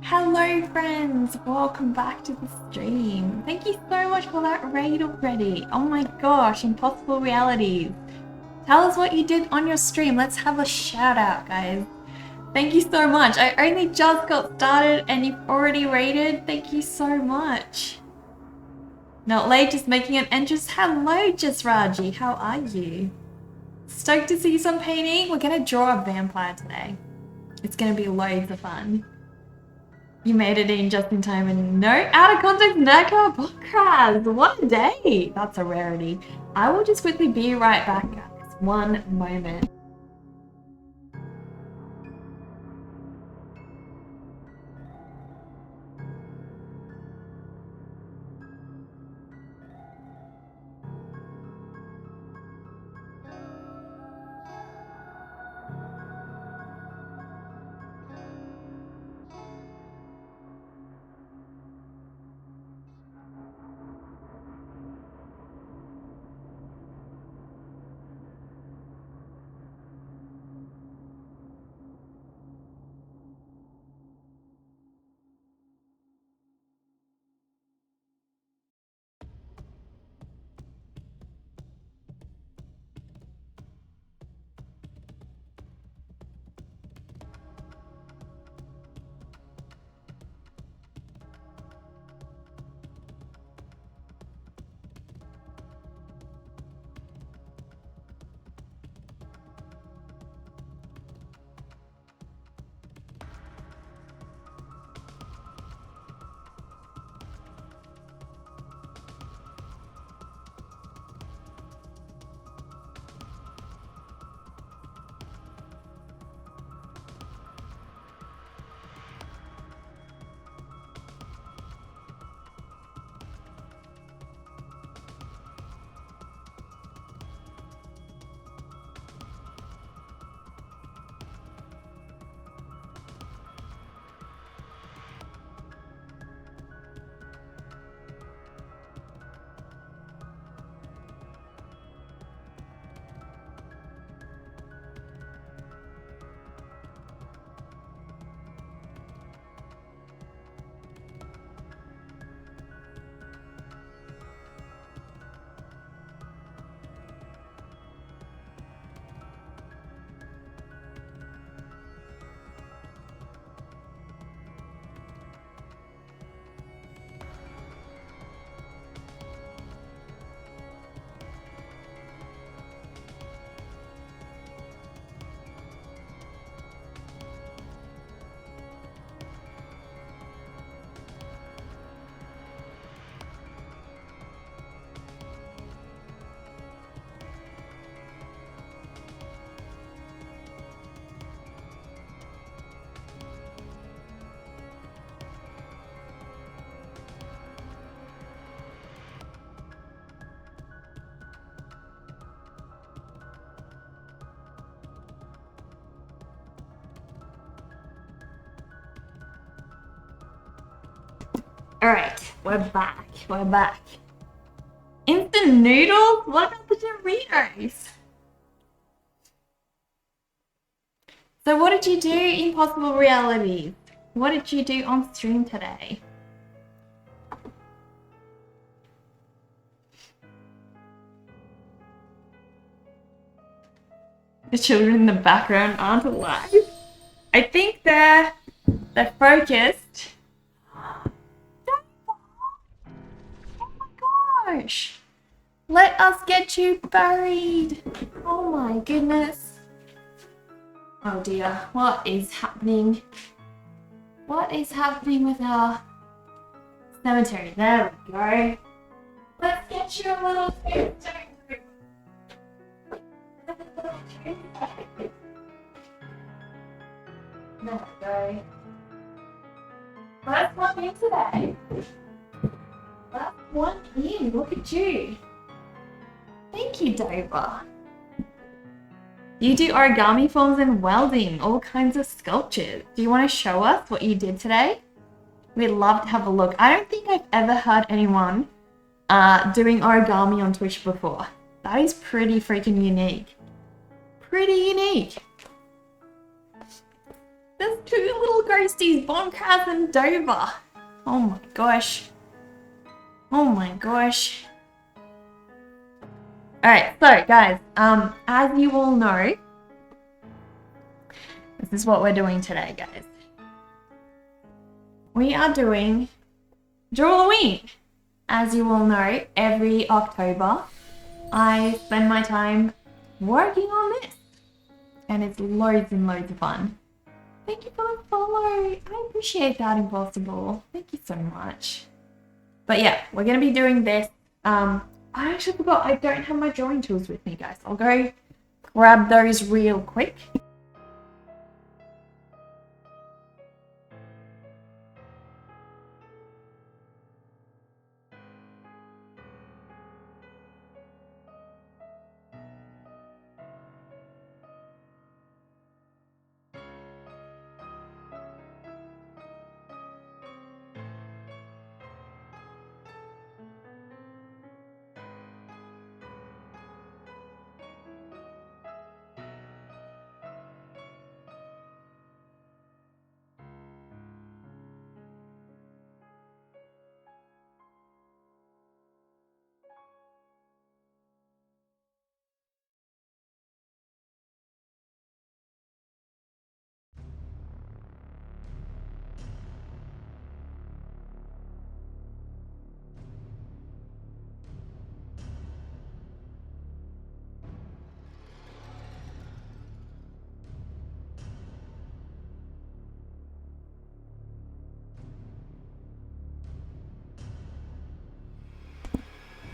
Hello friends, welcome back to the stream. Thank you so much for that raid already. Oh my gosh, Impossible Realities. Tell us what you did on your stream. Let's have a shout out, guys. Thank you so much. I only just got started and you've already raided. Thank you so much. Not late, just making an entrance. Hello, Jasraji. How are you? Stoked to see some painting. We're gonna draw a vampire today. It's gonna be loads of fun. You made it in just in time and no out of context Naka Bokras. What a day. That's a rarity. I will just quickly be right back, guys. One moment. Alright, we're back. We're back. Instant noodles? What about the Doritos? So what did you do, Impossible Realities? What did you do on stream today? The children in the background aren't alive. I think they're focused. Gosh. Let us get you buried. Oh my goodness. Oh dear, what is happening? What is happening with our cemetery? There we go. Let's get you a little tombstone. There we go. Let's come in today. That's one in. Look at you. Thank you, Dover. You do origami forms and welding, all kinds of sculptures. Do you want to show us what you did today? We'd love to have a look. I don't think I've ever heard anyone doing origami on Twitch before. That is pretty freaking unique. Pretty unique. There's two little ghosties, Bonkraz and Dover. Oh my gosh. Oh my gosh. Alright, so guys, as you all know, this is what we're doing today, guys. We are doing Drawlloween. As you all know, every October, I spend my time working on this. And it's loads and loads of fun. Thank you for the follow. I appreciate that, Impossible. Thank you so much. But yeah, we're going to be doing this. I actually forgot I don't have my drawing tools with me, guys. I'll go grab those real quick.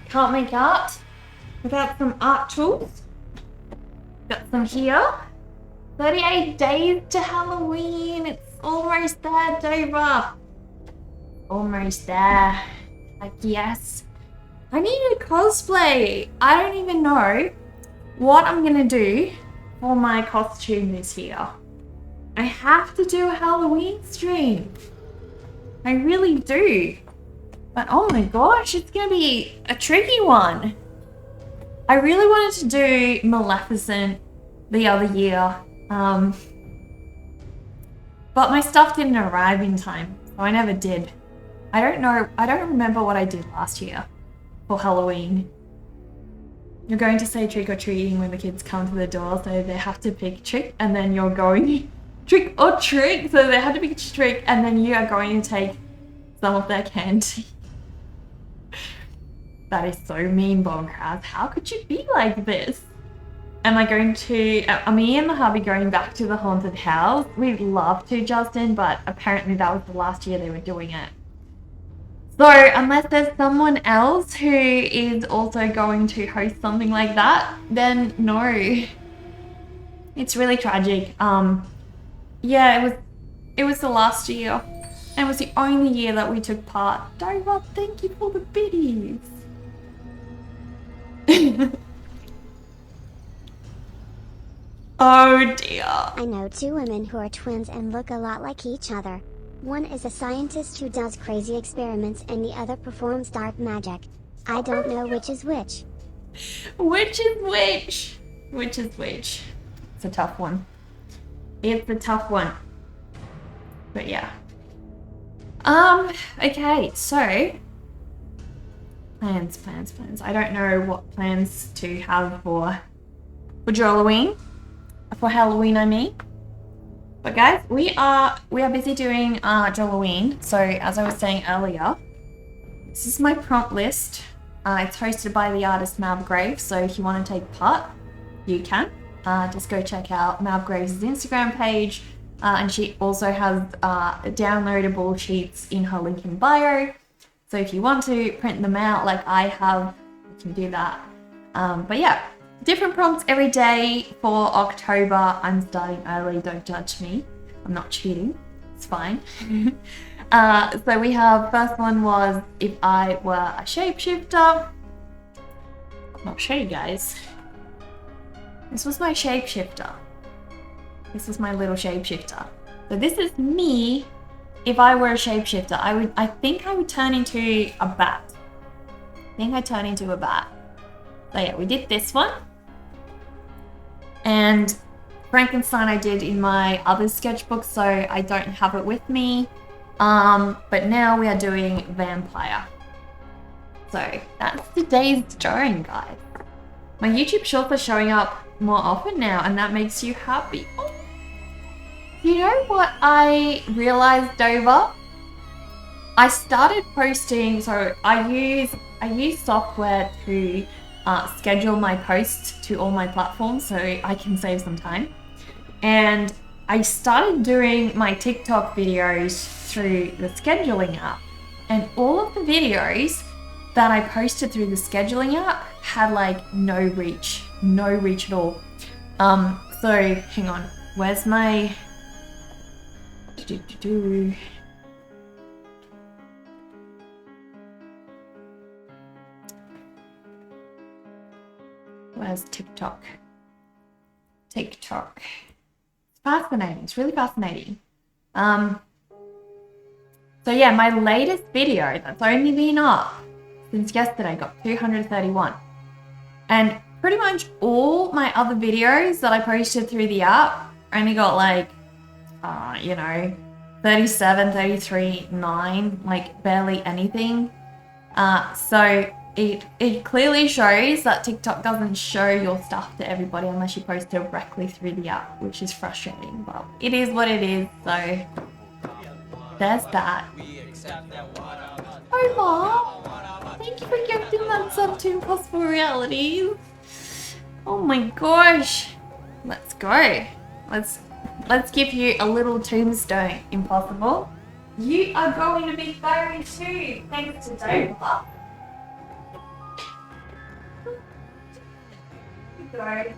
Can't make art without some art tools. Got some here. 38 days to Halloween. It's almost there, Dover. Almost there. Like, yes. I need a cosplay. I don't even know what I'm gonna do for my costume this year. I have to do a Halloween stream. I really do. But oh my gosh, it's gonna be a tricky one. I really wanted to do Maleficent the other year, but my stuff didn't arrive in time, so I never did. I don't remember what I did last year for Halloween. You're going to say trick or treating when the kids come to the door, so they have to pick trick, and then you're going trick or treat, so they have to pick trick, and then you are going to take some of their candy. That is so mean, Bonkraz. How could you be like this? Am I going to... Are me and the hubby going back to the haunted house? We'd love to, Justin, but apparently that was the last year they were doing it. So, unless there's someone else who is also going to host something like that, then no. It's really tragic. Yeah, it was the last year. And it was the only year that we took part. Dover, thank you for the biddies. Oh dear. I know two women who are twins and look a lot like each other. One is a scientist who does crazy experiments and the other performs dark magic. I don't know which is which. Which is which? Which is which? It's a tough one. It's a tough one. But yeah. Okay, so plans. I don't know what plans to have for Drawlloween. For Halloween, I mean. But guys, we are busy doing Drawlloween. So as I was saying earlier, this is my prompt list. It's hosted by the artist Malgrave, so if you want to take part, you can. Just go check out Malgrave's Instagram page. And she also has downloadable sheets in her link in bio. So if you want to print them out like I have, you can do that. But yeah, different prompts every day for October. I'm starting early, don't judge me. I'm not cheating, it's fine. So we have, first one was if I were a shapeshifter. I'll show you guys. This was my shapeshifter. This is my little shapeshifter. So this is me if I were a shapeshifter. I think I would turn into a bat. I think I'd turn into a bat. So yeah, we did this one. And Frankenstein I did in my other sketchbook, so I don't have it with me. But now we are doing vampire. So that's today's drawing, guys. My YouTube shorts are showing up more often now, and that makes you happy. Oh. You know what I realized, Dover? I started posting, so I use software to schedule my posts to all my platforms so I can save some time. And I started doing my TikTok videos through the scheduling app. And all of the videos that I posted through the scheduling app had like no reach at all. So hang on, where's my where's TikTok? TikTok. It's fascinating. It's really fascinating. So yeah, my latest video that's only been up since yesterday got 231. And pretty much all my other videos that I posted through the app only got like, 37, 33, 9, like barely anything. So it clearly shows that TikTok doesn't show your stuff to everybody unless you post directly through the app, which is frustrating, but it is what it is, so there's that. Oh, Mom! Thank you for gifting that sub to Impossible Realities. Oh my gosh. Let's go. Let's give you a little tombstone, Impossible. You are going to be buried too, thanks to Dover. Go.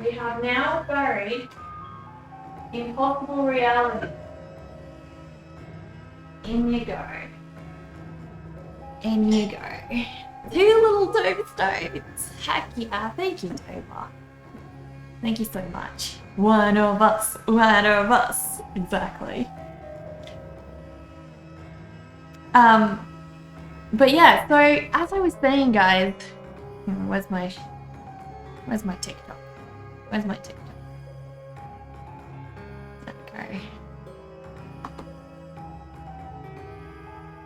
We have now buried Impossible Reality. In you go. In you go. 2 little tombstones. Heck yeah, thank you, Dover. Thank you so much. One of us, one of us. Exactly. But yeah, so as I was saying, guys, where's my TikTok? Where's my TikTok? Okay.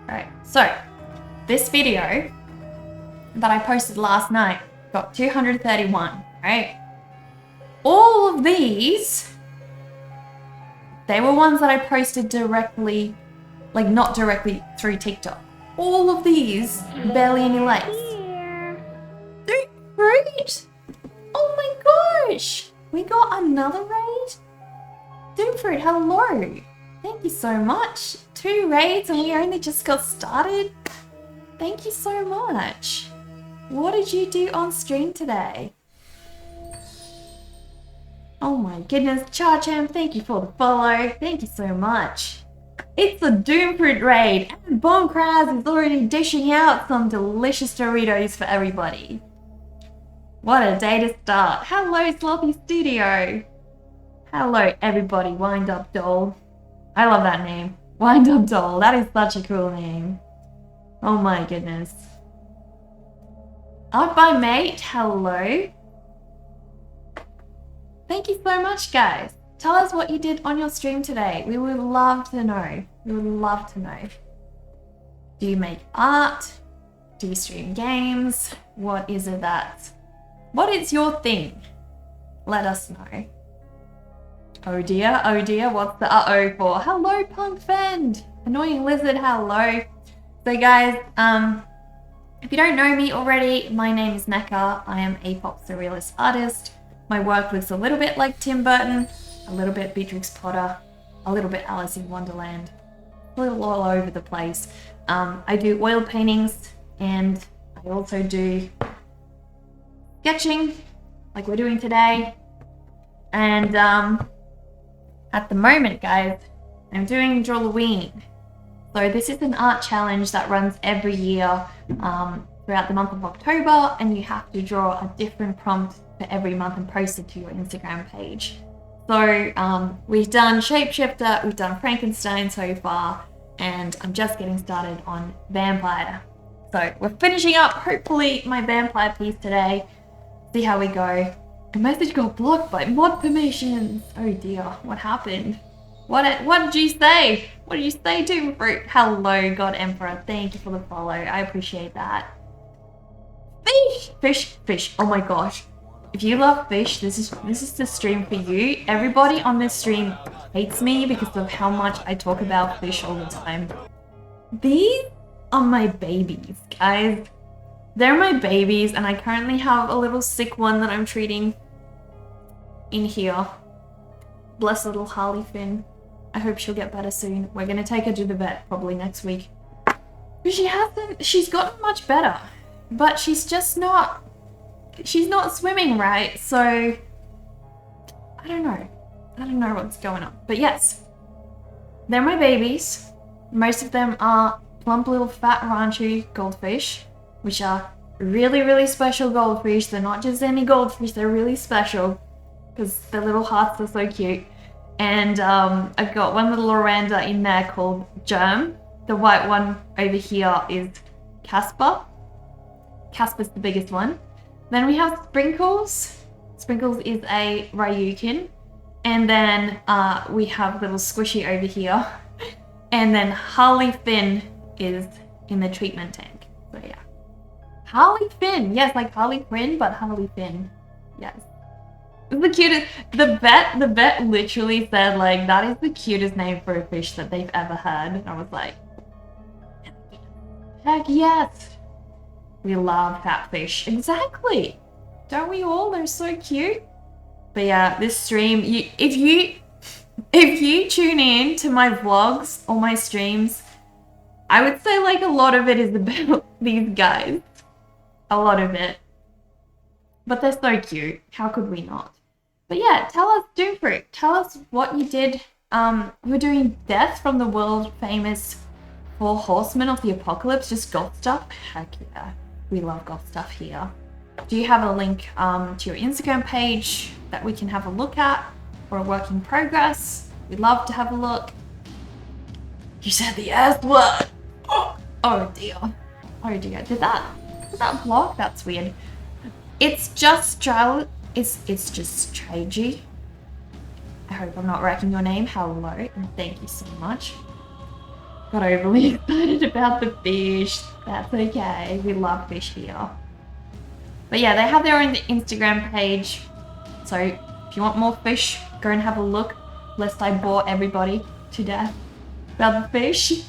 Alright, so this video that I posted last night got 231, right? All of these, they were ones that I posted directly, like not directly through TikTok. All of these, barely any likes. Dude, great! Oh my gosh! We got another raid? Doomfruit, hello! Thank you so much. 2 raids and we only just got started? Thank you so much. What did you do on stream today? Oh my goodness, Charcham, thank you for the follow. Thank you so much. It's a Doomfruit raid and Bombcraz is already dishing out some delicious Doritos for everybody. What a day to start. Hello, Sloppy Studio. Hello, everybody. Wind Up Doll. I love that name. Wind Up Doll. That is such a cool name. Oh my goodness. Art by Mate. Hello. Thank you so much, guys. Tell us what you did on your stream today. We would love to know. We would love to know. Do you make art? Do you stream games? What is it that... What is your thing? Let us know. Oh dear, what's the uh-oh for? Hello, Punk Fend! Annoying Lizard, hello. So guys, if you don't know me already, my name is Neka. I am a pop surrealist artist. My work looks a little bit like Tim Burton, a little bit Beatrix Potter, a little bit Alice in Wonderland, a little all over the place. I do oil paintings and I also do sketching like we're doing today. And at the moment, guys, I'm doing Drawlloween. So this is an art challenge that runs every year throughout the month of October, and you have to draw a different prompt for every month and post it to your Instagram page. So we've done Shapeshifter, we've done Frankenstein so far, and I'm just getting started on Vampire. So we're finishing up, hopefully, my Vampire piece today. See how we go. The message got blocked by mod permissions. Oh dear, what happened? What did you say? What did you say to Fruit? Hello, God Emperor. Thank you for the follow. I appreciate that. Fish! Fish, fish. Oh my gosh. If you love fish, this is the stream for you. Everybody on this stream hates me because of how much I talk about fish all the time. These are my babies, guys. They're my babies, and I currently have a little sick one that I'm treating in here. Bless little Harley Finn. I hope she'll get better soon. We're gonna take her to the vet probably next week. But she's gotten much better. But she's not swimming right, so I don't know what's going on. But yes, they're my babies. Most of them are plump little fat ranchu goldfish, which are really, really special goldfish. They're not just any goldfish, they're really special because their little hearts are so cute. And I've got one little oranda in there called Germ. The white one over here is Casper. Casper's the biggest one. Then we have Sprinkles. Sprinkles is a Ryukin. And then we have little Squishy over here. And then Harley Finn is in the treatment tank. So yeah. Harley Finn. Yes, like Harley Quinn, but Harley Finn. Yes. It's the cutest. The vet literally said, like, that is the cutest name for a fish that they've ever heard. And I was like, heck yes. We love catfish. Exactly. Don't we all? They're so cute. But yeah, this stream, if you tune in to my vlogs or my streams, I would say like a lot of it is about these guys. A lot of it. But they're so cute. How could we not? But yeah, tell us, Doomfruit, tell us what you did. You were doing Death from the world famous Four Horsemen of the Apocalypse, just goth stuff. Heck yeah. We love goth stuff here. Do you have a link to your Instagram page that we can have a look at, or a work in progress? We'd love to have a look. You said the S word. Oh dear. Oh dear. Did that block? That's weird. It's just it's just Tragy. I hope I'm not wrecking your name. Hello and thank you so much. Got overly excited about the fish. That's okay. We love fish here. But yeah, they have their own Instagram page. So if you want more fish, go and have a look. Lest I bore everybody to death about the fish.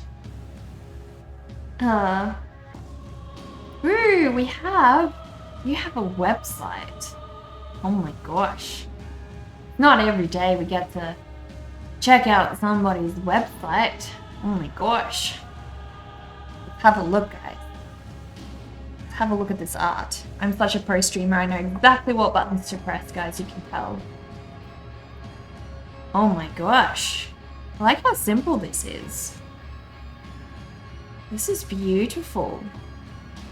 Ooh, you have a website. Oh my gosh. Not every day we get to check out somebody's website. Oh my gosh. Let's have a look, guys. Let's have a look at this art. I'm such a pro streamer, I know exactly what buttons to press, guys, you can tell. Oh my gosh. I like how simple this is. This is beautiful.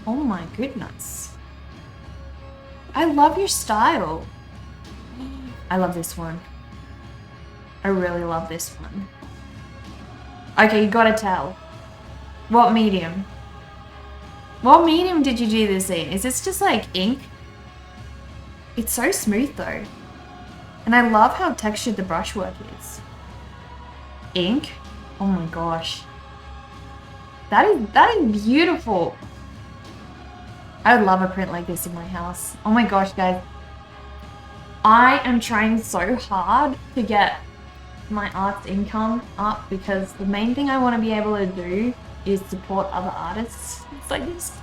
Oh my goodness. I love your style. I love this one. I really love this one. Okay, you gotta tell. What medium? What medium did you do this in? Is this just like ink? It's so smooth though. And I love how textured the brushwork is. Ink? Oh my gosh. That is beautiful. I would love a print like this in my house. Oh my gosh, guys. I am trying so hard to get my art's income up because the main thing I want to be able to do is support other artists. It's like this,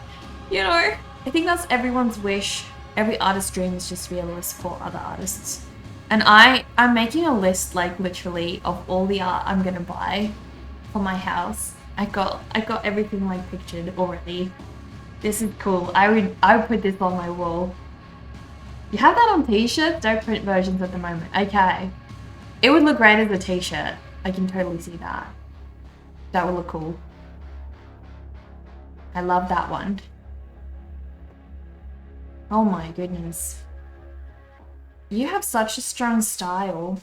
you know, I think that's everyone's wish. Every artist's dream is just to be able to support other artists. And I'm making a list, like literally, of all the art I'm gonna buy for my house. I got everything like pictured already. This is cool. I would put this on my wall. You have that on t-shirts? Don't print versions at the moment. Okay. It would look great as a t-shirt. I can totally see that. That would look cool. I love that one. Oh my goodness. You have such a strong style.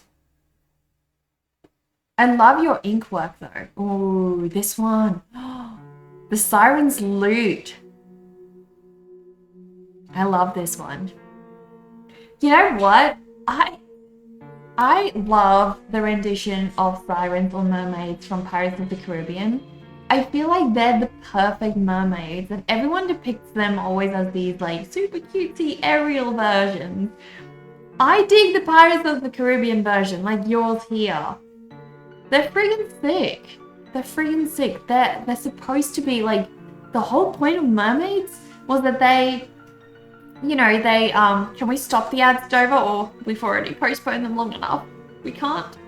I love your ink work though. Ooh, this one. The Siren's Lute. I love this one. You know what? I love the rendition of sirens or mermaids from Pirates of the Caribbean. I feel like they're the perfect mermaids, and everyone depicts them always as these like super cutesy Ariel versions. I dig the Pirates of the Caribbean version, like yours here. They're friggin' sick. They're friggin' sick. They're supposed to be like, the whole point of mermaids was that they, you know, they, can we stop the ads, Dover, or we've already postponed them long enough? We can't.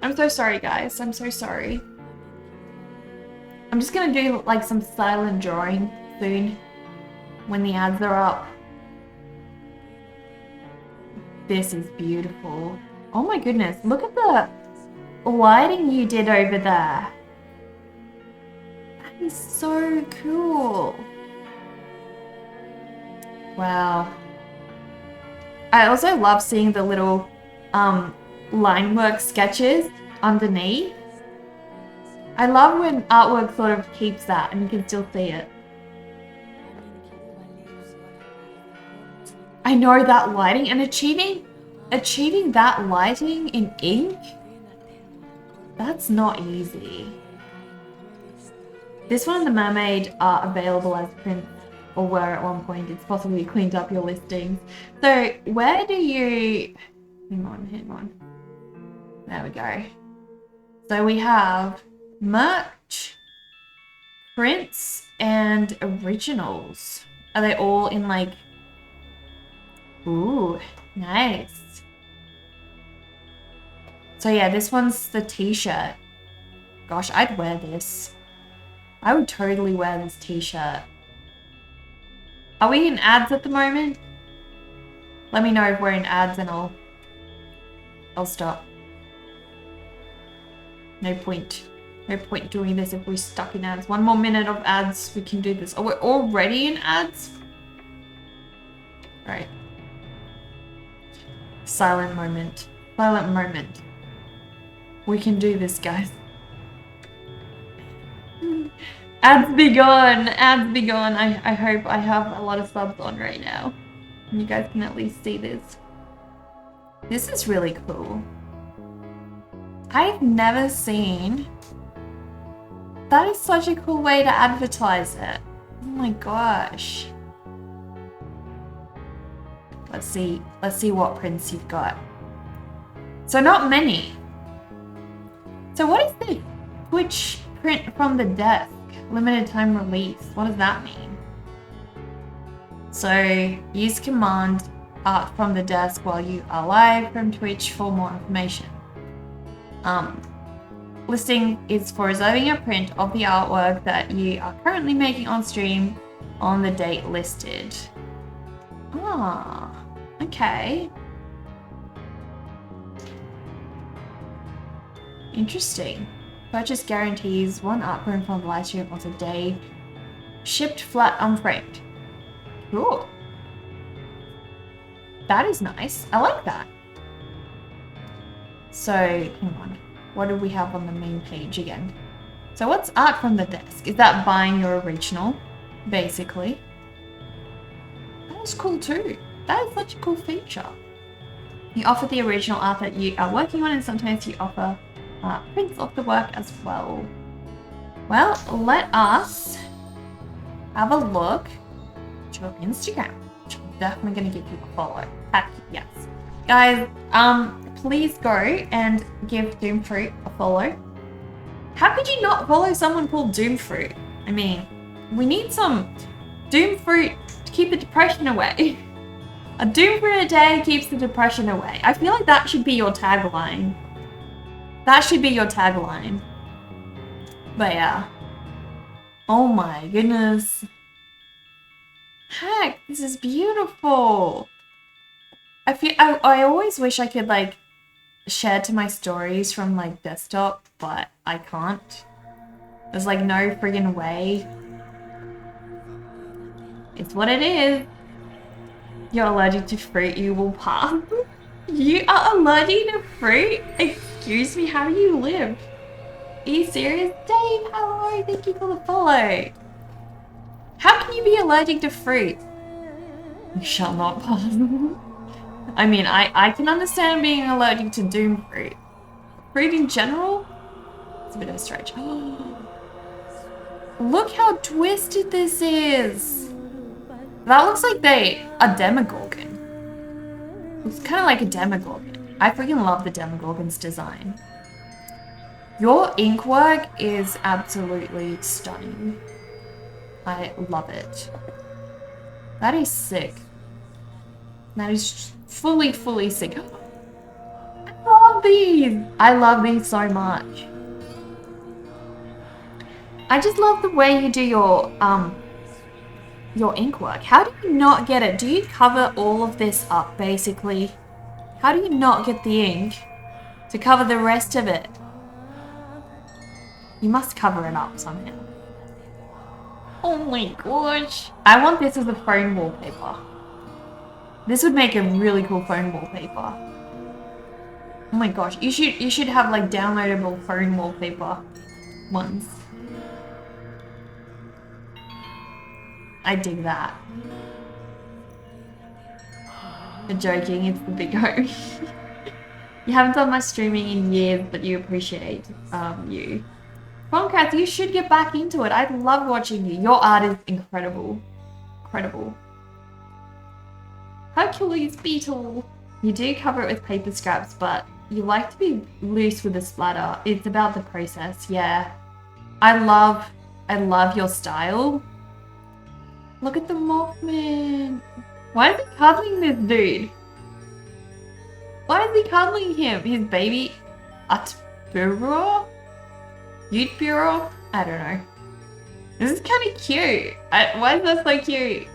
I'm so sorry, guys. I'm so sorry. I'm just gonna do like some silent drawing soon when the ads are up. This is beautiful. Oh my goodness, look at the lighting you did over there. That is so cool. Wow. I also love seeing the little line work sketches underneath. I love when artwork sort of keeps that and you can still see it. I know that lighting and achieving that lighting in ink, that's not easy. This one and the mermaid are available as prints, or were at one point. It's possibly cleaned up your listings. So where do you, hang on. There we go. So we have merch, prints, and originals. Are they all in like, ooh, nice. So yeah, this one's the t-shirt. Gosh, I'd wear this. I would totally wear this t-shirt. Are we in ads at the moment? Let me know if we're in ads and I'll stop. No point doing this if we're stuck in ads. One more minute of ads, we can do this. Oh, we're already in ads? All right. Silent moment. Silent moment. We can do this, guys. Ads be gone. Ads be gone. I hope I have a lot of subs on right now. And you guys can at least see this. This is really cool. I've never seen... That is such a cool way to advertise it. Oh my gosh. Let's see what prints you've got. So not many. So what is this? Twitch print from the desk. Limited time release. What does that mean? So use command art from the desk while you are live from Twitch for more information. Listing is for reserving a print of the artwork that you are currently making on stream on the date listed. Ah, okay. Interesting. Purchase guarantees one art print from the live stream once a day. Shipped flat unframed. Cool. That is nice. I like that. So, hang on. What do we have on the main page again? So what's art from the desk? Is that buying your original, basically? That is cool too. That is such a cool feature. You offer the original art that you are working on, and sometimes you offer prints of the work as well. Well, let us have a look at your Instagram, which I'm definitely going to give you a follow. Heck yes. Guys, please go and give Doomfruit a follow. How could you not follow someone called Doomfruit? I mean, we need some Doomfruit to keep the depression away. A Doomfruit a day keeps the depression away. I feel like that should be your tagline. That should be your tagline. But yeah. Oh my goodness. Heck, this is beautiful. I always wish I could like share to my stories from like desktop, but I can't. There's like no friggin' way. It's what it is. You're allergic to fruit, you will pass. You are allergic to fruit? Excuse me, how do you live? Are you serious? Dave, hello, thank you for the follow. How can you be allergic to fruit? You shall not pass. I mean, I can understand being allergic to doom fruit. Fruit in general? It's a bit of a stretch. Look how twisted this is. That looks like a Demogorgon. It's kind of like a Demogorgon. I freaking love the Demogorgon's design. Your ink work is absolutely stunning. I love it. That is sick. That is fully sick. I love these. I love these so much. I just love the way you do your ink work. How do you not get it? Do you cover all of this up, basically? How do you not get the ink to cover the rest of it? You must cover it up somehow. Oh my gosh. I want this as a phone wallpaper. This would make a really cool phone wallpaper. Oh my gosh, you should have like downloadable phone wallpaper ones. I dig that. You're joking, it's the big O. You haven't done much streaming in years, but you appreciate you. Bonkrat, you should get back into it. I love watching you. Your art is incredible. Incredible. Hercules Beetle. You do cover it with paper scraps, but you like to be loose with the splatter. It's about the process, yeah. I love your style. Look at the Mothman. Why is he cuddling this dude? Why is he cuddling him? His baby Atburo? Utburo? I don't know. This is kind of cute. Why is that so cute?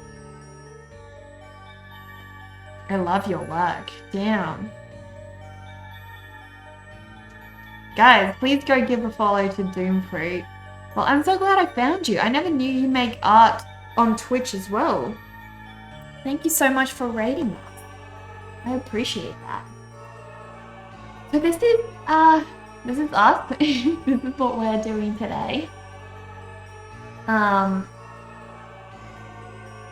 I love your work. Damn. Guys, please go give a follow to Doomfruit. Well, I'm so glad I found you. I never knew you make art on Twitch as well. Thank you so much for rating us. I appreciate that. So this is us. This is what we're doing today.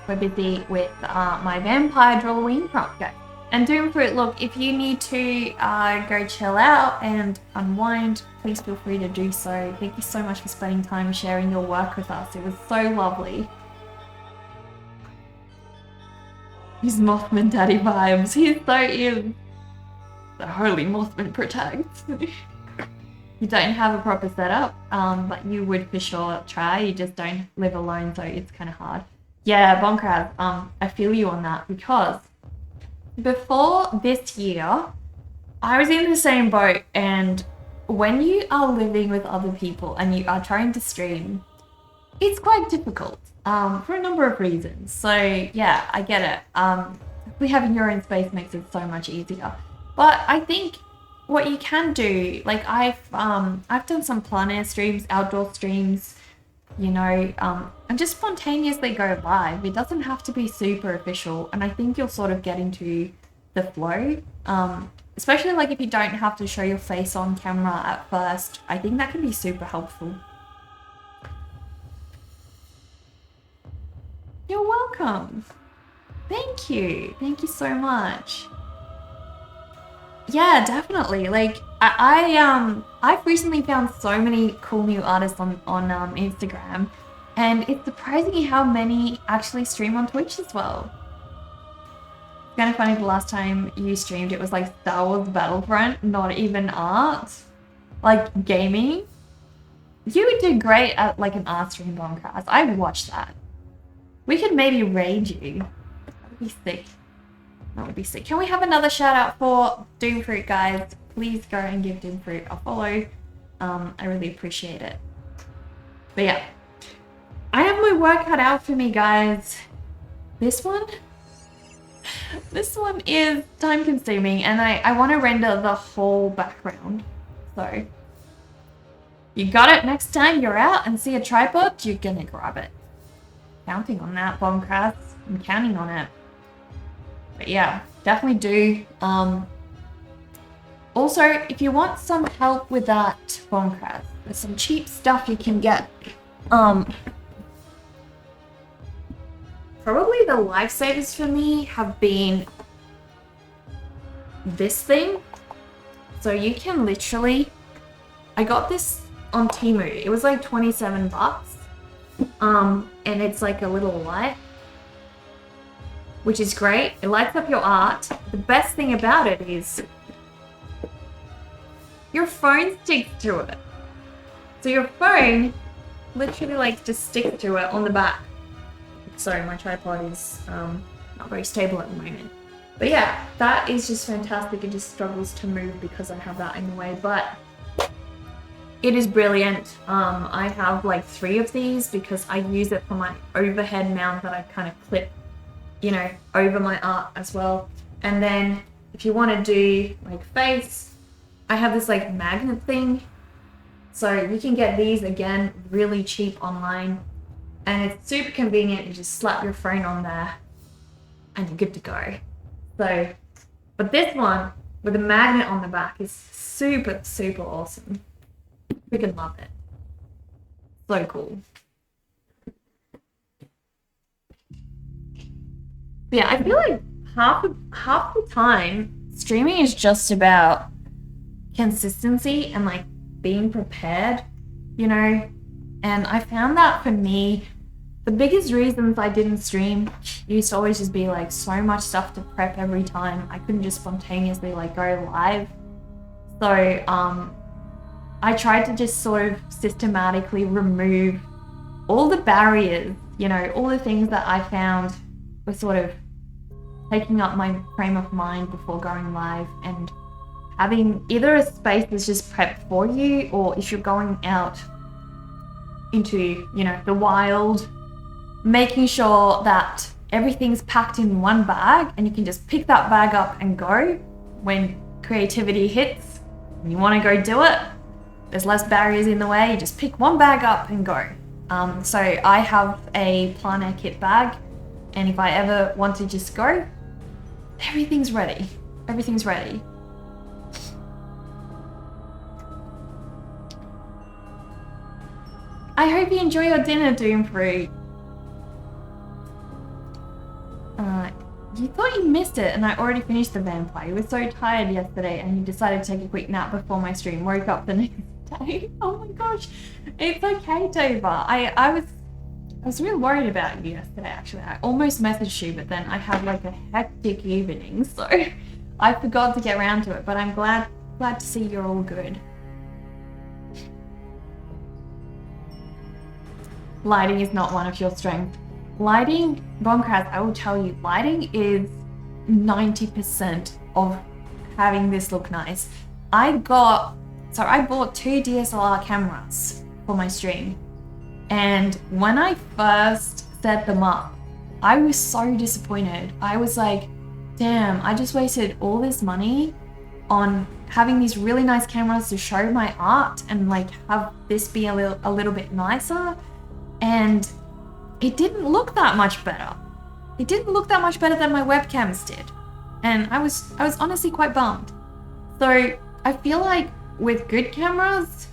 We're busy with my vampire Drawlloween prompt, guys. And Doomfruit, look, if you need to go chill out and unwind, please feel free to do so. Thank you so much for spending time sharing your work with us. It was so lovely. He's Mothman Daddy vibes. He so is. The holy Mothman protects. You don't have a proper setup, but you would for sure try. You just don't live alone, so it's kind of hard. Yeah, Bonkraz, I feel you on that, because before this year, I was in the same boat, and when you are living with other people and you are trying to stream, it's quite difficult for a number of reasons. So yeah, I get it. Having your own space makes it so much easier. But I think what you can do, like I've done some plein air streams, outdoor streams, you know, and just spontaneously go live. It doesn't have to be super official, and I think you'll sort of get into the flow. Especially like if you don't have to show your face on camera at first. I think that can be super helpful. You're welcome. Thank you. Thank you so much. Yeah, definitely. Like I've recently found so many cool new artists on Instagram, and it's surprising how many actually stream on Twitch as well. It's kind of funny, the last time you streamed, it was like Star Wars Battlefront, not even art, like gaming. You would do great at like an art stream, Bombcast. I'd watch that. We could maybe raid you. That would be sick. That would be sick. Can we have another shout out for Doomfruit, guys? Please go and give Doomfruit a follow. I really appreciate it. But yeah, I have my work cut out for me, guys. This one is time consuming, and I want to render the whole background. So you got it. Next time you're out and see a tripod, you're gonna grab it. Counting on that, Bombcast. I'm counting on it. But yeah, definitely do. Also, if you want some help with that, Bombcast, there's some cheap stuff you can get. Probably the lifesavers for me have been this thing. So you can literally, I got this on Temu. It was like 27 bucks. And it's like a little light, which is great. It lights up your art. The best thing about it is your phone sticks to it. So your phone literally like just sticks to it on the back. Sorry, my tripod is not very stable at the moment. But yeah, that is just fantastic. It just struggles to move because I have that in the way, but it is brilliant. I have like 3 of these because I use it for my overhead mount that I kind of clip, you know, over my art as well. And then if you want to do like face, I have this like magnet thing. So you can get these again really cheap online, and it's super convenient. You just slap your phone on there and you're good to go. So, but this one with a magnet on the back is super, super awesome. Freaking love it. So cool. But yeah, I feel like half the time streaming is just about consistency and like being prepared, you know. And I found that for me, the biggest reasons I didn't stream used to always just be like so much stuff to prep every time. I couldn't just spontaneously like go live. So I tried to just sort of systematically remove all the barriers, you know, all the things that I found were sort of taking up my frame of mind before going live, and having either a space that's just prepped for you, or if you're going out into, you know, the wild, making sure that everything's packed in one bag and you can just pick that bag up and go when creativity hits and you want to go do it. There's less barriers in the way. You just pick one bag up and go. So I have a plein air kit bag, and if I ever want to just go, everything's ready. Everything's ready. I hope you enjoy your dinner, Doomfruit. You thought you missed it, and I already finished the vampire. You were so tired yesterday, and you decided to take a quick nap before my stream. Woke up the next day. Oh my gosh, it's okay, Dover. I was really worried about you yesterday. Actually, I almost messaged you, but then I had like a hectic evening, so I forgot to get around to it. But I'm glad to see you're all good. Lighting is not one of your strengths. Lighting, Bonkraz, I will tell you, lighting is 90% of having this look nice. I bought 2 DSLR cameras for my stream. And when I first set them up, I was so disappointed. I was like, damn, I just wasted all this money on having these really nice cameras to show my art and like have this be a little bit nicer. And it didn't look that much better. It didn't look that much better than my webcams did. And I was honestly quite bummed. So I feel like with good cameras,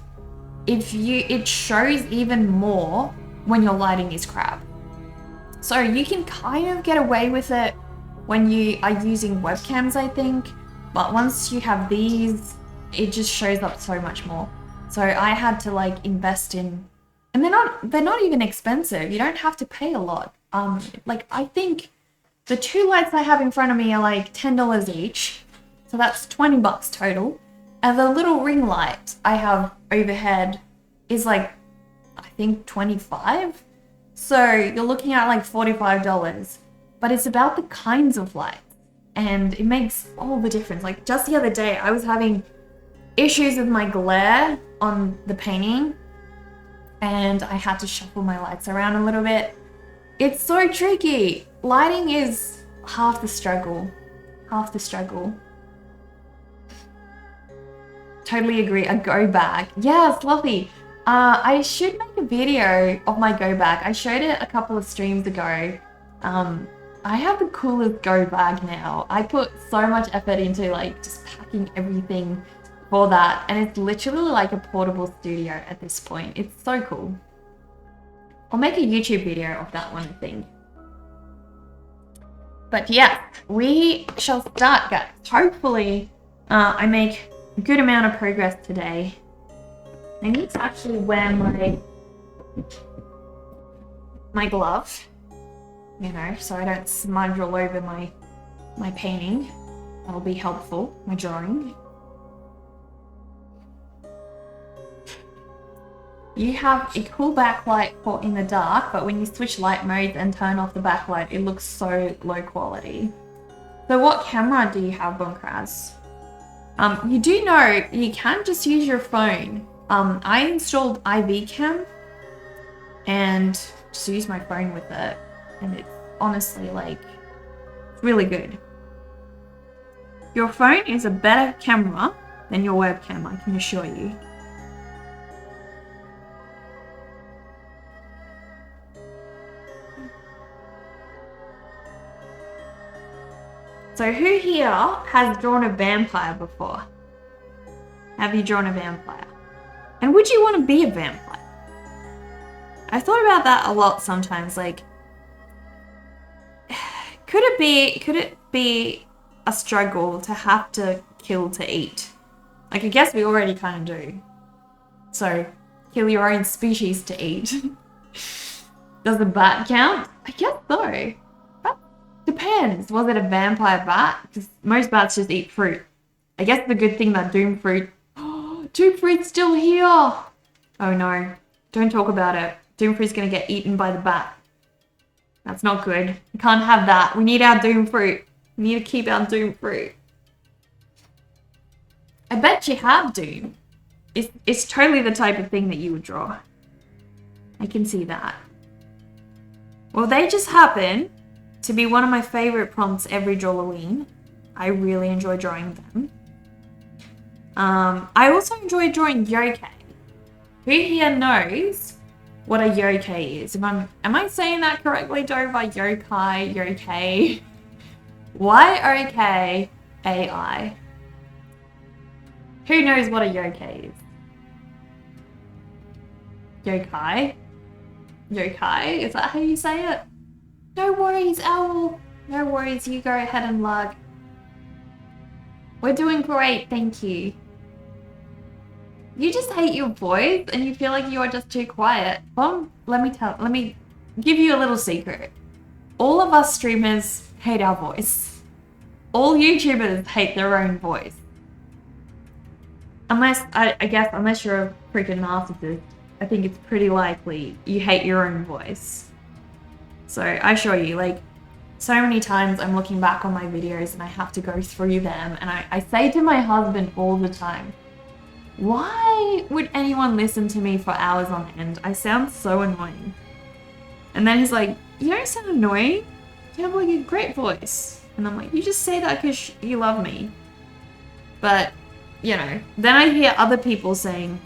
it shows even more when your lighting is crap. So you can kind of get away with it when you are using webcams, I think. But once you have these, it just shows up so much more. So I had to like invest in. And they're not even expensive. You don't have to pay a lot. Like I think the 2 lights I have in front of me are like $10 each. So that's 20 bucks total. And the little ring light I have overhead is like, I think 25. So you're looking at like $45, but it's about the kinds of lights, and it makes all the difference. Like just the other day, I was having issues with my glare on the painting, and I had to shuffle my lights around a little bit. It's so tricky. Lighting is half the struggle. Half the struggle. Totally agree. A go bag. Yes, lovely. I should make a video of my go bag. I showed it a couple of streams ago. I have the coolest go bag now. I put so much effort into like just packing everything for that, and it's literally like a portable studio at this point. It's so cool. I'll make a YouTube video of that one, I think. But yeah, we shall start, guys. Hopefully, I make a good amount of progress today. I need to actually wear my glove, you know, so I don't smudge all over my painting. That'll be helpful, my drawing. You have a cool backlight for in the dark, but when you switch light modes and turn off the backlight, it looks so low quality. So what camera do you have, Bonkraz? You do know you can just use your phone. I installed IV Cam and just use my phone with it, and it's honestly like really good. Your phone is a better camera than your webcam, I can assure you. So who here has drawn a vampire before? Have you drawn a vampire? And would you want to be a vampire? I thought about that a lot sometimes, like, could it be a struggle to have to kill to eat? Like, I guess we already kind of do. So, kill your own species to eat. Does the bat count? I guess so. Depends. Was it a vampire bat? Because most bats just eat fruit. I guess the good thing that Doom Fruit... Doom Fruit's still here! Oh no. Don't talk about it. Doom Fruit's gonna get eaten by the bat. That's not good. We can't have that. We need our Doom Fruit. We need to keep our Doom Fruit. I bet you have Doom. It's totally the type of thing that you would draw. I can see that. Well, they just happen to be one of my favorite prompts every Drawlloween. I really enjoy drawing them. I also enjoy drawing yokai. Who here knows what a yokai is? Am I saying that correctly, Dova? Yokai. Y-O-K-A-I. Who knows what a yokai is? Yokai? Yokai? Is that how you say it? No worries, Owl. No worries, you go ahead and lug. We're doing great, thank you. You just hate your voice and you feel like you are just too quiet. Well, let me give you a little secret. All of us streamers hate our voice. All YouTubers hate their own voice. Unless, I guess, unless you're a freaking narcissist, I think it's pretty likely you hate your own voice. So I assure you, like, so many times I'm looking back on my videos and I have to go through them and I say to my husband all the time, why would anyone listen to me for hours on end? I sound so annoying. And then he's like, you don't sound annoying. You have like a great voice. And I'm like, you just say that because you love me. But, you know, then I hear other people saying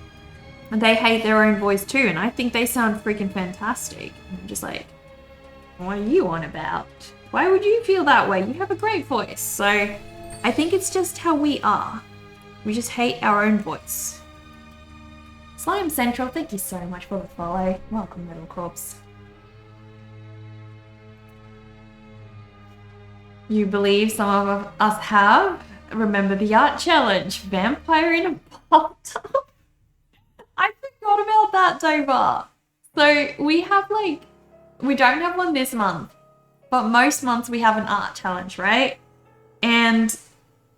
they hate their own voice too. And I think they sound freaking fantastic. And I'm just like, what are you on about? Why would you feel that way? You have a great voice. So I think it's just how we are. We just hate our own voice. Slime Central, thank you so much for the follow. Welcome, Little Corpse. You believe some of us have? Remember the art challenge? Vampire in a bathtub? I forgot about that, Dover. So we have like, we don't have one this month, but most months we have an art challenge, right? And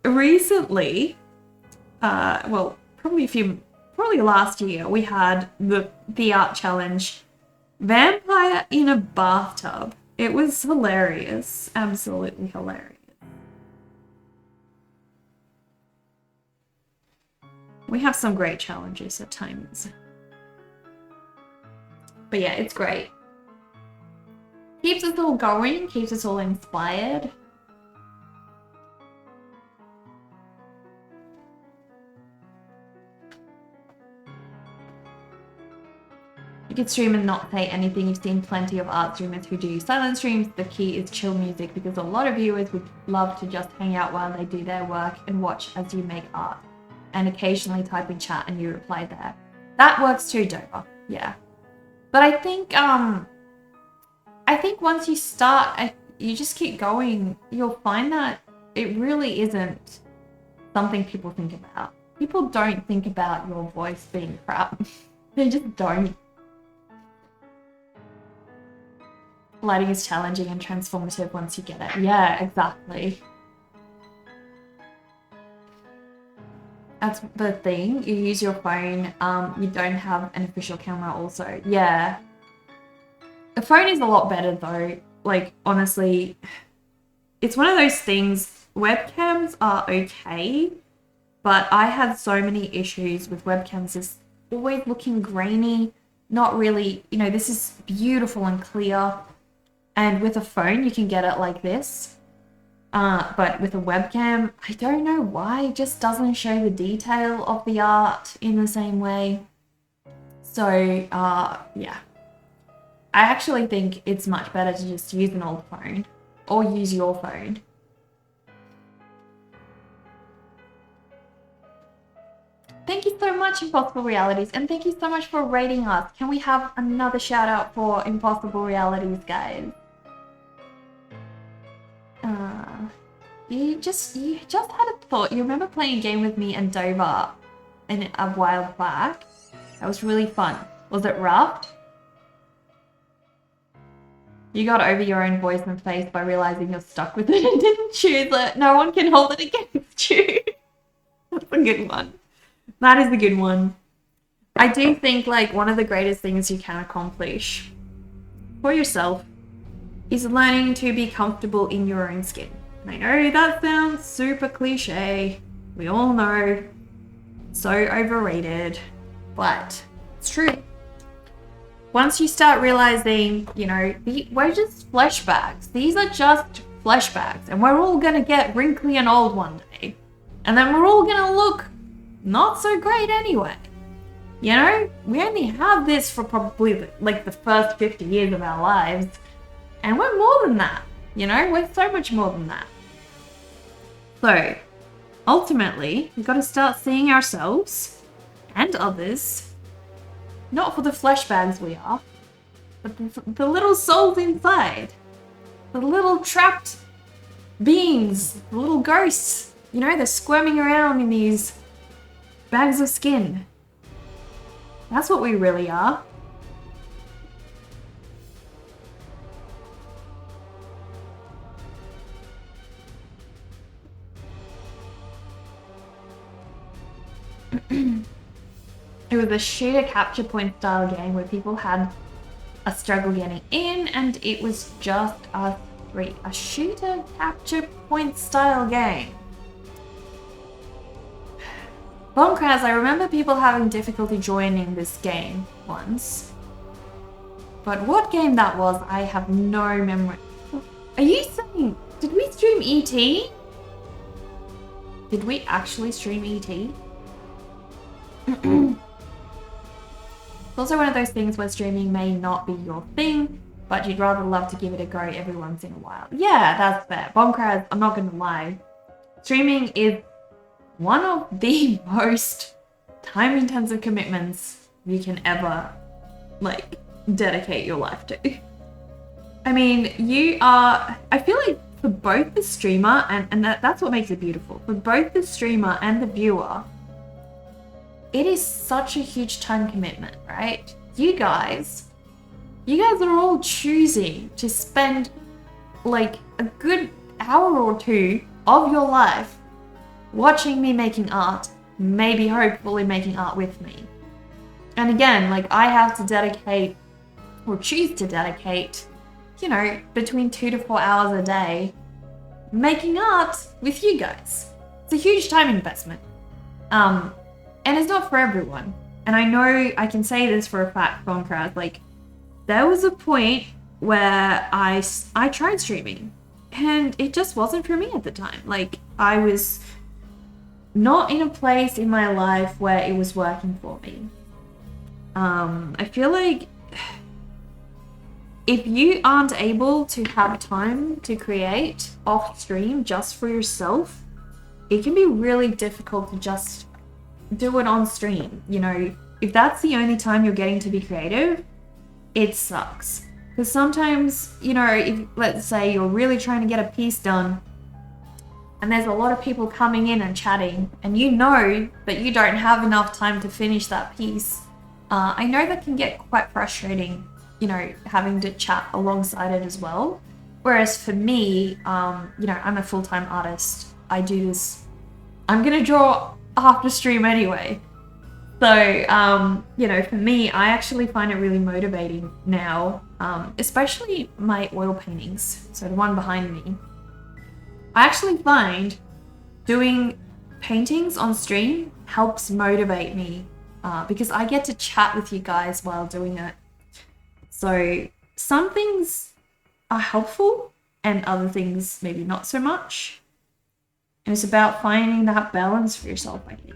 recently, well, probably last year, we had the art challenge, Vampire in a Bathtub. It was hilarious, absolutely hilarious. We have some great challenges at times. But yeah, it's great. Keeps us all going, keeps us all inspired. You could stream and not say anything. You've seen plenty of art streamers who do silent streams. The key is chill music because a lot of viewers would love to just hang out while they do their work and watch as you make art. And occasionally type in chat and you reply there. That works too, Dover. Yeah. But I think once you start, you just keep going, you'll find that it really isn't something people think about. People don't think about your voice being crap. They just don't. Lighting is challenging and transformative once you get it. Yeah, exactly. That's the thing. You use your phone. You don't have an official camera also. Yeah. The phone is a lot better though. Like, honestly, it's one of those things. Webcams are okay, but I had so many issues with webcams just always looking grainy. Not really, you know, this is beautiful and clear. And with a phone, you can get it like this. But with a webcam, I don't know why, it just doesn't show the detail of the art in the same way. So, yeah. I actually think it's much better to just use an old phone or use your phone. Thank you so much, Impossible Realities, and thank you so much for rating us. Can we have another shout out for Impossible Realities, guys? You just had a thought. You remember playing a game with me and Dover a while back? That was really fun. Was it rough? You got over your own voice and face by realizing you're stuck with it and didn't choose it. No one can hold it against you. That's a good one. That is a good one. I do think like one of the greatest things you can accomplish for yourself is learning to be comfortable in your own skin. And I know that sounds super cliche. We all know. So overrated. But it's true. Once you start realizing, you know, we're just flesh bags. These are just flesh bags. And we're all going to get wrinkly and old one day. And then we're all going to look not so great anyway. You know, we only have this for probably like the first 50 years of our lives. And we're more than that. You know, we're so much more than that. So, ultimately, we've got to start seeing ourselves and others not for the flesh bags we are, but the little souls inside. The little trapped beings, the little ghosts. You know, they're squirming around in these bags of skin. That's what we really are. It was a shooter capture point style game where people had a struggle getting in, and it was just us three. A shooter capture point style game. Bombcraz, I remember people having difficulty joining this game once. But what game that was, I have no memory. Are you saying, did we stream ET? Did we actually stream ET? It's also one of those things where streaming may not be your thing, but you'd rather love to give it a go every once in a while. Yeah, that's fair. Bombcraz, I'm not gonna lie. Streaming is one of the most time-intensive commitments you can ever, like, dedicate your life to. I mean, I feel like for both the streamer, and that's what makes it beautiful, for both the streamer and the viewer, it is such a huge time commitment, right? You guys are all choosing to spend like a good hour or two of your life watching me making art, maybe hopefully making art with me. And again, like I have to dedicate or choose to dedicate, you know, between 2 to 4 hours a day making art with you guys. It's a huge time investment. And it's not for everyone. And I know I can say this for a fact, Bombcraz, like, there was a point where I tried streaming and it just wasn't for me at the time. Like, I was not in a place in my life where it was working for me. I feel like if you aren't able to have time to create off stream just for yourself, it can be really difficult to just do it on stream. You know, if that's the only time you're getting to be creative, it sucks. Because sometimes, you know, if, let's say you're really trying to get a piece done and there's a lot of people coming in and chatting and you know that you don't have enough time to finish that piece, I know that can get quite frustrating, you know, having to chat alongside it as well. Whereas for me, you know, I'm a full-time artist. I do this, I'm going to draw after stream anyway. So, you know, for me, I actually find it really motivating now, especially my oil paintings. So the one behind me. I actually find doing paintings on stream helps motivate me because I get to chat with you guys while doing it. So some things are helpful and other things maybe not so much. And it's about finding that balance for yourself, I think.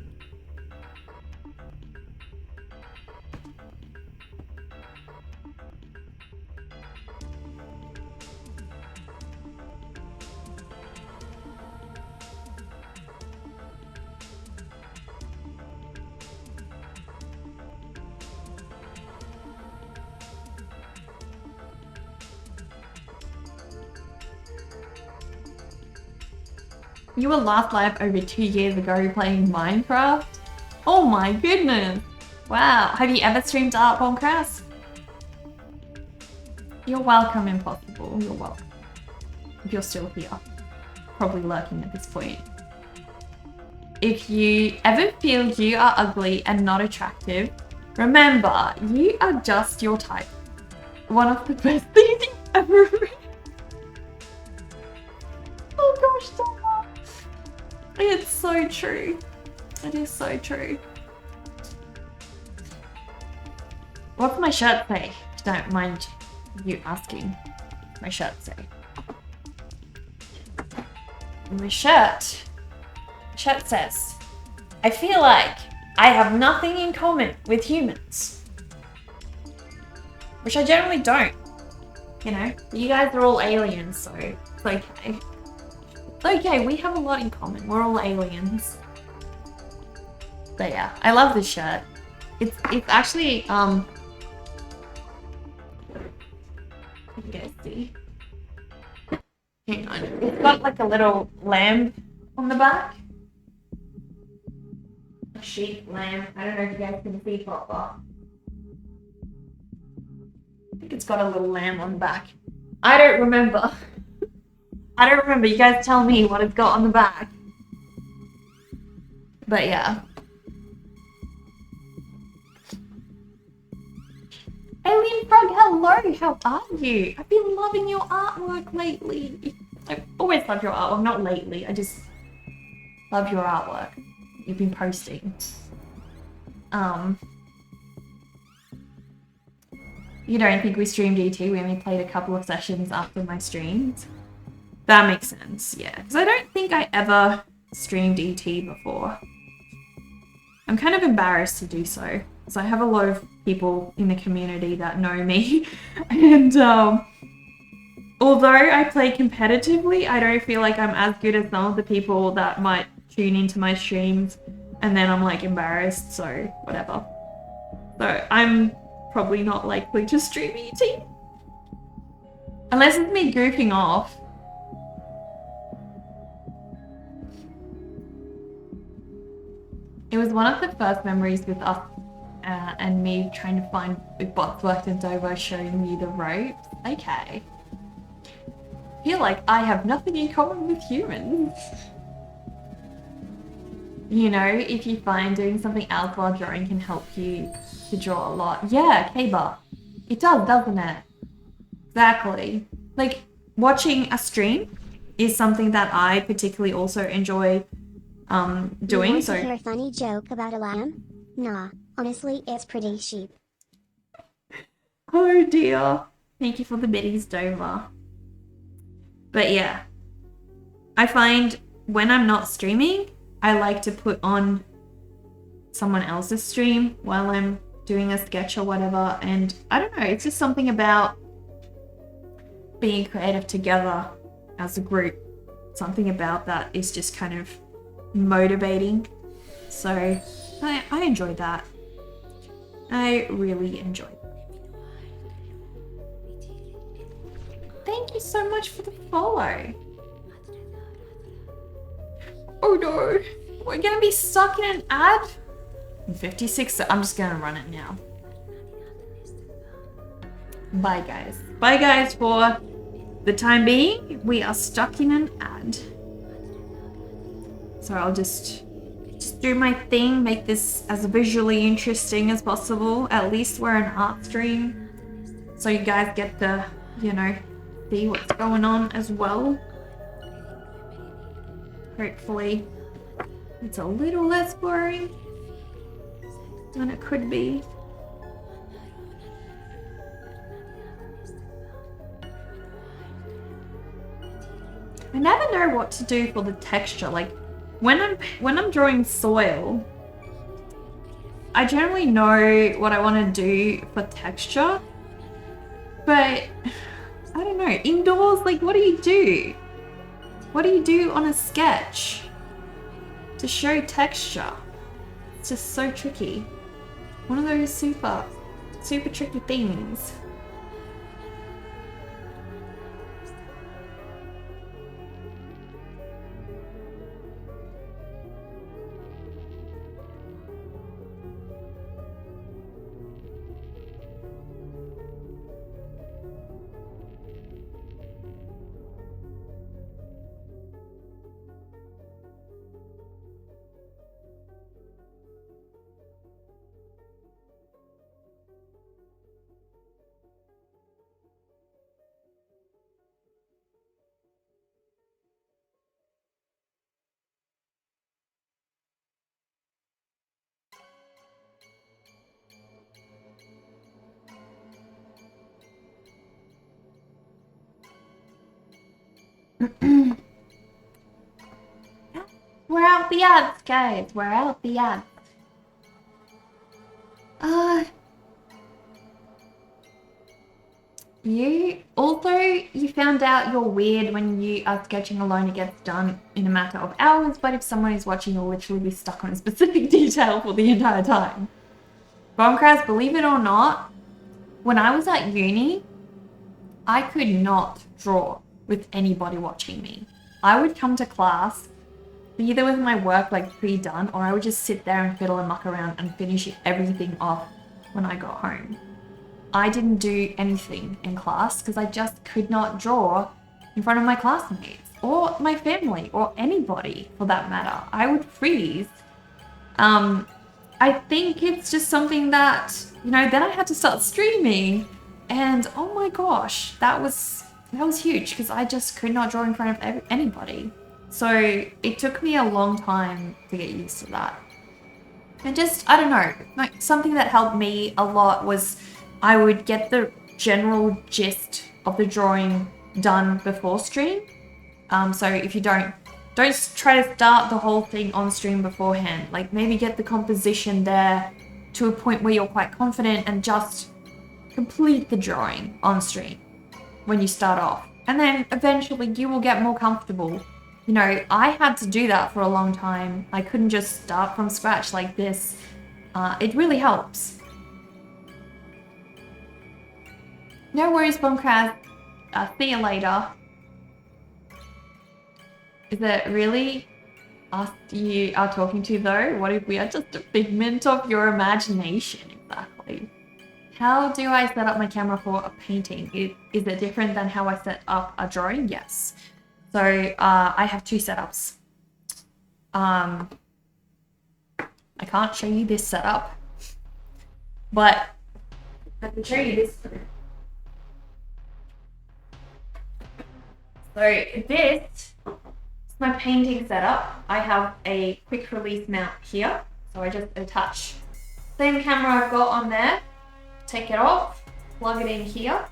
You were last live over 2 years ago playing Minecraft? Oh my goodness! Wow, have you ever streamed art, Bombcrass? You're welcome, Impossible. You're welcome. If you're still here. Probably lurking at this point. If you ever feel you are ugly and not attractive, remember, you are just your type. One of the best things you've ever read. Oh gosh, stop. It's so true. It is so true. What's my shirt say? Don't mind you asking. My shirt say. My shirt says, I feel like I have nothing in common with humans. Which I generally don't. You know, you guys are all aliens, so it's okay. Okay, we have a lot in common. We're all aliens. But yeah, I love this shirt. It's actually you guys see. Hang on. It's got like a little lamb on the back. A sheep lamb. I don't know if you guys can see proper. I think it's got a little lamb on the back. I don't remember. I don't remember. You guys tell me what it's got on the back. But yeah. Alien Frog, hello! How are you? I've been loving your artwork lately. I've always loved your artwork. Not lately. I just love your artwork. You've been posting. You don't think we streamed ET? We only played a couple of sessions after my streams. That makes sense, yeah. Because I don't think I ever streamed ET before. I'm kind of embarrassed to do so. Because I have a lot of people in the community that know me. And although I play competitively, I don't feel like I'm as good as some of the people that might tune into my streams. And then I'm like embarrassed, so whatever. So I'm probably not likely to stream ET. Unless it's me goofing off. It was one of the first memories with us and me trying to find if bots worked in Dover, showing me the ropes. Okay. I feel like I have nothing in common with humans. You know, if you find doing something else while drawing can help you to draw a lot. Yeah, K-Bar. It does, doesn't it? Exactly. Like, watching a stream is something that I particularly also enjoy doing. You want so to hear a funny joke about a lamb? Nah, honestly, it's pretty sheep. Oh dear. Thank you for the biddies, Dover. But yeah, I find when I'm not streaming, I like to put on someone else's stream while I'm doing a sketch or whatever. And I don't know, it's just something about being creative together as a group. Something about that is just kind of motivating. So I enjoy that. I really enjoy it. Thank you so much for the follow. Oh no, we're gonna be stuck in an ad. 56, so I'm just gonna run it now. Bye guys. Bye guys for the time being. We are stuck in an ad. So I'll just do my thing, make this as visually interesting as possible. At least we're an art stream. So you guys get to, you know, see what's going on as well. Hopefully it's a little less boring than it could be. I never know what to do for the texture. Like when I'm drawing soil, I generally know what I want to do for texture, but I don't know. Indoors, like what do you do? What do you do on a sketch to show texture? It's just so tricky. One of those super tricky things. We're out the ads, guys. We're out the ads. You found out you're weird when you are sketching alone. It gets done in a matter of hours, but if someone is watching, you'll literally be stuck on a specific detail for the entire time. Bombcrass, believe it or not, when I was at uni, I could not draw with anybody watching me. I would come to class, either with my work like pre-done, or I would just sit there and fiddle and muck around and finish everything off when I got home. I didn't do anything in class because I just could not draw in front of my classmates or my family or anybody for that matter. I would freeze. I think it's just something that, you know, then I had to start streaming and oh my gosh, that was huge because I just could not draw in front of anybody. So it took me a long time to get used to that. And just, I don't know, like something that helped me a lot was I would get the general gist of the drawing done before stream. So if you don't try to start the whole thing on stream beforehand. Like maybe get the composition there to a point where you're quite confident and just complete the drawing on stream when you start off. And then eventually you will get more comfortable. You know, I had to do that for a long time. I couldn't just start from scratch like this. It really helps. No worries, Bombcraft. See you later. Is it really us you are talking to though? What if we are just a figment of your imagination? Exactly. How do I set up my camera for a painting? Is it different than how I set up a drawing? Yes. So I have two setups. I can't show you this setup, but I can show you this. So this is my painting setup. I have a quick release mount here. So I just attach same camera I've got on there, take it off, plug it in here,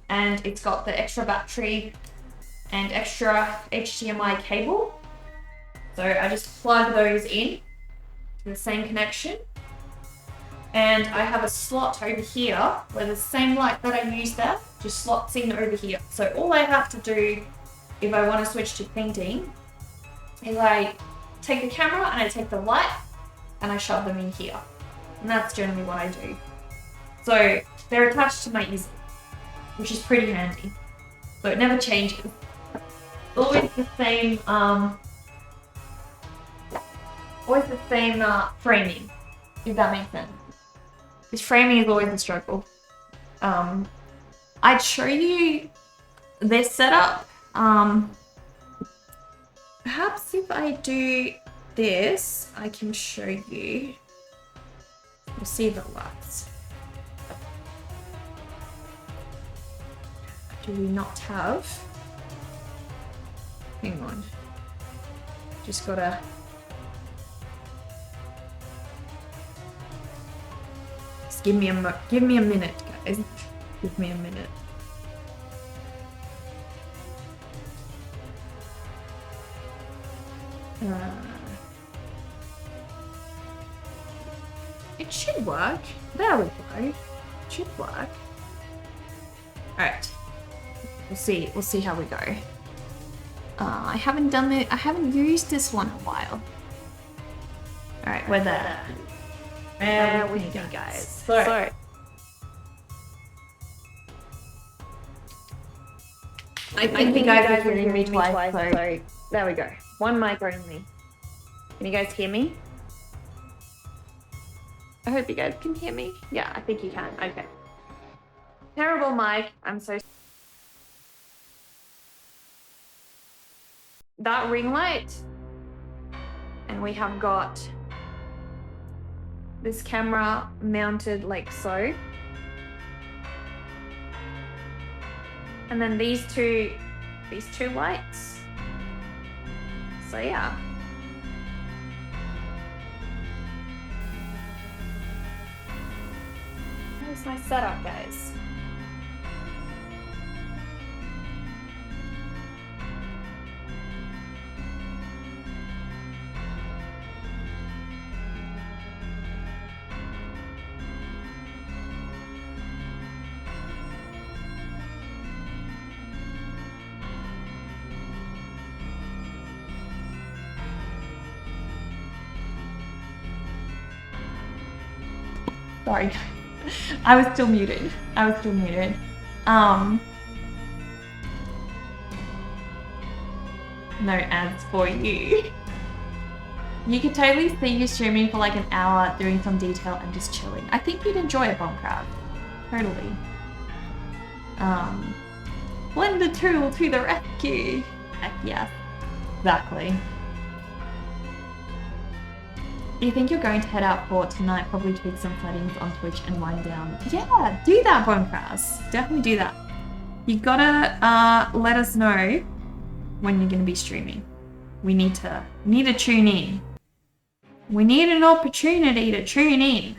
and it's got the extra battery and extra HDMI cable. So I just plug those in to the same connection. And I have a slot over here where the same light that I use there just slots in over here. So all I have to do if I want to switch to painting is I take the camera and I take the light and I shove them in here. And that's generally what I do. So they're attached to my easel, which is pretty handy. So it never changes. Always the same, framing, if that makes sense. This framing is always a struggle. I'd show you this setup. Perhaps if I do this, I can show you. We'll see if it works. Do we not have? Hang on. Just gotta. Just give me a minute, guys. Give me a minute. It should work. There we go. It should work. Alright. We'll see how we go. I haven't used this one in a while. Alright, we're there. Bear with me, guys. So I think you guys are hearing me twice, so there we go. One mic only. Can you guys hear me? I hope you guys can hear me. Yeah, I think you can. Okay. Terrible mic. I'm so... That ring light. And we have got this camera mounted like so. And then these two lights. So yeah. Here's my setup, guys. Sorry, I was still muted. No ads for you. You could totally see you streaming for like an hour, doing some detail and just chilling. I think you'd enjoy it, Bombcraft. Totally. Blender tool to the rescue. Heck yeah. Exactly. Do you think you're going to head out for tonight? Probably tweak some settings on Twitch and wind down. Yeah, do that, Bonecrass. Definitely do that. You gotta let us know when you're gonna be streaming. We need to tune in. We need an opportunity to tune in.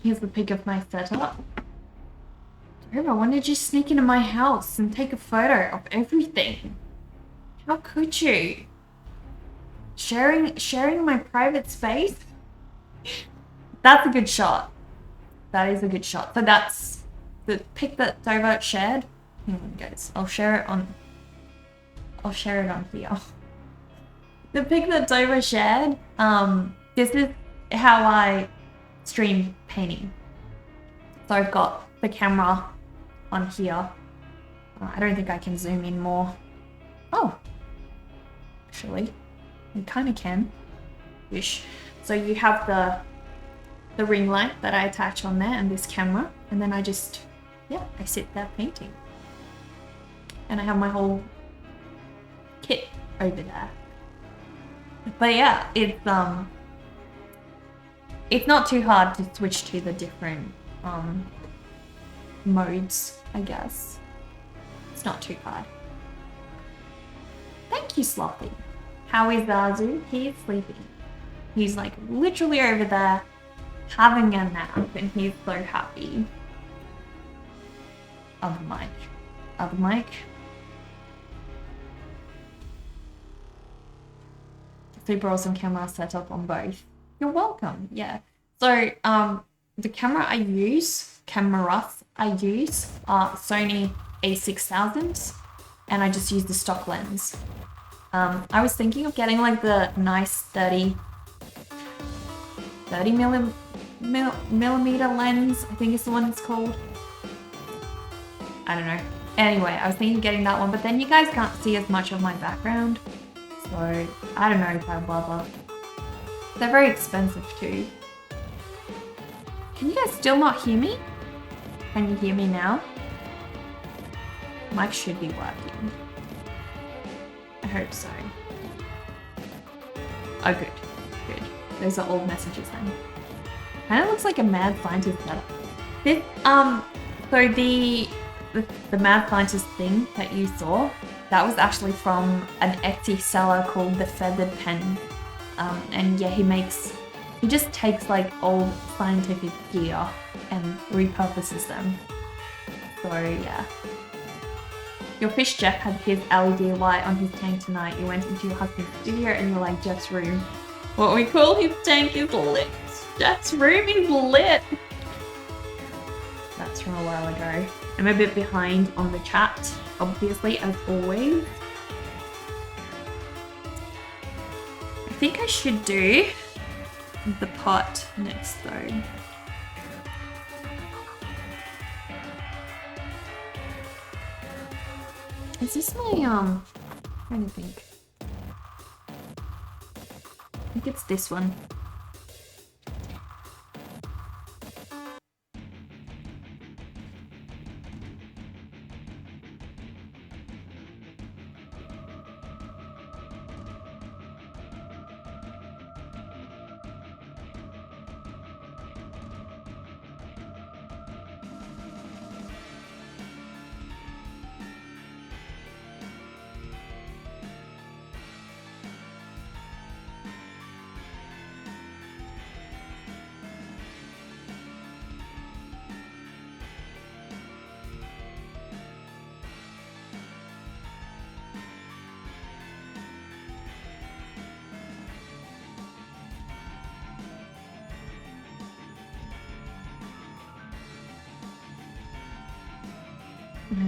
Here's the pic of my setup. Trevor, why did you sneak into my house and take a photo of everything? How could you? Sharing my private space? That's a good shot. That is a good shot. So that's the pic that Dover shared. Hang on, guys. I'll share it on here. The pic that Dover shared, this is how I stream painting. So I've got the camera on here. I don't think I can zoom in more. Oh, actually, you kind of can. Ish. So you have the ring light that I attach on there and this camera, and then I just, yeah, I sit there painting. And I have my whole kit over there. But yeah, it's not too hard to switch to the different modes, I guess. It's not too hard. Thank you, Slothy. How is Zazu? He is sleeping. He's like literally over there having a nap and he's so happy. Other mic. Other mic. Super awesome camera setup on both. You're welcome. Yeah. So the cameras I use are Sony a6000s and I just use the stock lens. I was thinking of getting like the nice 30 millimeter lens, I think is the one it's called. I don't know. Anyway, I was thinking of getting that one, but then you guys can't see as much of my background. So I don't know if I bother. They're very expensive too. Can you guys still not hear me? Can you hear me now? Mic should be working. I hope so. Oh, good. Good. Those are old messages then. Kind of looks like a mad scientist setup. This, so the mad scientist thing that you saw, that was actually from an Etsy seller called The Feathered Pen. And yeah, he just takes like old scientific gear and repurposes them. So yeah. Your fish Jeff had his LED light on his tank tonight. You went into your husband's studio and you're like, Jeff's room. What we call his tank is lit. Jeff's room is lit. That's from a while ago. I'm a bit behind on the chat, obviously, as always. I think I should do the pot next though. Is this my, I'm trying to think. I think it's this one.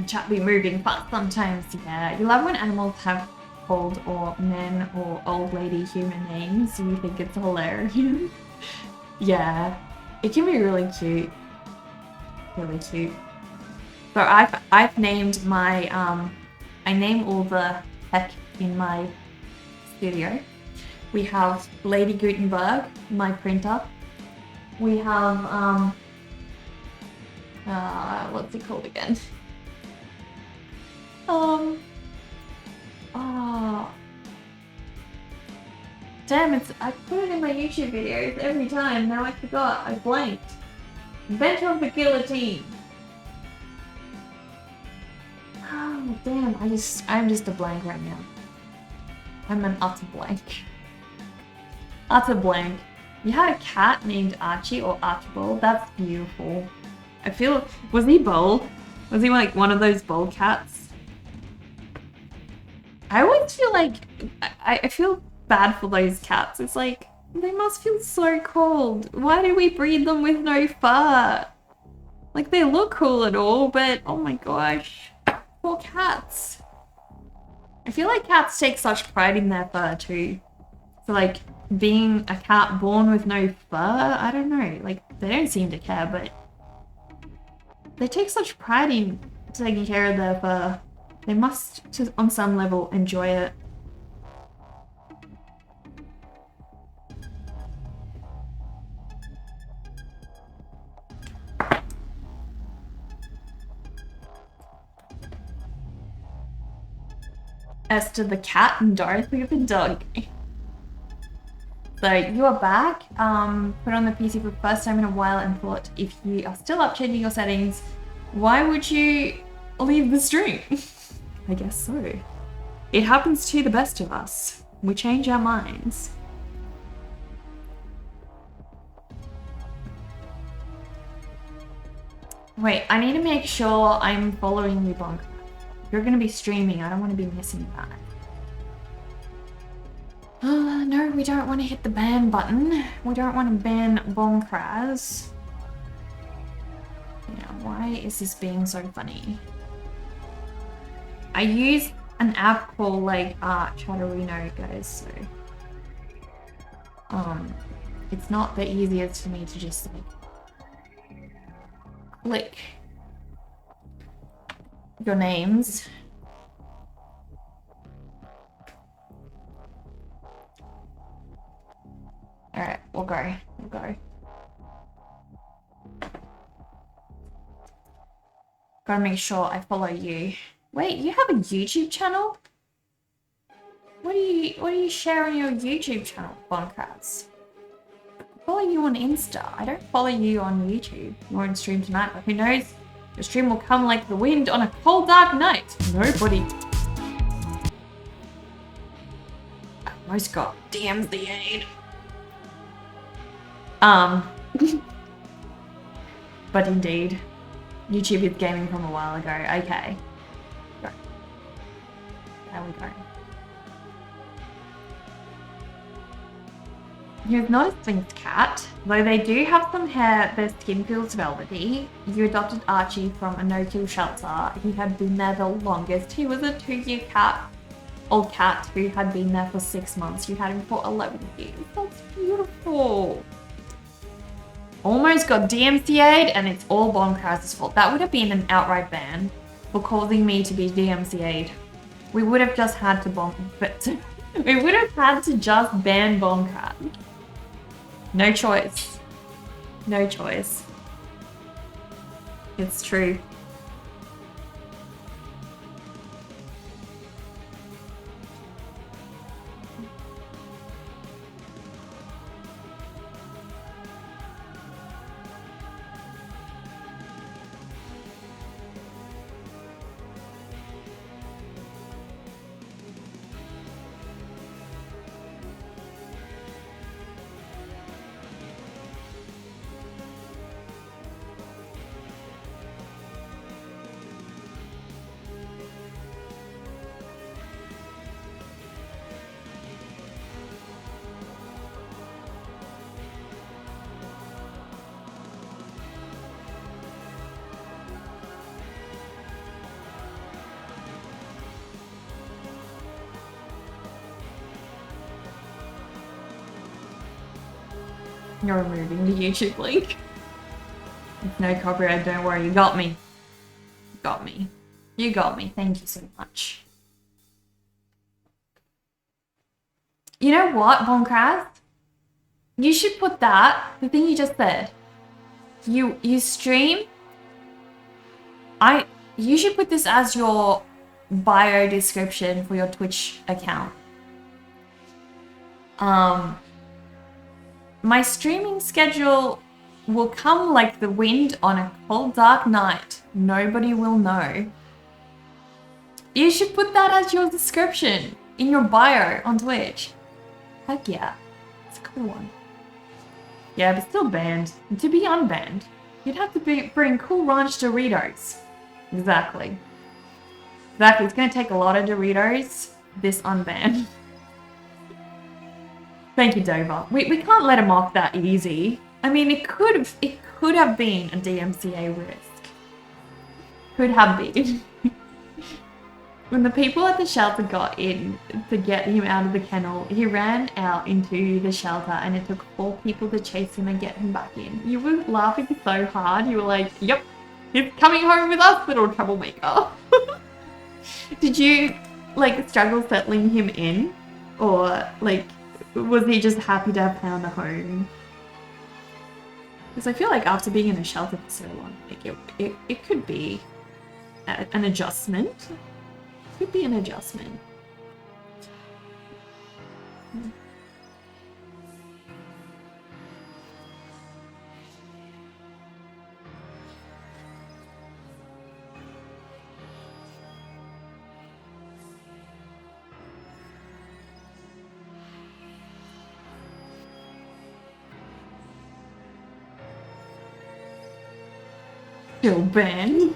Chat be moving fast sometimes, yeah. You love when animals have old or men or old lady human names. You think it's hilarious. Yeah, it can be really cute. Really cute. So I've named my I name all the tech in my studio. We have Lady Gutenberg, my printer. We have what's it called again? Damn, I put it in my YouTube videos every time. Now I forgot. I blanked. Inventor of the Guillotine. Oh, damn. I'm just a blank right now. I'm an utter blank. Utter blank. You had a cat named Archie or Archibald? That's beautiful. I feel... Was he bold? Was he like one of those bold cats? I always feel like... I feel bad for those cats. It's like, they must feel so cold. Why do we breed them with no fur? Like, they look cool and all, but oh my gosh. Poor cats. I feel like cats take such pride in their fur too. So like, being a cat born with no fur, I don't know. Like, they don't seem to care, but they take such pride in taking care of their fur. They must, on some level, enjoy it. Esther the cat and Dorothy the dog. So you are back. Put on the PC for the first time in a while and thought if you are still updating your settings, why would you leave the stream? I guess so. It happens to the best of us. We change our minds. Wait, I need to make sure I'm following you, Bonk. If you're going to be streaming, I don't want to be missing that. No, we don't want to hit the ban button. We don't want to ban Bonkraz. Yeah, why is this being so funny? I use an app called like Chatterino, guys, so it's not the easiest for me to just like click your names. Alright, we'll go. Gotta make sure I follow you. Wait, you have a YouTube channel? What do you share on your YouTube channel, Bonkraz? I follow you on Insta. I don't follow you on YouTube. You're on stream tonight, but who knows? Your stream will come like the wind on a cold, dark night. Nobody. I almost got DMCA'd. But indeed, YouTube is gaming from a while ago. Okay. Go. There we go. He's not a Sphinx cat, though they do have some hair. Their skin feels velvety. You adopted Archie from a no-kill shelter. He had been there the longest. He was a 2-year old cat who had been there for 6 months. You had him for 11 years. That's beautiful. Almost got DMCA'd, and it's all Bonkraz's fault. That would have been an outright ban for causing me to be DMCA'd. We would have just had to we would have had to just ban Bonkraz. No choice. No choice. It's true. You're removing the YouTube link. It's no copyright, don't worry, you got me. You got me. You got me, thank you so much. You know what, Bonkraz? You should put that, the thing you just said. You stream. You should put this as your bio description for your Twitch account. My streaming schedule will come like the wind on a cold, dark night. Nobody will know. You should put that as your description in your bio on Twitch. Heck yeah. It's a cool one. Yeah, but still banned. And to be unbanned, you'd have to bring Cool Ranch Doritos. Exactly. Exactly. It's going to take a lot of Doritos. This unbanned. Thank you, Dover. We can't let him off that easy. I mean, it could have been a DMCA risk. Could have been. When the people at the shelter got in to get him out of the kennel, he ran out into the shelter and it took 4 people to chase him and get him back in. You were laughing so hard. You were like, yep, he's coming home with us, little troublemaker. Did you, like, struggle settling him in? Or, like, was he just happy to have found a home? Because I feel like after being in a shelter for so long, like it could be an adjustment. Could be an adjustment. Still banned.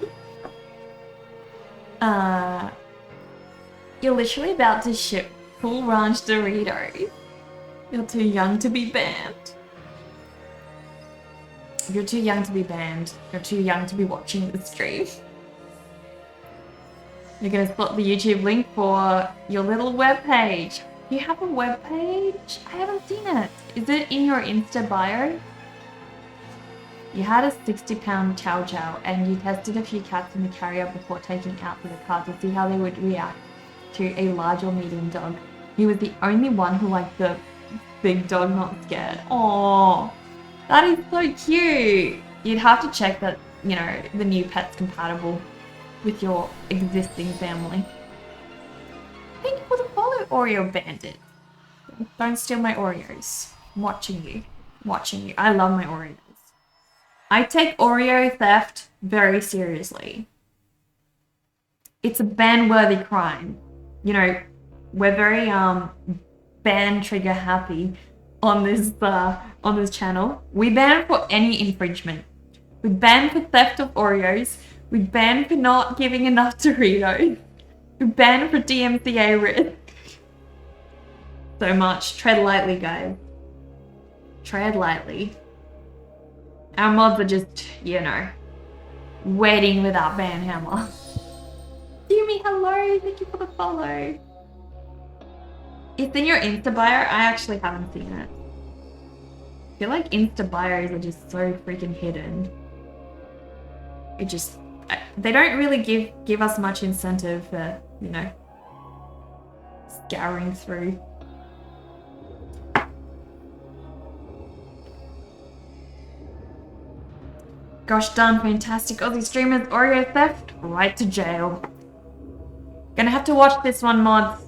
You're literally about to ship full ranch Doritos. You're too young to be banned. You're too young to be banned. You're too young to be watching the stream. You're gonna spot the YouTube link for your little webpage. Do you have a webpage? I haven't seen it. Is it in your Insta bio? You had a 60-pound chow chow and you tested a few cats in the carrier before taking out to the car to see how they would react to a large or medium dog. He was the only one who liked the big dog, not scared. Aww, that is so cute. You'd have to check that, you know, the new pet's compatible with your existing family. Thank you for the follow, Oreo Bandit. Don't steal my Oreos. I'm watching you. I'm watching you. I love my Oreos. I take Oreo theft very seriously. It's a ban-worthy crime. You know, we're very ban trigger happy on this channel. We ban for any infringement. We ban for theft of Oreos. We ban for not giving enough Doritos. We ban for DMCA risk. So much. Tread lightly, guys. Tread lightly. Our mods are just, you know, waiting with our ban hammer. Yumi, hello. Thank you for the follow. It's in your Insta bio. I actually haven't seen it. I feel like Insta bios are just so freaking hidden. It just, they don't really give us much incentive for, you know, scouring through. Gosh darn, fantastic Aussie streamers, Oreo theft, right to jail. Gonna have to watch this one, mods.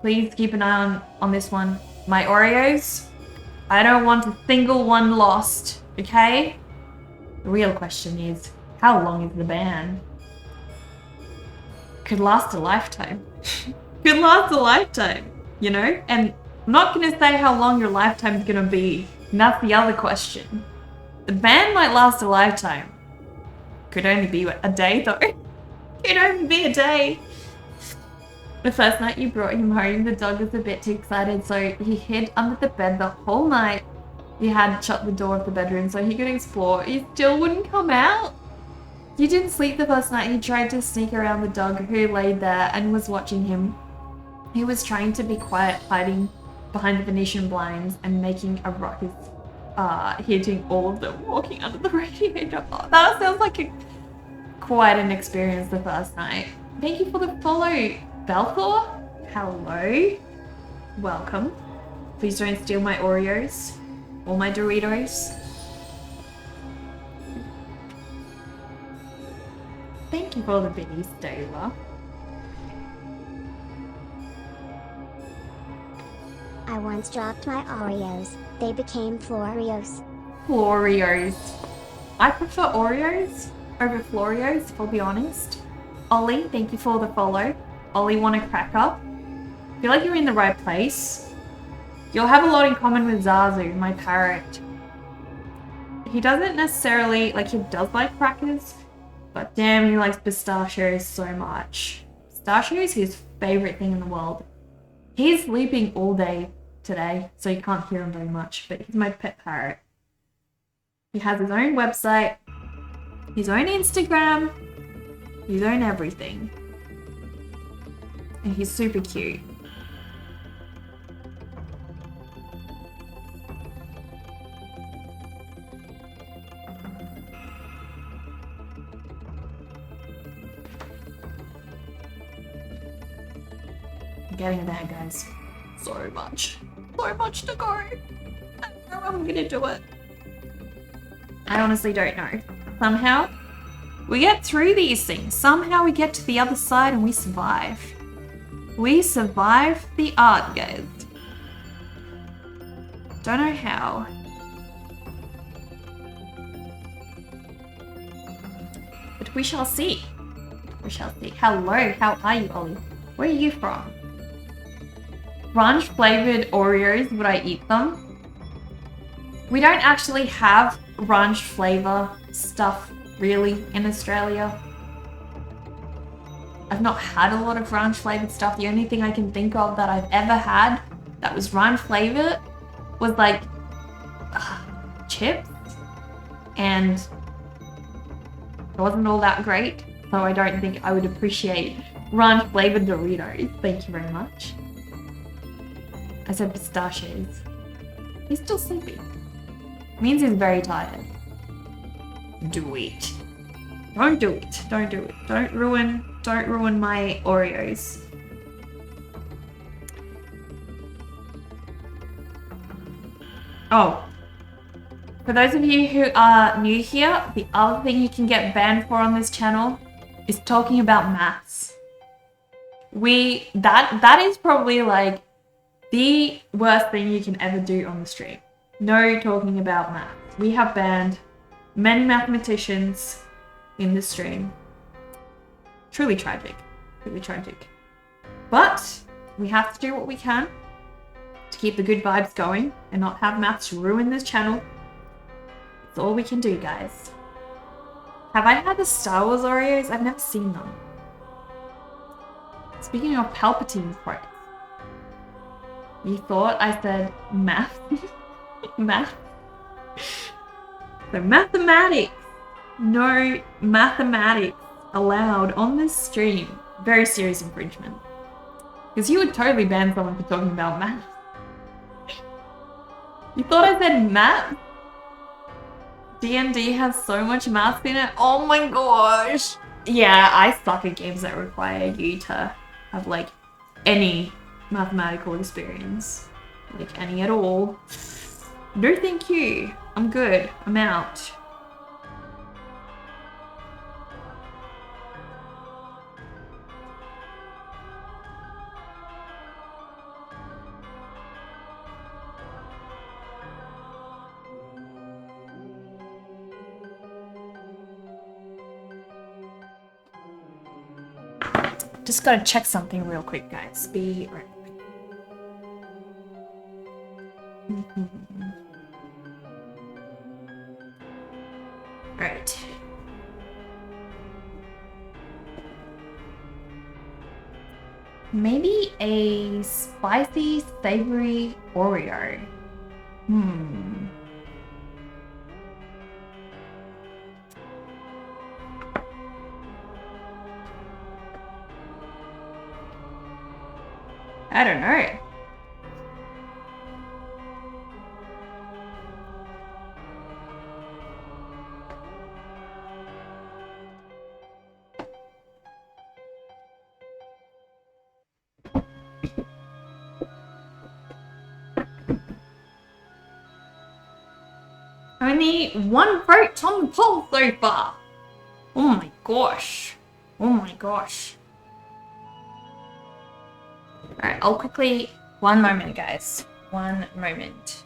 Please keep an eye on this one. My Oreos, I don't want a single one lost, okay? The real question is, how long is the ban? Could last a lifetime. Could last a lifetime, you know? And I'm not gonna say how long your lifetime is gonna be. And that's the other question. The ban might last a lifetime. Could only be a day though. Could only be a day. The first night you brought him home, the dog was a bit too excited, so he hid under the bed the whole night. You had shut the door of the bedroom so he could explore. He still wouldn't come out. You didn't sleep the first night. He tried to sneak around the dog who laid there and was watching him. He was trying to be quiet, hiding behind the Venetian blinds and making a ruckus. Hitting all of them, walking under the radiator. Oh, that sounds like quite an experience the first night. Thank you for the follow, Belthor. Hello. Welcome. Please don't steal my Oreos or my Doritos. Thank you for the biddies, Dova. I once dropped my Oreos. They became Floreos. Floreos. I prefer Oreos over Floreos, if I'll be honest. Ollie, thank you for the follow. Ollie, want to crack up? I feel like you're in the right place. You'll have a lot in common with Zazu, my parrot. He doesn't necessarily, like, he does like crackers, but damn, he likes pistachios so much. Pistachios, his favorite thing in the world. He's sleeping all day today, so you can't hear him very much, but he's my pet parrot. He has his own website, his own Instagram, his own everything. And he's super cute. I'm getting there, guys. So much to go. I don't know how I'm gonna do it. I honestly don't know. Somehow, we get through these things. Somehow we get to the other side and we survive. We survive the art, guys. Don't know how. But we shall see. We shall see. Hello, how are you, Ollie? Where are you from? Ranch flavored Oreos, would I eat them? We don't actually have ranch flavor stuff really in Australia. I've not had a lot of ranch flavored stuff. The only thing I can think of that I've ever had that was ranch flavored was like chips, and it wasn't all that great, so I don't think I would appreciate ranch flavored Doritos. Thank you very much. I said pistachios. He's still sleepy. Means he's very tired. Do it. Don't do it. Don't do it. Don't ruin my Oreos. Oh. For those of you who are new here, the other thing you can get banned for on this channel is talking about maths. That is probably like the worst thing you can ever do on the stream. No talking about math. We have banned many mathematicians in this stream. Truly tragic. Truly tragic. But we have to do what we can to keep the good vibes going and not have maths ruin this channel. It's all we can do, guys. Have I had the Star Wars Oreos? I've never seen them. Speaking of Palpatine's quotes, you thought I said math? Math? So mathematics. No mathematics allowed on this stream. Very serious infringement. Because you would totally ban someone for talking about math. You thought I said math? D&D has so much math in it. Oh my gosh. Yeah, I suck at games that require you to have like any mathematical experience. Like any at all. No thank you. I'm good. I'm out. Just gotta check something real quick, guys. Be right back. Alright. Maybe a spicy, savory Oreo. I don't know. Only one vote on the poll so far. Oh my gosh. Oh my gosh. Alright, I'll quickly... One moment, guys. One moment.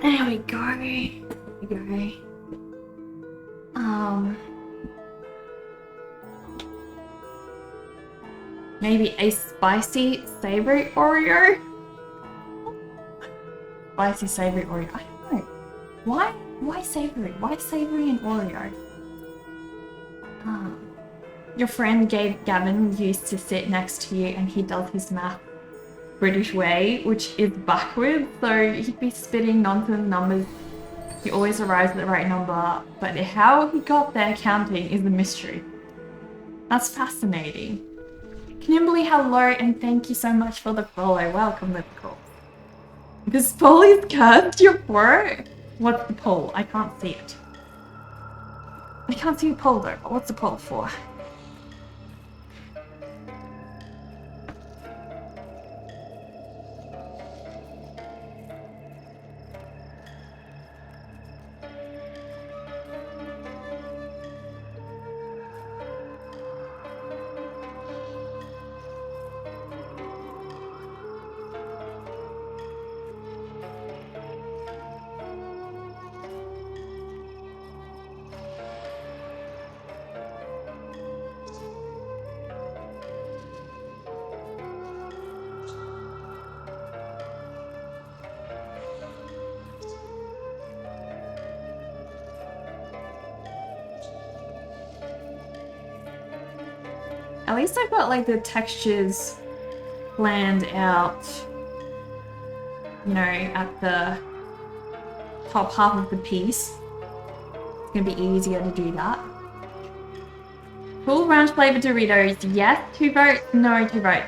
There we go. There we go. Maybe a spicy savory Oreo? Spicy savory Oreo. I don't know. Why savory? Why savory and Oreo? Your friend Gavin used to sit next to you and he does his math British way, which is backwards, so he'd be spitting nonsense numbers. He always arrives at the right number, but how he got there counting is a mystery. That's fascinating. Kimberly, hello, and thank you so much for the follow. Welcome, the call. This poll is cursed, you're pro. What's the poll? I can't see it. I can't see the poll though, but what's the poll for? At least I've got like the textures planned out, you know, at the top half of the piece. It's gonna be easier to do that. Cool ranch flavored Doritos, yes. 2 votes, no 2 votes.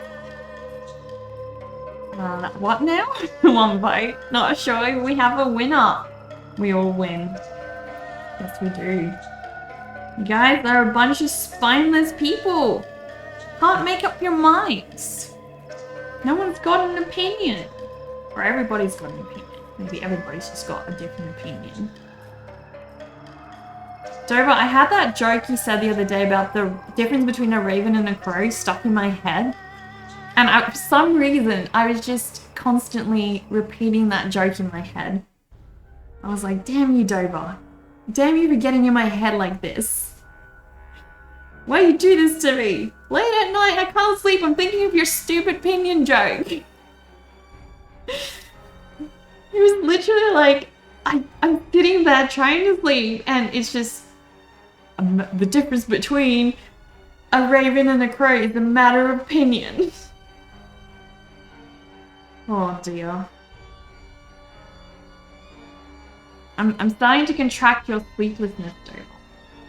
What now? 1 vote, not sure. We have a winner. We all win. Yes, we do. You guys are a bunch of spineless people. Can't make up your minds. No one's got an opinion. Or everybody's got an opinion. Maybe everybody's just got a different opinion. Dover, I had that joke you said the other day about the difference between a raven and a crow stuck in my head. And for some reason, I was just constantly repeating that joke in my head. I was like, damn you, Dover. Damn you for getting in my head like this. Why you do this to me? Late at night, I can't sleep. I'm thinking of your stupid opinion joke. It was literally like, I'm sitting there trying to sleep, and it's just the difference between a raven and a crow is a matter of opinion. Oh dear. I'm starting to contract your sleeplessness, Dover.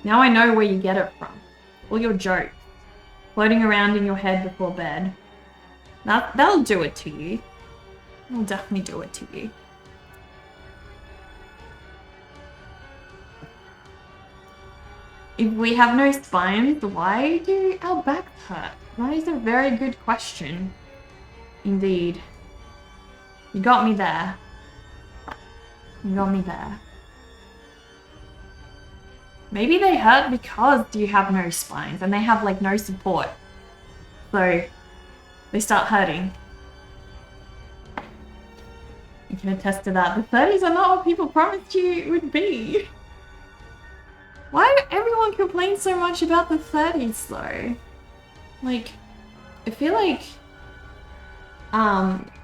Now I know where you get it from. All your jokes floating around in your head before bed. That'll do it to you. It'll definitely do it to you. If we have no spines, why do our backs hurt? That is a very good question. Indeed. You got me there. You got me there. Maybe they hurt because you have no spines and they have like no support. So they start hurting. You can attest to that. The 30s are not what people promised you it would be. Why do everyone complain so much about the 30s though? Like, I feel like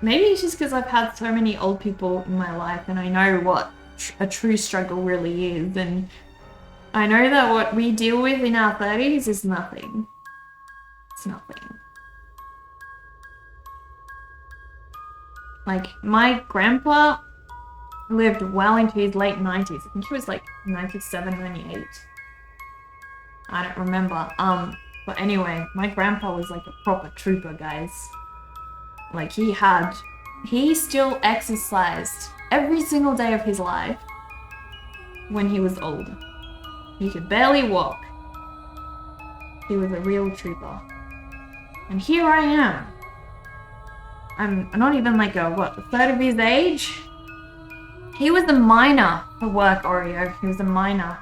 maybe it's just because I've had so many old people in my life and I know what a true struggle really is, and I know that what we deal with in our 30s is nothing. It's nothing. Like, my grandpa lived well into his late 90s. I think he was like 97, 98. I don't remember. But anyway, my grandpa was like a proper trooper, guys. Like, he still exercised every single day of his life when he was older. He could barely walk. He was a real trooper. And here I am. I'm not even like a third of his age? He was a miner for work, Oreo. He was a miner.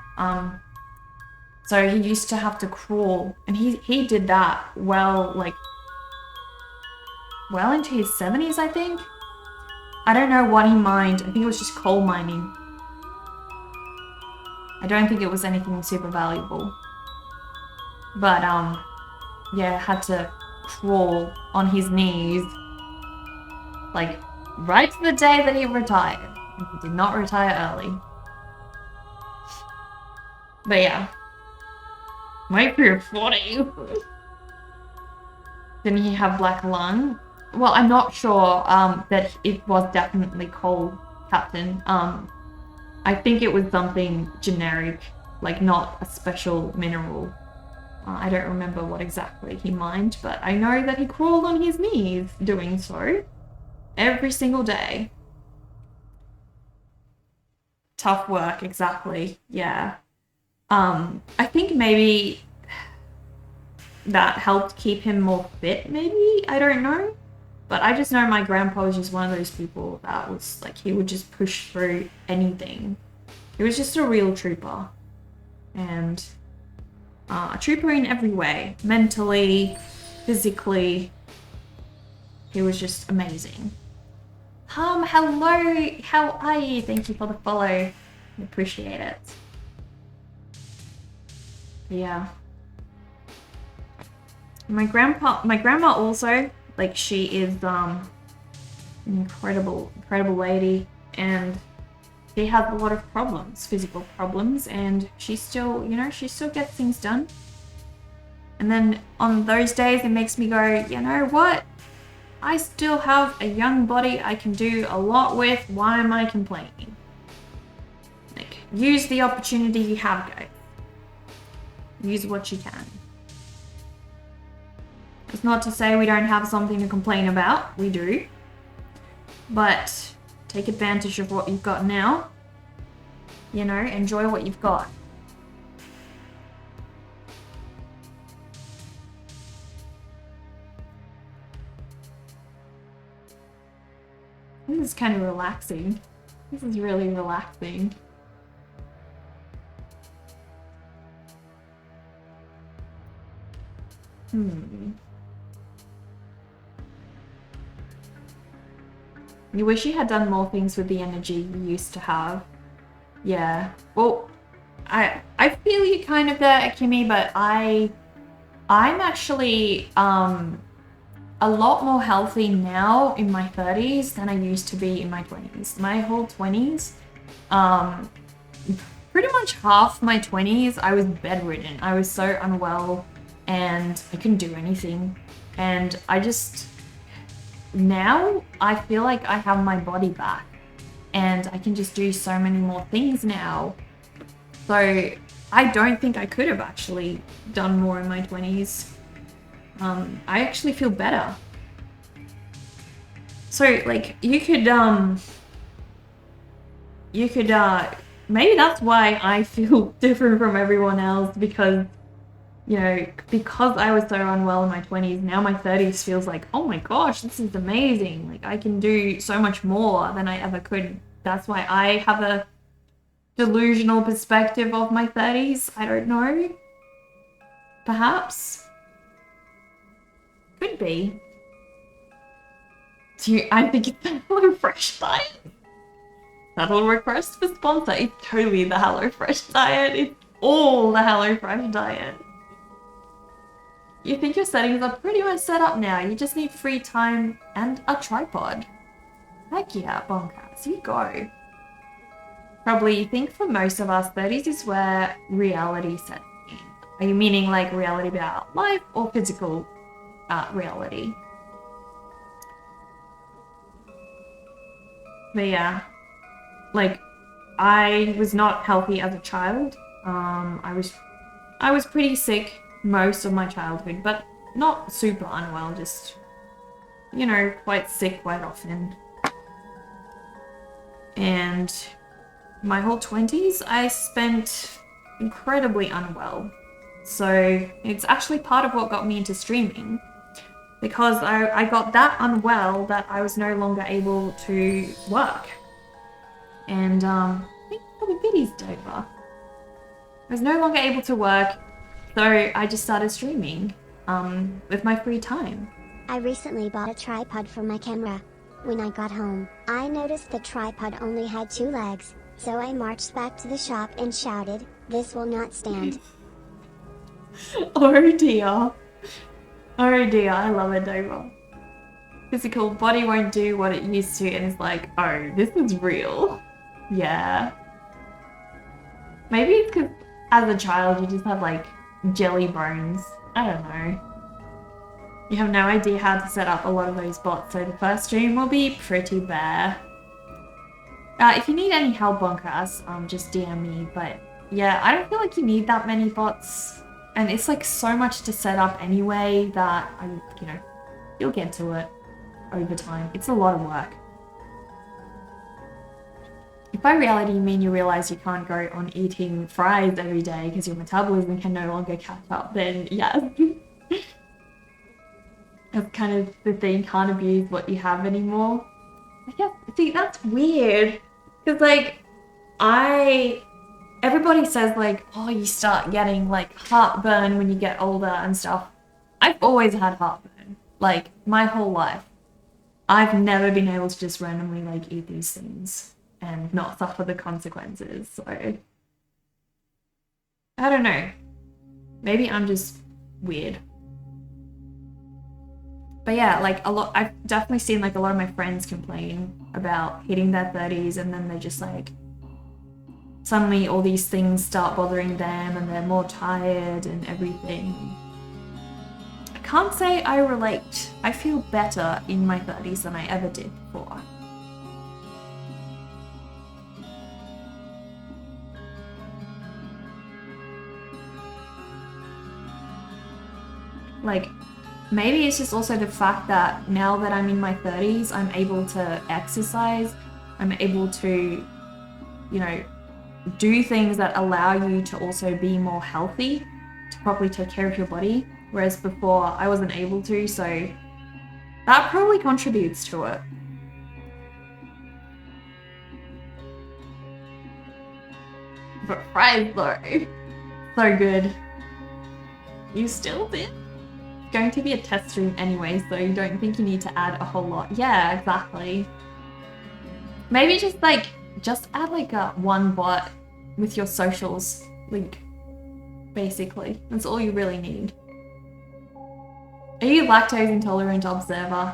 So he used to have to crawl. And he did that well into his 70s, I think. I don't know what he mined. I think it was just coal mining. I don't think it was anything super valuable. But, yeah, had to crawl on his knees. Like, right to the day that he retired. And he did not retire early. But yeah. Wait for your 40. Didn't he have black lung? Well, I'm not sure that it was definitely coal, Captain. I think it was something generic, like not a special mineral. I don't remember what exactly he mined, but I know that he crawled on his knees doing so every single day. Tough work, exactly. Yeah. I think maybe that helped keep him more fit, maybe? I don't know. But I just know my grandpa was just one of those people that was like, he would just push through anything. He was just a real trooper. And a trooper in every way. Mentally, physically. He was just amazing. Hello, how are you? Thank you for the follow. I appreciate it. Yeah. My grandma also, like, she is an incredible lady, and she has a lot of problems, physical problems, and she still, you know, she still gets things done. And then on those days it makes me go, you know what? I still have a young body I can do a lot with. Why am I complaining? Like, use the opportunity you have, guys. Use what you can. It's not to say we don't have something to complain about. We do. But take advantage of what you've got now. You know, enjoy what you've got. This is kind of relaxing. This is really relaxing. You wish you had done more things with the energy you used to have. Yeah. Well, I feel you kind of there, Kimmy, but I'm actually a lot more healthy now in my 30s than I used to be in my 20s. My whole 20s, pretty much half my 20s, I was bedridden. I was so unwell and I couldn't do anything. And I just, now I feel like I have my body back and I can just do so many more things now. So I don't think I could have actually done more in my 20s. I actually feel better. So, like, you could, maybe that's why I feel different from everyone else, because, you know, because I was so unwell in my 20s, now my 30s feels like, oh my gosh, this is amazing. Like, I can do so much more than I ever could. That's why I have a delusional perspective of my 30s. I don't know. Perhaps. Could be. I think it's the HelloFresh diet. Subtle request for sponsor. It's totally the HelloFresh diet. It's all the HelloFresh diet. You think your settings are pretty much set up now. You just need free time and a tripod. Heck yeah, Bombcats, you go. Probably you think for most of us, 30s is where reality sets in. Are you meaning like reality about life or physical reality? But yeah, like, I was not healthy as a child. I was pretty sick most of my childhood, but not super unwell, just, you know, quite sick quite often. And my whole 20s, I spent incredibly unwell. So it's actually part of what got me into streaming, because I got that unwell that I was no longer able to work. And I think the video's over. I was no longer able to work, so I just started streaming with my free time. I recently bought a tripod for my camera. When I got home, I noticed the tripod only had 2 legs, so I marched back to the shop and shouted, "This will not stand." Oh dear. Oh dear, I love it, Nova. Physical body won't do what it used to and it's like, oh, this is real. Yeah. Maybe it's because as a child you just have like jelly bones. I don't know. You have no idea how to set up a lot of those bots, so the first stream will be pretty bare. If you need any help on class, just DM me, but yeah, I don't feel like you need that many bots. And it's like so much to set up anyway that, you'll get to it over time. It's a lot of work. If by reality you mean you realize you can't go on eating fries every day because your metabolism can no longer catch up, then yes. That's kind of the thing, can't abuse what you have anymore. I guess, see, that's weird. Because like, everybody says like, oh, you start getting like heartburn when you get older and stuff. I've always had heartburn, like my whole life. I've never been able to just randomly like eat these things and not suffer the consequences, so I don't know. Maybe I'm just weird. But yeah, like I've definitely seen like a lot of my friends complain about hitting their 30s and then they're just like, suddenly all these things start bothering them and they're more tired and everything. I can't say I relate. I feel better in my 30s than I ever did before. Like, maybe it's just also the fact that now that I'm in my 30s, I'm able to exercise, I'm able to, do things that allow you to also be more healthy, to properly take care of your body, whereas before I wasn't able to, so that probably contributes to it. But fries though, so good. You still did? Going to be a test stream anyway, so you don't think you need to add a whole lot. Yeah, exactly. Maybe just add like one bot with your socials link, basically. That's all you really need. Are you lactose intolerant observer?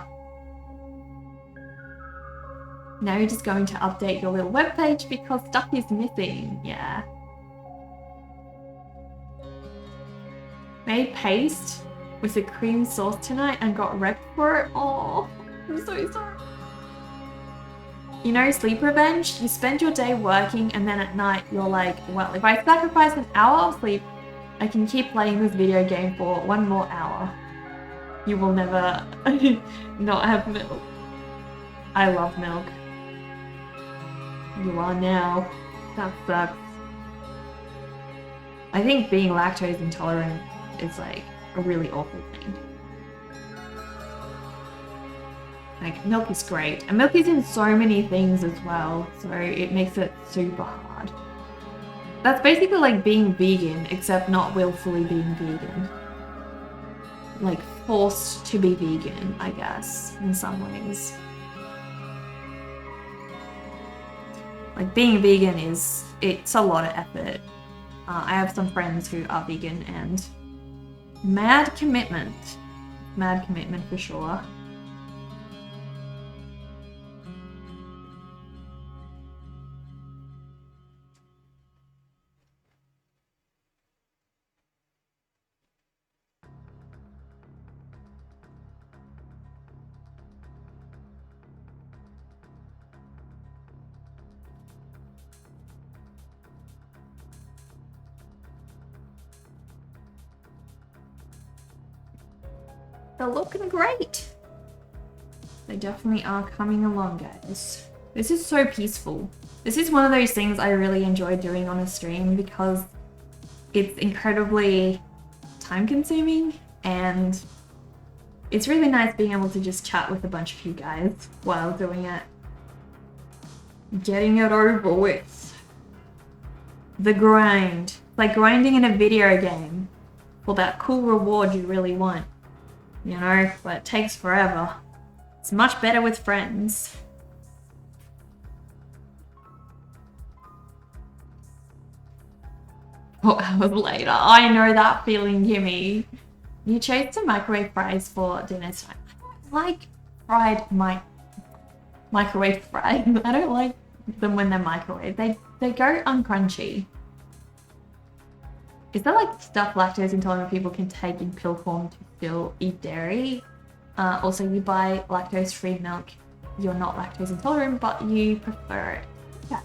Now you're just going to update your little webpage because stuff is missing. Yeah. Made paste with a cream sauce tonight and got wrecked for it. Oh, I'm so sorry. You know, sleep revenge? You spend your day working and then at night you're like, well, if I sacrifice an hour of sleep, I can keep playing this video game for 1 more hour. You will never not have milk. I love milk. You are now. That sucks. I think being lactose intolerant is like a really awful thing. Like, milk is great. And milk is in so many things as well, so it makes it super hard. That's basically like being vegan, except not willfully being vegan. Like, forced to be vegan, I guess, in some ways. Like, being vegan it's a lot of effort. I have some friends who are vegan and mad commitment. Mad commitment for sure. They're looking great. They definitely are coming along, guys. This is so peaceful. This is one of those things I really enjoy doing on a stream because it's incredibly time consuming and it's really nice being able to just chat with a bunch of you guys while doing it. Getting it over with. The grind. Like grinding in a video game for that cool reward you really want. You know, but it takes forever. It's much better with friends. 4 hours later. I know that feeling, Kimmy. You chose to microwave fries for dinner tonight. I don't like microwave fries. I don't like them when they're microwaved. They go uncrunchy. Is that like stuff lactose intolerant people can take in pill form to still eat dairy? Also, you buy lactose-free milk. You're not lactose intolerant, but you prefer it. Okay.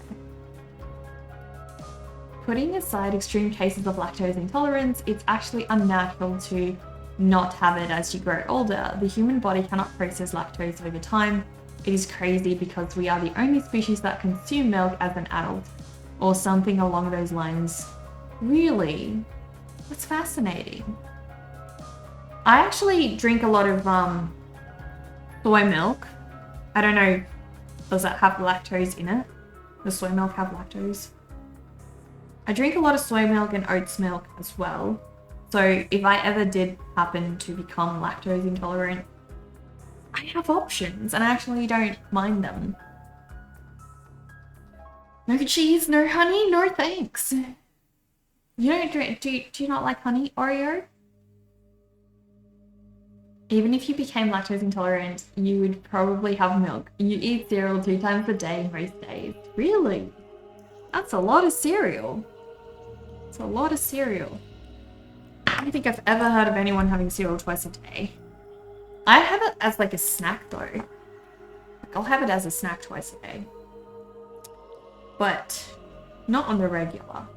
Putting aside extreme cases of lactose intolerance, it's actually unnatural to not have it as you grow older. The human body cannot process lactose over time. It is crazy because we are the only species that consume milk as an adult, or something along those lines. Really? That's fascinating. I actually drink a lot of soy milk. I don't know, does that have lactose in it? Does soy milk have lactose? I drink a lot of soy milk and oats milk as well. So if I ever did happen to become lactose intolerant, I have options and I actually don't mind them. No cheese, no honey, no thanks. You don't drink, do you not like honey, Oreo? Even if you became lactose intolerant, you would probably have milk. You eat cereal 2 times a day most days. Really? That's a lot of cereal. It's a lot of cereal. I don't think I've ever heard of anyone having cereal twice a day. I have it as like a snack though. Like I'll have it as a snack twice a day. But not on the regular.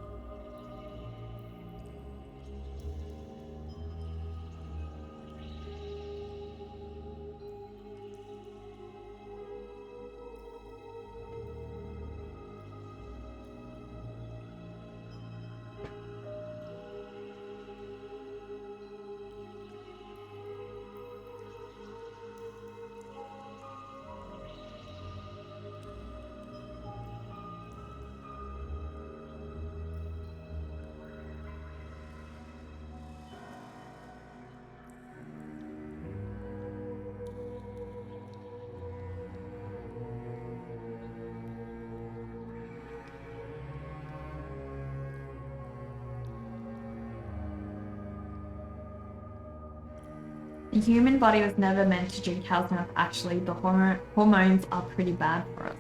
The human body was never meant to drink cow's milk. Actually, the hormones are pretty bad for us.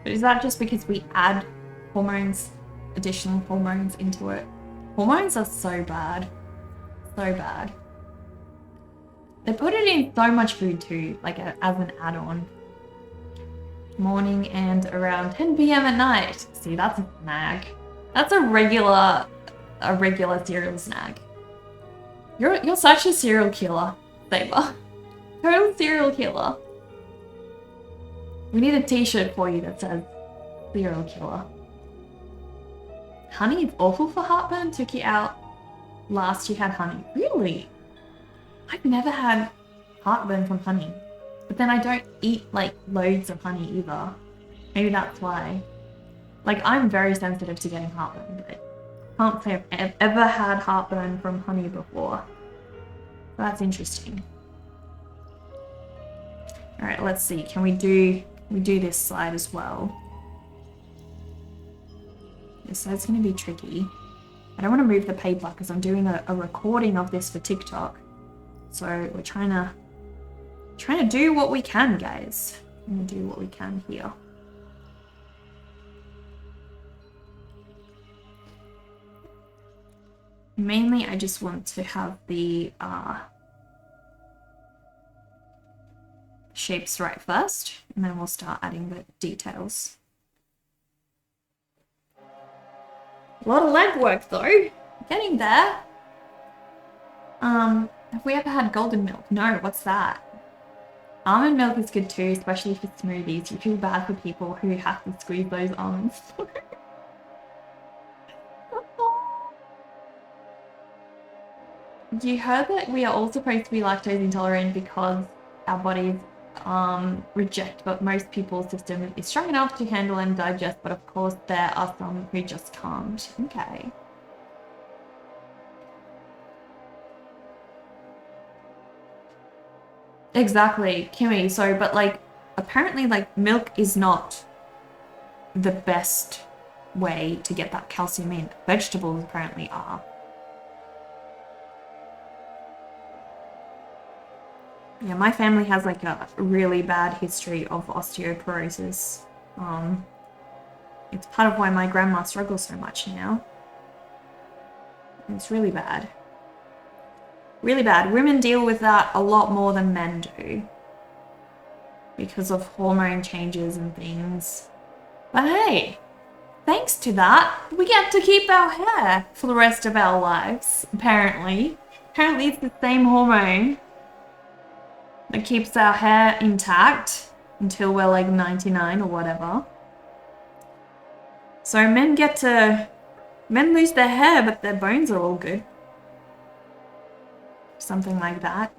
But is that just because we add hormones, additional hormones into it? Hormones are so bad. So bad. They put it in so much food too, like as an add-on. Morning and around 10 p.m. at night. See, that's a snack. That's a regular cereal snack. You're such a serial killer. Saber. Total serial killer. We need a t-shirt for you that says serial killer. Honey is awful for heartburn. Took you out last you had honey. Really? I've never had heartburn from honey. But then I don't eat like loads of honey either. Maybe that's why. Like I'm very sensitive to getting heartburn, but I can't say I've ever had heartburn from honey before. That's interesting. All right, let's see. Can we do this side as well? This side's going to be tricky. I don't want to move the paper because I'm doing a recording of this for TikTok. So we're trying to do what we can, guys. I'm going to do what we can here. Mainly, I just want to have the shapes right first, and then we'll start adding the details. A lot of legwork though. Getting there. Have we ever had golden milk? No, what's that? Almond milk is good too, especially for smoothies. You feel bad for people who have to squeeze those almonds. You heard that we are all supposed to be lactose intolerant because our bodies reject, but most people's system is strong enough to handle and digest, but of course there are some who just can't. Okay. Exactly, Kimmy. So, but like, apparently, like, milk is not the best way to get that calcium in. Vegetables apparently are. Yeah, my family has like a really bad history of osteoporosis. It's part of why my grandma struggles so much now. It's really bad. Really bad. Women deal with that a lot more than men do because of hormone changes and things. But hey, thanks to that, we get to keep our hair for the rest of our lives, apparently. Apparently it's the same hormone that keeps our hair intact until we're like 99 or whatever. So men lose their hair, but their bones are all good. Something like that.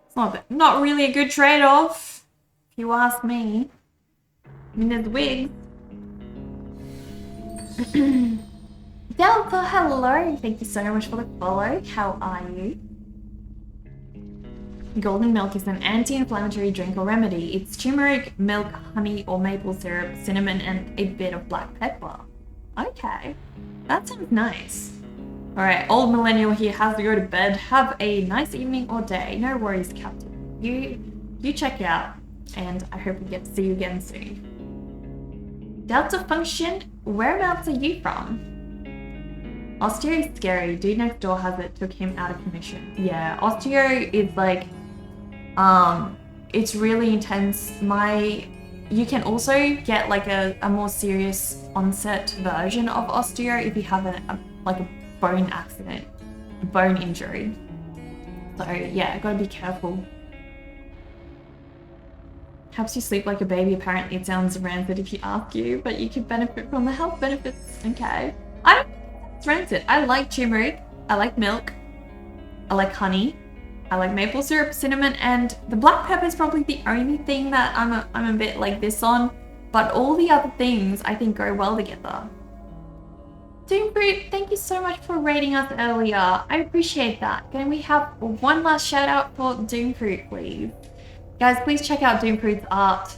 It's not really a good trade-off, if you ask me. I mean, there's wigs. Delta, hello! Thank you so much for the follow. How are you? Golden milk is an anti-inflammatory drink or remedy. It's turmeric, milk, honey, or maple syrup, cinnamon, and a bit of black pepper. Okay, that sounds nice. Alright, old millennial here has to go to bed. Have a nice evening or day. No worries, Captain. You check out, and I hope we get to see you again soon. Delta Function, whereabouts are you from? Osteo is scary. Dude next door has it, took him out of commission. Yeah, osteo is like, it's really intense. You can also get like a more serious onset version of osteo if you have a bone accident, a bone injury. So yeah, gotta be careful. Helps you sleep like a baby. Apparently it sounds rancid if you ask you, but you can benefit from the health benefits. Okay. I don't think it's rancid. I like turmeric, I like milk, I like honey, I like maple syrup, cinnamon, and the black pepper is probably the only thing that I'm a bit like this on, but all the other things I think go well together. Doomfruit, thank you so much for rating us earlier. I appreciate that. Can we have one last shout out for Doomfruit, please? Guys, please check out Doomfruit's art.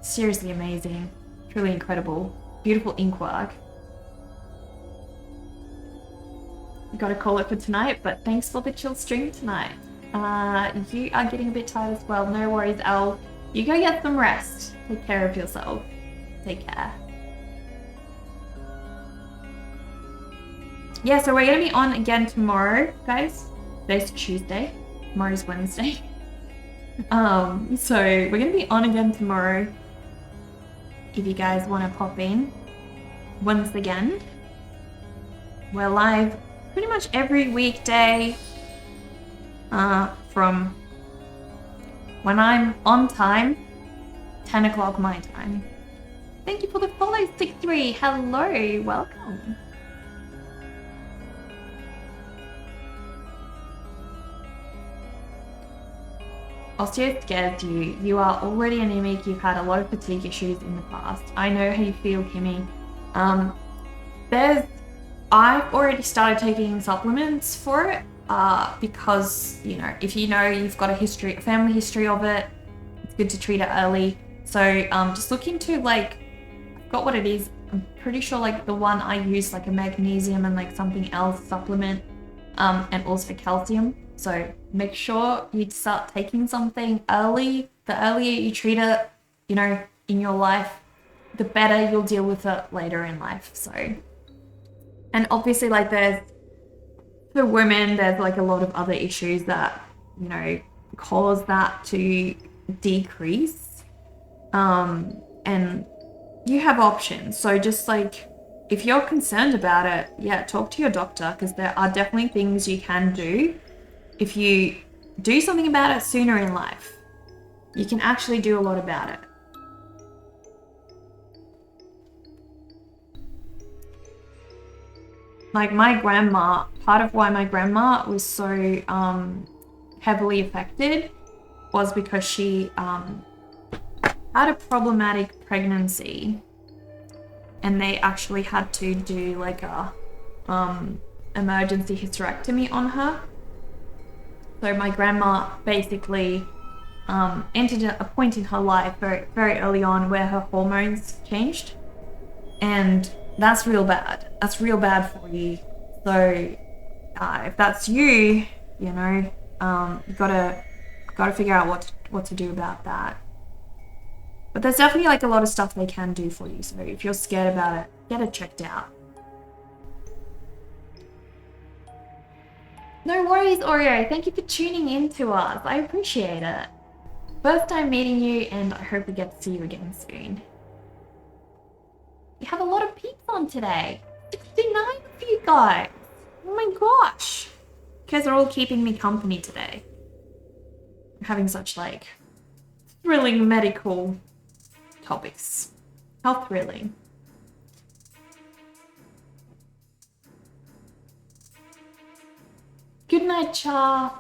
Seriously amazing. Truly incredible. Beautiful ink work. Gotta call it for tonight, but thanks for the chill stream tonight. You are getting a bit tired as well. No worries, Elle. You go get some rest. Take care of yourself. Take care. Yeah, so we're gonna be on again tomorrow, guys. Today's Tuesday. Tomorrow's Wednesday. So we're gonna be on again tomorrow. If you guys want to pop in, once again, we're live pretty much every weekday from when I'm on time, 10 o'clock my time. Thank you for the follow, 63. Hello, welcome. Osteo scares you. You are already anemic. You've had a lot of fatigue issues in the past. I know how you feel, Kimmy. I've already started taking supplements for it because, you know, if you know you've got a family history of it, it's good to treat it early. So just look into like, I forgot what it is. I'm pretty sure like the one I use, like a magnesium and like something else supplement, and also calcium. So make sure you start taking something early. The earlier you treat it, you know, in your life, the better you'll deal with it later in life. So, and obviously like for women, there's like a lot of other issues that, you know, cause that to decrease. And you have options. So just like, if you're concerned about it, yeah, talk to your doctor, because there are definitely things you can do. If you do something about it sooner in life, you can actually do a lot about it. Like my grandma, part of why my grandma was so heavily affected was because she had a problematic pregnancy, and they actually had to do like a emergency hysterectomy on her. So my grandma basically entered a point in her life very, very early on where her hormones changed. And that's real bad. That's real bad for you. So if that's you, you know, you gotta figure out what to do about that. But there's definitely like a lot of stuff they can do for you. So if you're scared about it, get it checked out. No worries, Oreo. Thank you for tuning in to us. I appreciate it. First time meeting you, and I hope we get to see you again soon. We have a lot of peeps on today. 69 of you guys. Oh my gosh. You guys are all keeping me company today. We're having such like thrilling medical topics. How thrilling. Good night, Char.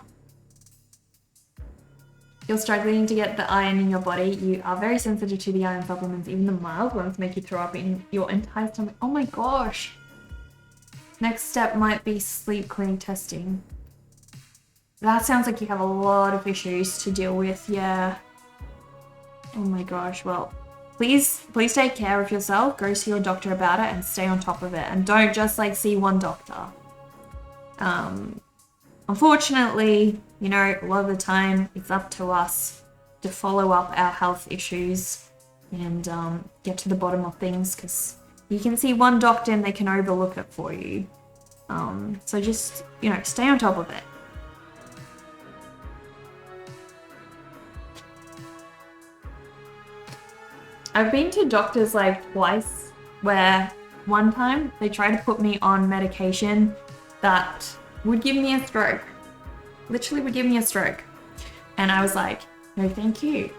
You're struggling to get the iron in your body. You are very sensitive to the iron supplements. Even the mild ones make you throw up in your entire stomach. Oh my gosh. Next step might be sleep clinic testing. That sounds like you have a lot of issues to deal with, yeah. Oh my gosh, well, please take care of yourself. Go see your doctor about it and stay on top of it. And don't just like see one doctor. Unfortunately, you know, a lot of the time it's up to us to follow up our health issues and get to the bottom of things, because you can see one doctor and they can overlook it for you. So just, you know, stay on top of it. I've been to doctors like twice where one time they tried to put me on medication that would give me a stroke. Literally would give me a stroke. And I was like, no, thank you.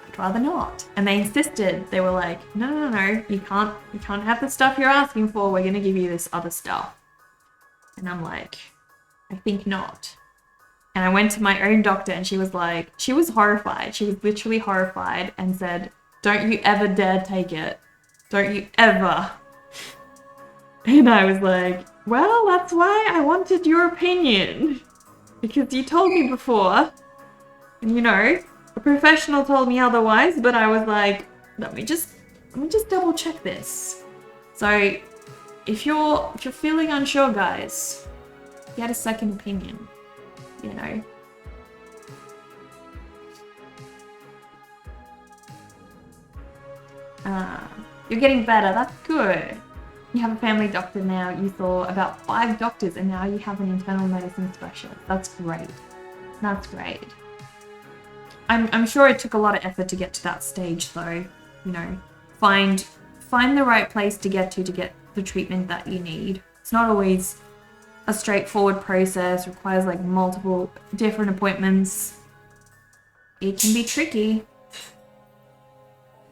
I'd rather not. And they insisted. They were like, no, you can't have the stuff you're asking for. We're gonna give you this other stuff. And I'm like, I think not. And I went to my own doctor and she was like, she was horrified. She was literally horrified and said, don't you ever dare take it. Don't you ever. And I was like, well, that's why I wanted your opinion. Because you told me before, and you know, a professional told me otherwise, but I was like, let me just double check this. So if you're feeling unsure, guys, get a second opinion, you know. You're getting better, that's good. You have a family doctor now. You saw about 5 doctors and now you have an internal medicine specialist. That's great. That's great. I'm sure it took a lot of effort to get to that stage though. You know, find the right place to get the treatment that you need. It's not always a straightforward process. It requires like multiple different appointments. It can be tricky.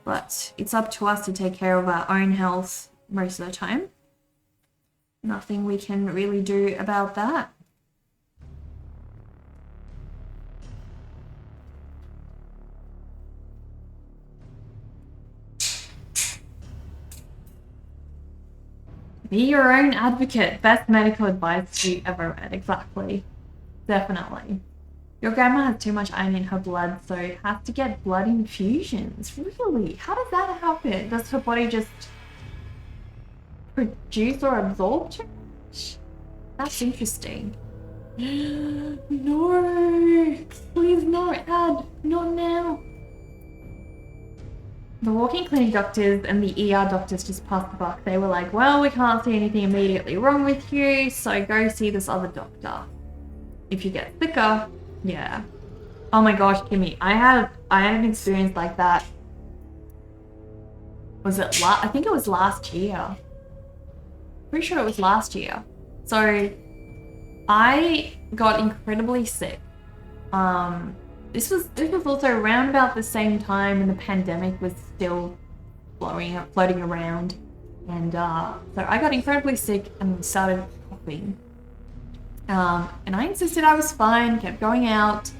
But it's up to us to take care of our own health most of the time. Nothing we can really do about that. Be your own advocate. Best medical advice you ever read. Exactly. Definitely. Your grandma has too much iron in her blood, so has to get blood infusions. Really? How does that happen? Does her body just produce or absorb too much? That's interesting. No! Please no, Ad! Not now! The walk-in clinic doctors and the ER doctors just passed the buck. They were like, well, we can't see anything immediately wrong with you, so go see this other doctor. If you get sicker, yeah. Oh my gosh, Kimmy, I had an experience like that. Was it I think it was last year. Pretty sure it was last year. So I got incredibly sick. This was also around about the same time when the pandemic was still floating around. And so I got incredibly sick and started coughing. And I insisted I was fine, kept going out.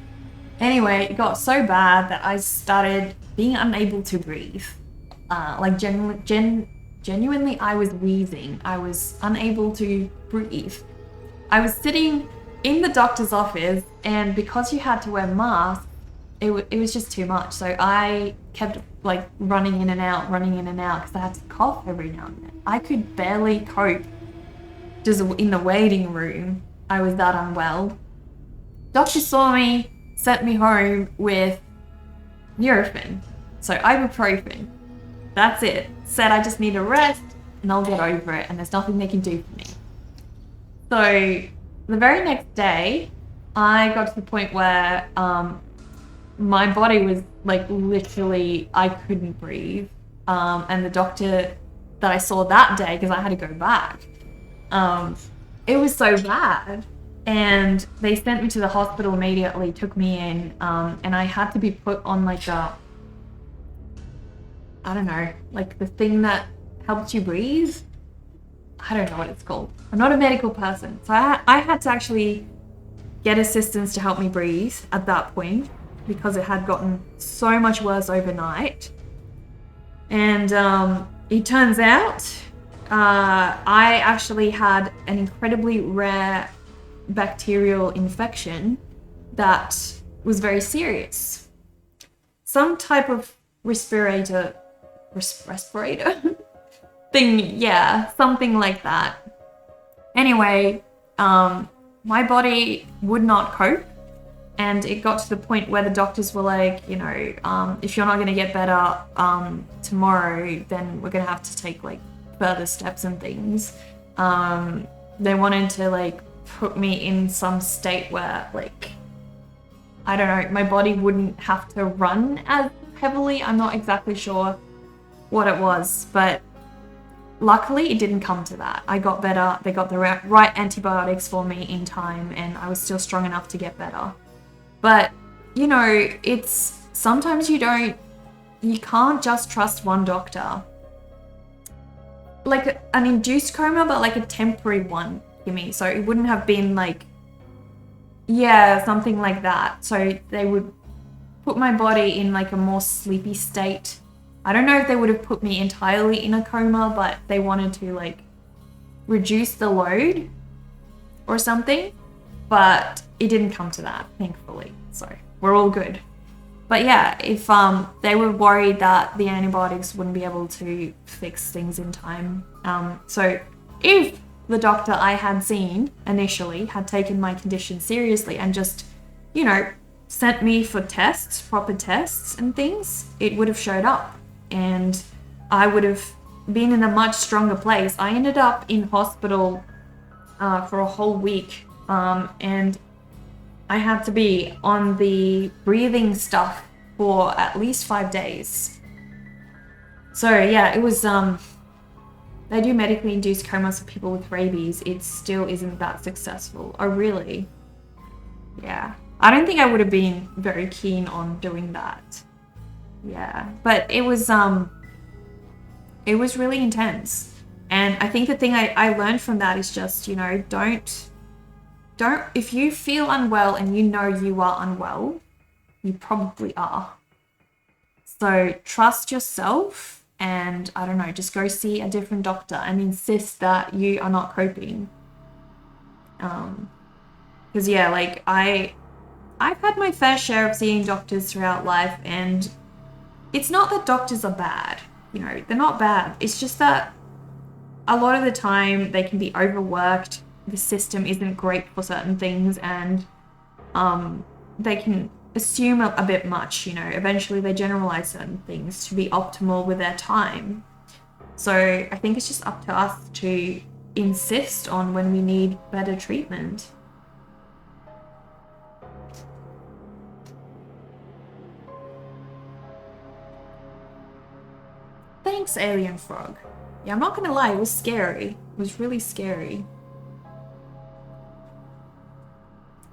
Anyway, it got so bad that I started being unable to breathe. Like genuinely, I was wheezing. I was unable to breathe. I was sitting in the doctor's office, and because you had to wear masks, it was just too much. So I kept like running in and out because I had to cough every now and then. I could barely cope just in the waiting room. I was that unwell. Doctor saw me, sent me home with Nurofen, so ibuprofen. That's it. Said I just need a rest and I'll get over it, and there's nothing they can do for me. So the very next day, I got to the point where my body was like literally, I couldn't breathe. And the doctor that I saw that day, because I had to go back, it was so bad. And they sent me to the hospital immediately, took me in, and I had to be put on like a, I don't know, like the thing that helps you breathe. I don't know what it's called. I'm not a medical person. So I had to actually get assistance to help me breathe at that point, because it had gotten so much worse overnight. And it turns out I actually had an incredibly rare bacterial infection that was very serious. Some type of respirator thing, yeah, something like that. Anyway, my body would not cope, and it got to the point where the doctors were like, you know, if you're not going to get better tomorrow, then we're going to have to take like further steps and things. They wanted to like put me in some state where, like, I don't know, my body wouldn't have to run as heavily. I'm not exactly sure what it was, but luckily it didn't come to that. I got better. They got the right antibiotics for me in time, and I was still strong enough to get better. But, you know, it's sometimes you can't just trust one doctor. Like an induced coma, but like a temporary one, gimme. So it wouldn't have been like, yeah, something like that. So they would put my body in like a more sleepy state. I don't know if they would have put me entirely in a coma, but they wanted to like reduce the load or something. But it didn't come to that, thankfully. So we're all good. But yeah, if they were worried that the antibiotics wouldn't be able to fix things in time. So if the doctor I had seen initially had taken my condition seriously and just, you know, sent me for tests, proper tests and things, it would have showed up and I would have been in a much stronger place. I ended up in hospital for a whole week, and I had to be on the breathing stuff for at least 5 days. So yeah, it was, they do medically induced comas for people with rabies. It still isn't that successful. Oh, really? Yeah. I don't think I would have been very keen on doing that. Yeah. But it was really intense. And I think the thing I learned from that is just, you know, don't, if you feel unwell and you know you are unwell, you probably are. So trust yourself and, I don't know, just go see a different doctor and insist that you are not coping. Because yeah, like I've had my fair share of seeing doctors throughout life, and it's not that doctors are bad, you know, they're not bad. It's just that a lot of the time they can be overworked. The system isn't great for certain things, and they can assume a bit much, you know. Eventually they generalize certain things to be optimal with their time. So I think it's just up to us to insist on when we need better treatment. Thanks, Alien Frog. Yeah, I'm not gonna lie, it was scary. It was really scary.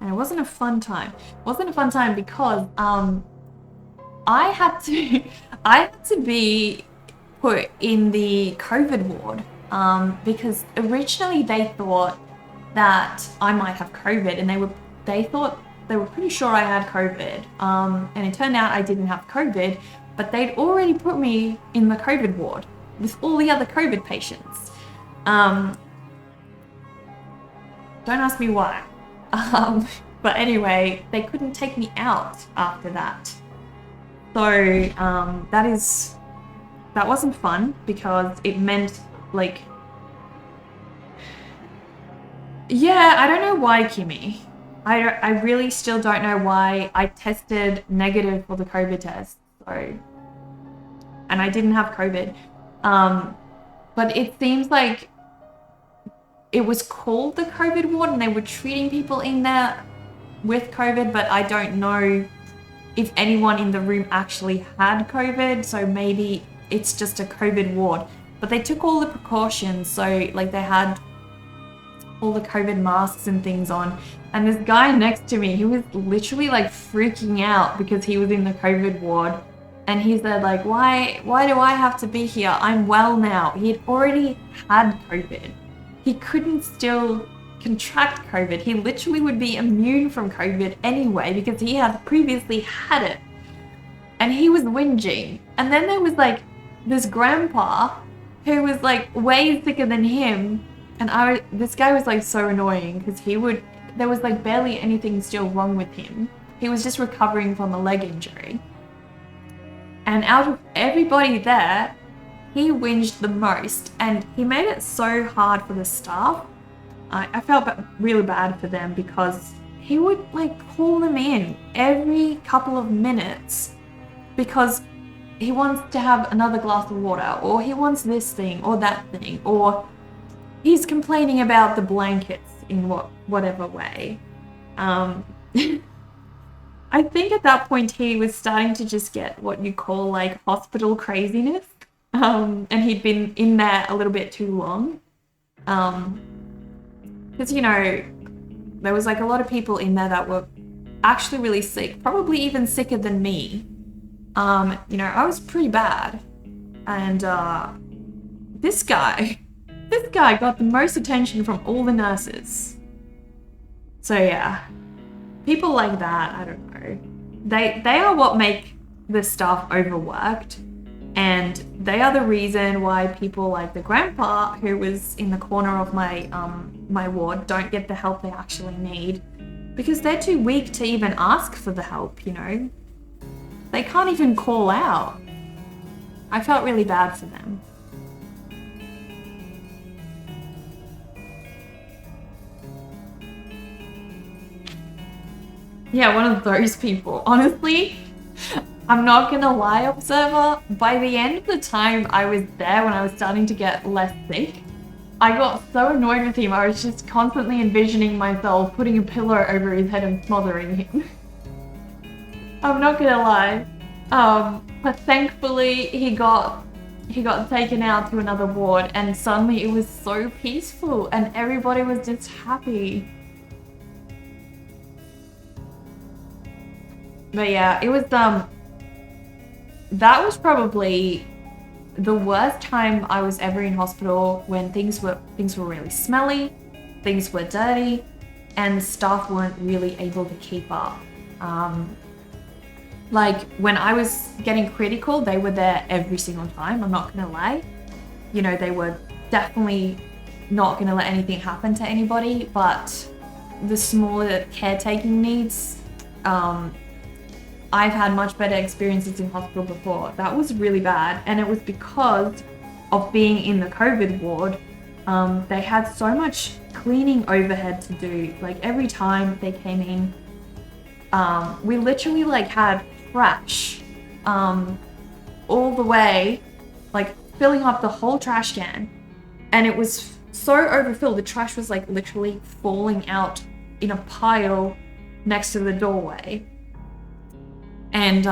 And it wasn't a fun time. It wasn't a fun time because I had to be put in the COVID ward because originally they thought that I might have COVID, and they thought they were pretty sure I had COVID. And it turned out I didn't have COVID, but they'd already put me in the COVID ward with all the other COVID patients. Don't ask me why. But anyway, they couldn't take me out after that. So that wasn't fun because it meant like, yeah, I don't know why, Kimmy. I really still don't know why I tested negative for the COVID test. So, and I didn't have COVID. But it seems like it was called the COVID ward and they were treating people in there with COVID, but I don't know if anyone in the room actually had COVID, so maybe it's just a COVID ward. But they took all the precautions, so like they had all the COVID masks and things on. And this guy next to me, he was literally like freaking out because he was in the COVID ward. And he said like, why do I have to be here? I'm well now. He had already had COVID. He couldn't still contract COVID. He literally would be immune from COVID anyway because he had previously had it. And he was whinging. And then there was like this grandpa who was like way sicker than him. And this guy was like so annoying because there was like barely anything still wrong with him. He was just recovering from a leg injury. And out of everybody there, he whinged the most, and he made it so hard for the staff. I felt really bad for them because he would like call them in every couple of minutes because he wants to have another glass of water, or he wants this thing or that thing, or he's complaining about the blankets in whatever way. I think at that point he was starting to just get what you call like hospital craziness. And he'd been in there a little bit too long. Because, you know, there was like a lot of people in there that were actually really sick, probably even sicker than me. You know, I was pretty bad. And this guy got the most attention from all the nurses. So yeah, people like that, I don't know. They are what make the staff overworked. And they are the reason why people like the grandpa who was in the corner of my my ward don't get the help they actually need because they're too weak to even ask for the help, you know. They can't even call out. I felt really bad for them. Yeah, one of those people. Honestly, I'm not gonna lie, Observer, by the end of the time I was there when I was starting to get less sick, I got so annoyed with him, I was just constantly envisioning myself putting a pillow over his head and smothering him. I'm not gonna lie. But thankfully he got taken out to another ward and suddenly it was so peaceful and everybody was just happy. But yeah, it was that was probably the worst time I was ever in hospital, when things were really smelly, things were dirty, and staff weren't really able to keep up. Like when I was getting critical, they were there every single time, I'm not gonna lie. You know, they were definitely not gonna let anything happen to anybody, but the smaller caretaking needs, I've had much better experiences in hospital before. That was really bad, and it was because of being in the COVID ward. They had so much cleaning overhead to do. Like every time they came in, we literally like had trash all the way, like filling up the whole trash can, and it was so overfilled. The trash was like literally falling out in a pile next to the doorway. And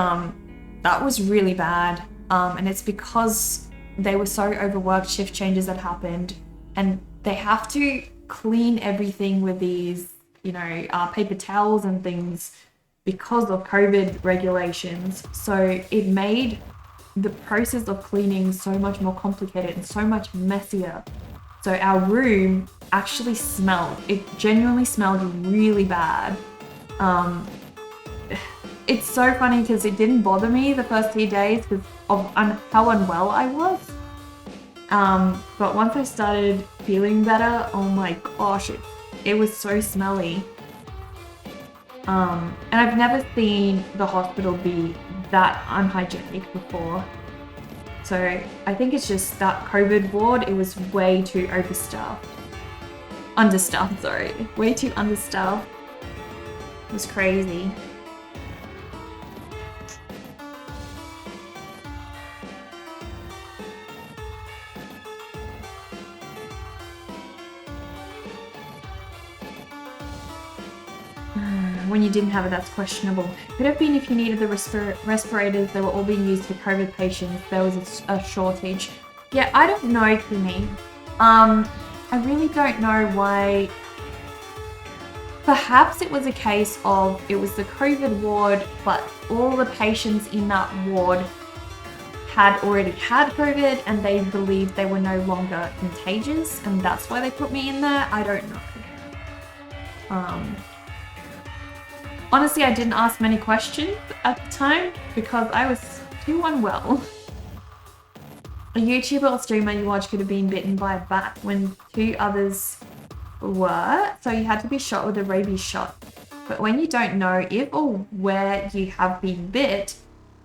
that was really bad. And it's because they were so overworked, shift changes that happened, and they have to clean everything with these, you know, paper towels and things because of COVID regulations. So it made the process of cleaning so much more complicated and so much messier. So our room actually smelled. It genuinely smelled really bad. It's so funny because it didn't bother me the first few days because of how unwell I was. But once I started feeling better, oh my gosh, it was so smelly. And I've never seen the hospital be that unhygienic before. So I think it's just that COVID ward, it was way too overstaffed. Understaffed, sorry. Way too understaffed. It was crazy. When you didn't have it, that's questionable. Could have been if you needed the respirators, they were all being used for COVID patients. There was a shortage. Yeah, I don't know, Kumi. I really don't know why. Perhaps it was a case of it was the COVID ward, but all the patients in that ward had already had COVID and they believed they were no longer contagious, and that's why they put me in there. I don't know. Honestly, I didn't ask many questions at the time because I was too unwell. A YouTuber or streamer you watch could have been bitten by a bat when 2 others were, so you had to be shot with a rabies shot. But when you don't know if or where you have been bit,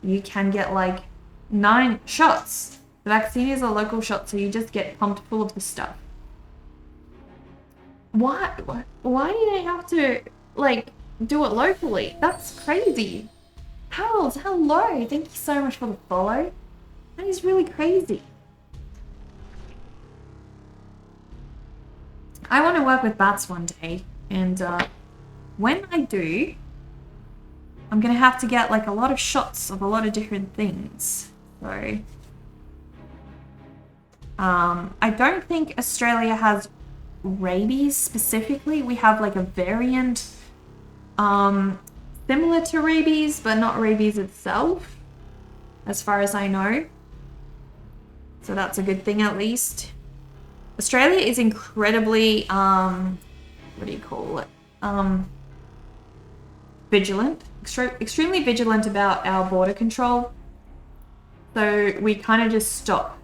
you can get like 9 shots. The vaccine is a local shot, so you just get pumped full of the stuff. Why do they have to, like, do it locally? That's crazy. Pals, hello. Thank you so much for the follow. That is really crazy. I want to work with bats one day, and when I do, I'm gonna have to get like a lot of shots of a lot of different things. So I don't think Australia has rabies specifically. We have like a variant similar to rabies, but not rabies itself, as far as I know. So that's a good thing at least. Australia is incredibly, what do you call it? Vigilant. Extremely vigilant about our border control. So we kind of just stop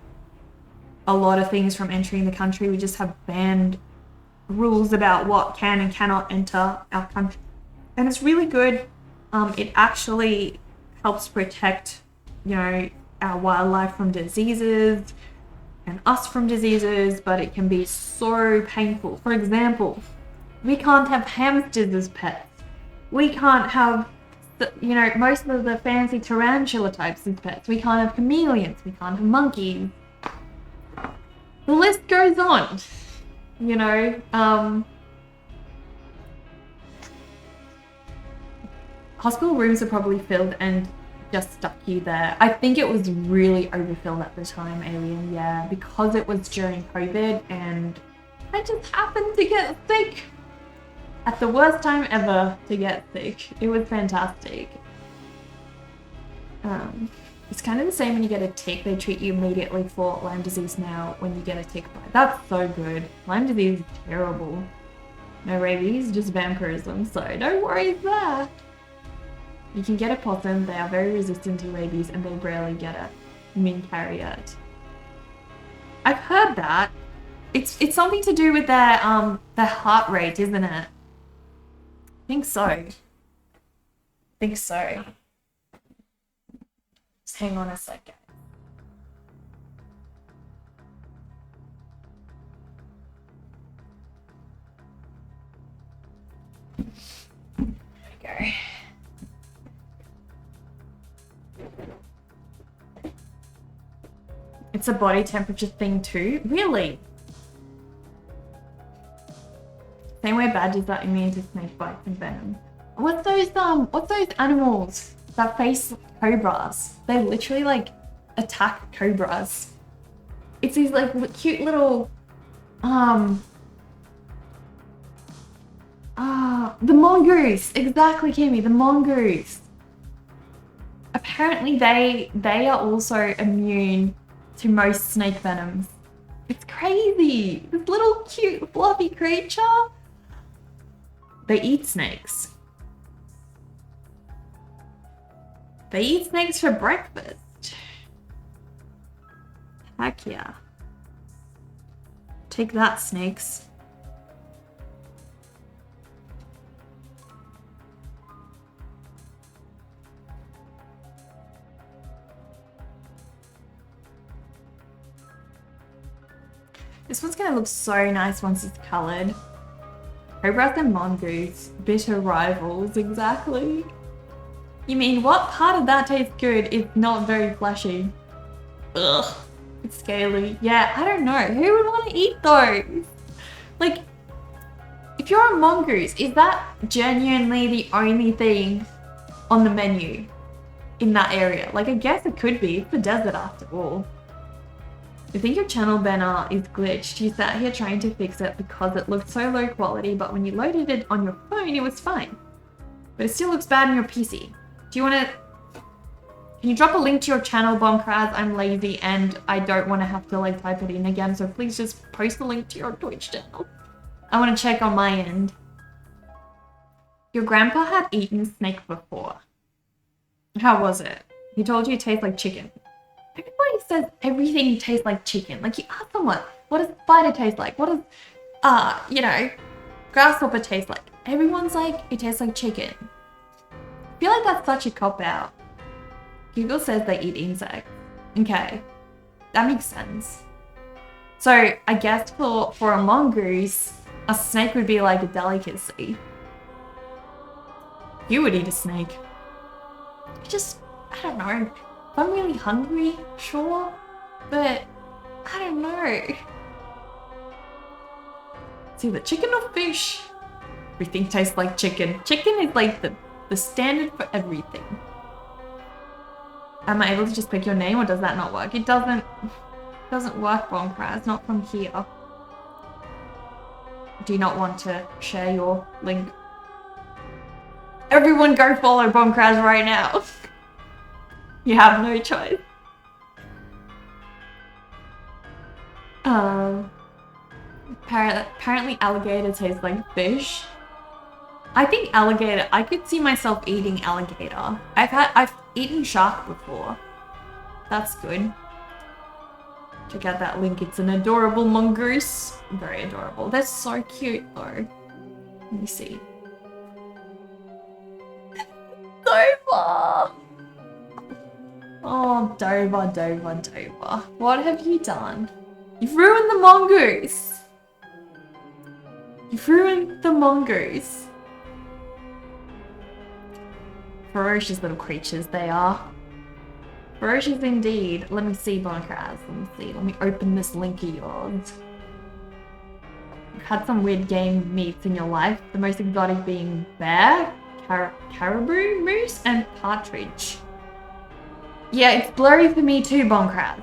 a lot of things from entering the country. We just have banned rules about what can and cannot enter our country. And it's really good. It actually helps protect, you know, our wildlife from diseases and us from diseases, but it can be so painful. For example, we can't have hamsters as pets. We can't have, you know, most of the fancy tarantula types as pets. We can't have chameleons. We can't have monkeys. The list goes on, you know. Hospital rooms are probably filled and just stuck you there. I think it was really overfilled at the time, Alien, yeah, because it was during COVID and I just happened to get sick at the worst time ever to get sick. It was fantastic. It's kind of the same when you get a tick. They treat you immediately for Lyme disease now when you get a tick bite. That's so good. Lyme disease is terrible. No rabies, just vampirism, so don't worry about that. You can get a possum, they are very resistant to rabies and they rarely get it. You mean carrier it. I've heard that. It's something to do with their heart rate, isn't it? I think so. Just hang on a second. There we go. It's a body temperature thing too? Really? Same way badgers are immune to snake bites and venom. What's those animals that face cobras? They literally like attack cobras. It's these like cute little the mongoose. Exactly, Kimmy, the mongoose. Apparently they are also immune to most snake venoms. It's crazy. This little cute fluffy creature. They eat snakes. They eat snakes for breakfast. Heck yeah. Take that, snakes. This one's gonna look so nice once it's coloured. Cobras and mongoose, bitter rivals, exactly. You mean what part of that tastes good? It's not very fleshy. Ugh, it's scaly. Yeah, I don't know. Who would want to eat those? Like, if you're a mongoose, is that genuinely the only thing on the menu in that area? Like, I guess it could be. It's the desert after all. I think your channel banner is glitched. You sat here trying to fix it because it looked so low quality, but when you loaded it on your phone, it was fine. But it still looks bad on your PC. Do you want to... Can you drop a link to your channel, Bonkraz? I'm lazy and I don't want to have to like type it in again, so please just post the link to your Twitch channel. I want to check on my end. Your grandpa had eaten snake before. How was it? He told you it tastes like chicken. Everybody says everything tastes like chicken. Like, you ask someone, what does spider taste like? What does, you know, grasshopper taste like? Everyone's like, it tastes like chicken. I feel like that's such a cop-out. Google says they eat insects. Okay, that makes sense. So I guess for a mongoose, a snake would be like a delicacy. You would eat a snake. I don't know. If I'm really hungry, sure, but I don't know. It's either chicken or fish. Everything tastes like chicken. Chicken is like the standard for everything. Am I able to just pick your name or does that not work? It doesn't work, Bonkraz, not from here. Do you not want to share your link? Everyone go follow Bonkraz right now. You have no choice. Apparently alligator tastes like fish. I think alligator, I could see myself eating alligator. I've eaten shark before. That's good. Check out that link, it's an adorable mongoose. Very adorable. They're so cute though. Let me see. Dover! Oh, Dover, Dover, Dover. What have you done? You've ruined the mongoose. You've ruined the mongoose. Ferocious little creatures they are. Ferocious indeed. Let me see, Bonkraz. Let me see. Let me open this link of yours. You've had some weird game meats in your life. The most exotic being bear, caribou, moose, and partridge. Yeah, it's blurry for me too, Bonkraz.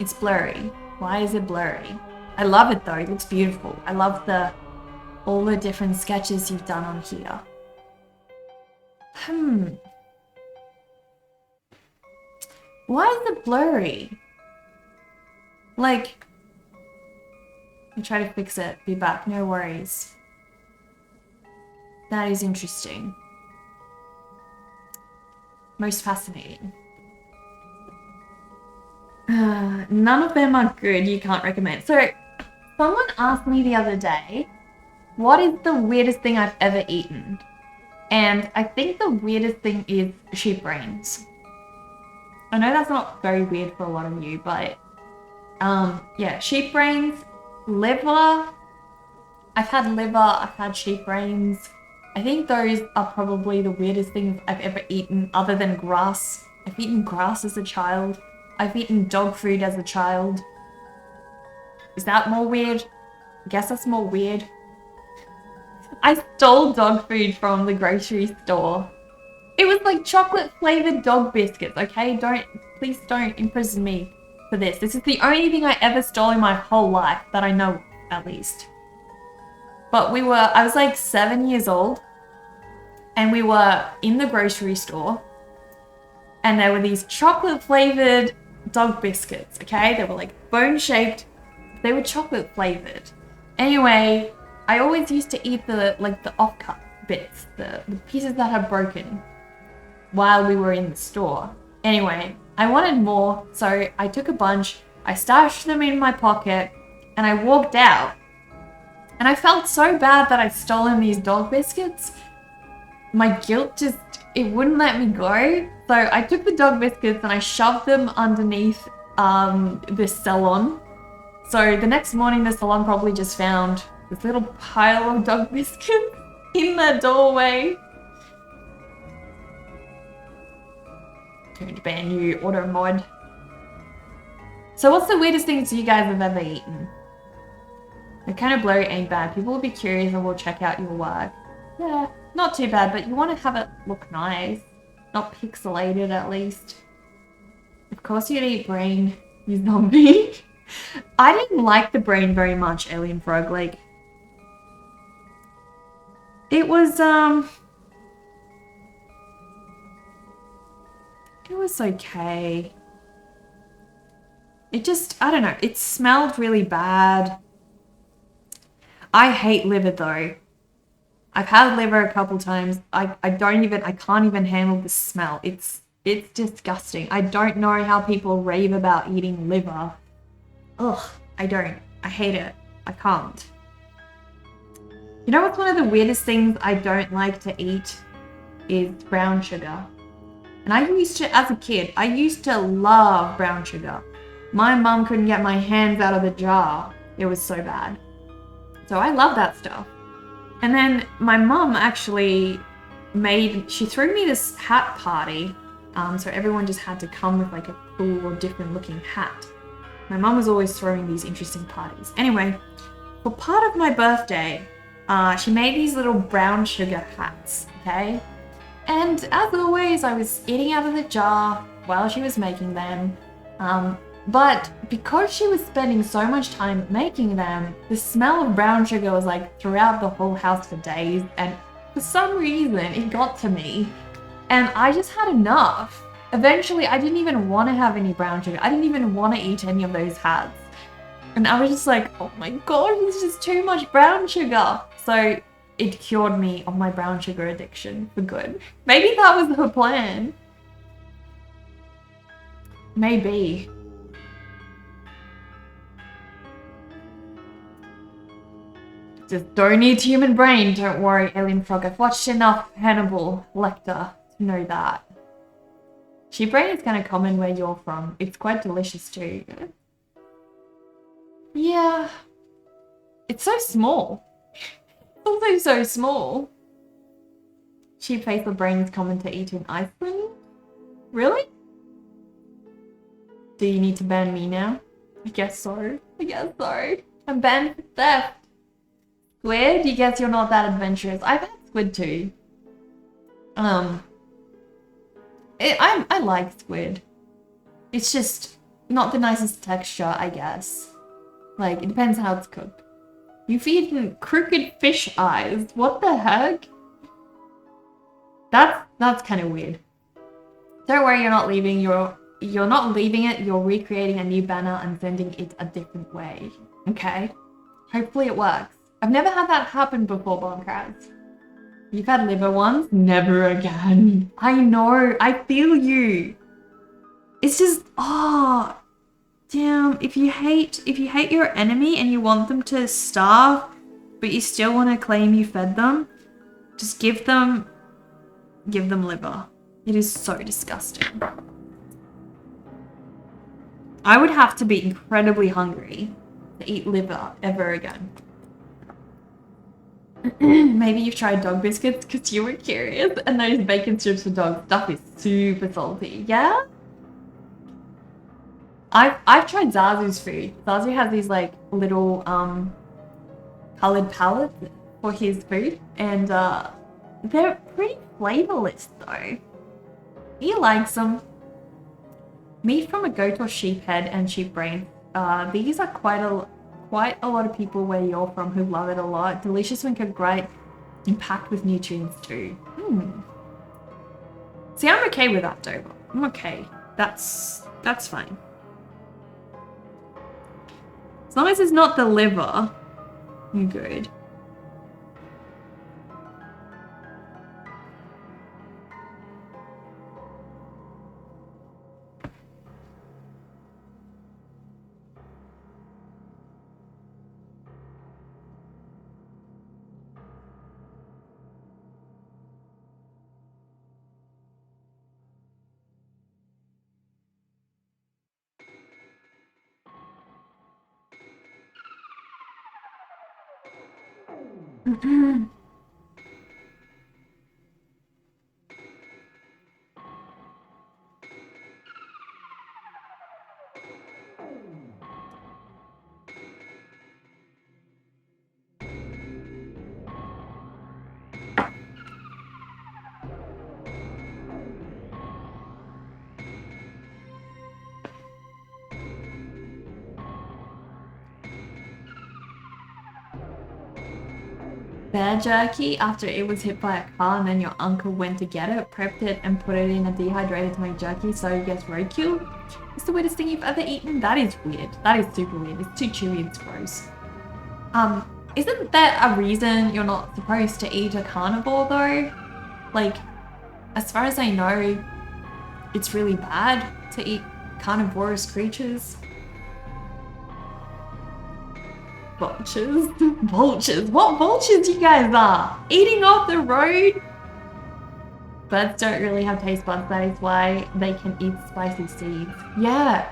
It's blurry. Why is it blurry? I love it though. It looks beautiful. I love all the different sketches you've done on here. Why is it blurry? Like, I'll try to fix it. Be back. No worries. That is interesting. Most fascinating. None of them are good. You can't recommend. So, someone asked me the other day, what is the weirdest thing I've ever eaten? And I think the weirdest thing is sheep brains. I know that's not very weird for a lot of you, but yeah, sheep brains, liver. I've had liver, I've had sheep brains. I think those are probably the weirdest things I've ever eaten other than grass. I've eaten grass as a child. I've eaten dog food as a child. Is that more weird? I guess that's more weird. I stole dog food from the grocery store. It was like chocolate flavored dog biscuits, okay? Please don't imprison me for this. This is the only thing I ever stole in my whole life that I know, at least. But I was like 7 years old and we were in the grocery store and there were these chocolate flavored dog biscuits, okay? They were like bone shaped. They were chocolate flavored. Anyway, I always used to eat the offcut bits, the pieces that had broken while we were in the store. Anyway, I wanted more, so I took a bunch, I stashed them in my pocket, and I walked out. And I felt so bad that I'd stolen these dog biscuits. My guilt it wouldn't let me go. So I took the dog biscuits and I shoved them underneath the salon. So the next morning, the salon probably just found this little pile of dog biscuits in the doorway. Going to ban you, auto mod. So what's the weirdest things you guys have ever eaten? The kind of blurry ain't bad. People will be curious and will check out your work. Yeah, not too bad, but you want to have it look nice. Not pixelated, at least. Of course you'd eat brain, you zombie. I didn't like the brain very much, Alien Frog. Like, it was okay. It just, I don't know, it smelled really bad. I hate liver though. I've had liver a couple times. I can't even handle the smell. It's disgusting. I don't know how people rave about eating liver. Ugh, I don't. I hate it. I can't. You know what's one of the weirdest things I don't like to eat is brown sugar. And I used to, as a kid, I used to love brown sugar. My mum couldn't get my hands out of the jar. It was so bad. So I love that stuff. And then my mum actually she threw me this hat party. So everyone just had to come with like a cool or different looking hat. My mum was always throwing these interesting parties. Anyway, for part of my birthday, she made these little brown sugar hats, okay? And as always, I was eating out of the jar while she was making them. But because she was spending so much time making them, the smell of brown sugar was like throughout the whole house for days. And for some reason, it got to me. And I just had enough. Eventually, I didn't even want to have any brown sugar. I didn't even want to eat any of those hats. And I was just like, oh my god, it's just too much brown sugar. So it cured me of my brown sugar addiction for good. Maybe that was her plan. Maybe. Just don't eat human brain, don't worry, Alien Frog. I've watched enough Hannibal Lecter to know that. Sheep brain is kind of common where you're from. It's quite delicious too. Yeah. It's so small. It's also so small. Sheep facial brain is common to eat in Iceland? Really? Do you need to ban me now? I guess so. I guess so. I'm banned for theft. Squid? You guess you're not that adventurous. I've had squid too. I like squid. It's just not the nicest texture, I guess. Like, it depends how it's cooked. You've eaten crooked fish eyes. What the heck? That's kind of weird. Don't worry, you're not leaving. You're not leaving it. You're recreating a new banner and sending it a different way. Okay? Hopefully it works. I've never had that happen before, Bombcrats. You've had liver once? Never again. I know. I feel you. It's just, oh, damn. If you hate your enemy and you want them to starve, but you still want to claim you fed them, just give them liver. It is so disgusting. I would have to be incredibly hungry to eat liver ever again. Maybe you've tried dog biscuits because you were curious, and those bacon strips for dog stuff is super salty. Yeah? I've tried Zazu's food. Zazu has these like little colored palettes for his food, and they're pretty flavorless though. He likes them. Meat from a goat or sheep head and sheep brain. These are quite a lot of people where you're from who love it a lot. Delicious when cooked right and packed with nutrients too. See, I'm okay with that though. I'm okay. That's fine. As long as it's not the liver, I'm good. Bear jerky after it was hit by a car and then your uncle went to get it, prepped it and put it in a dehydrator to make jerky so it gets roadkill. It's the weirdest thing you've ever eaten. That is weird. That is super weird. It's too chewy, it's gross. Isn't there a reason you're not supposed to eat a carnivore though? Like, as far as I know, it's really bad to eat carnivorous creatures. Vultures? Vultures? What vultures you guys are? Eating off the road? Birds don't really have taste buds, that is why they can eat spicy seeds. Yeah,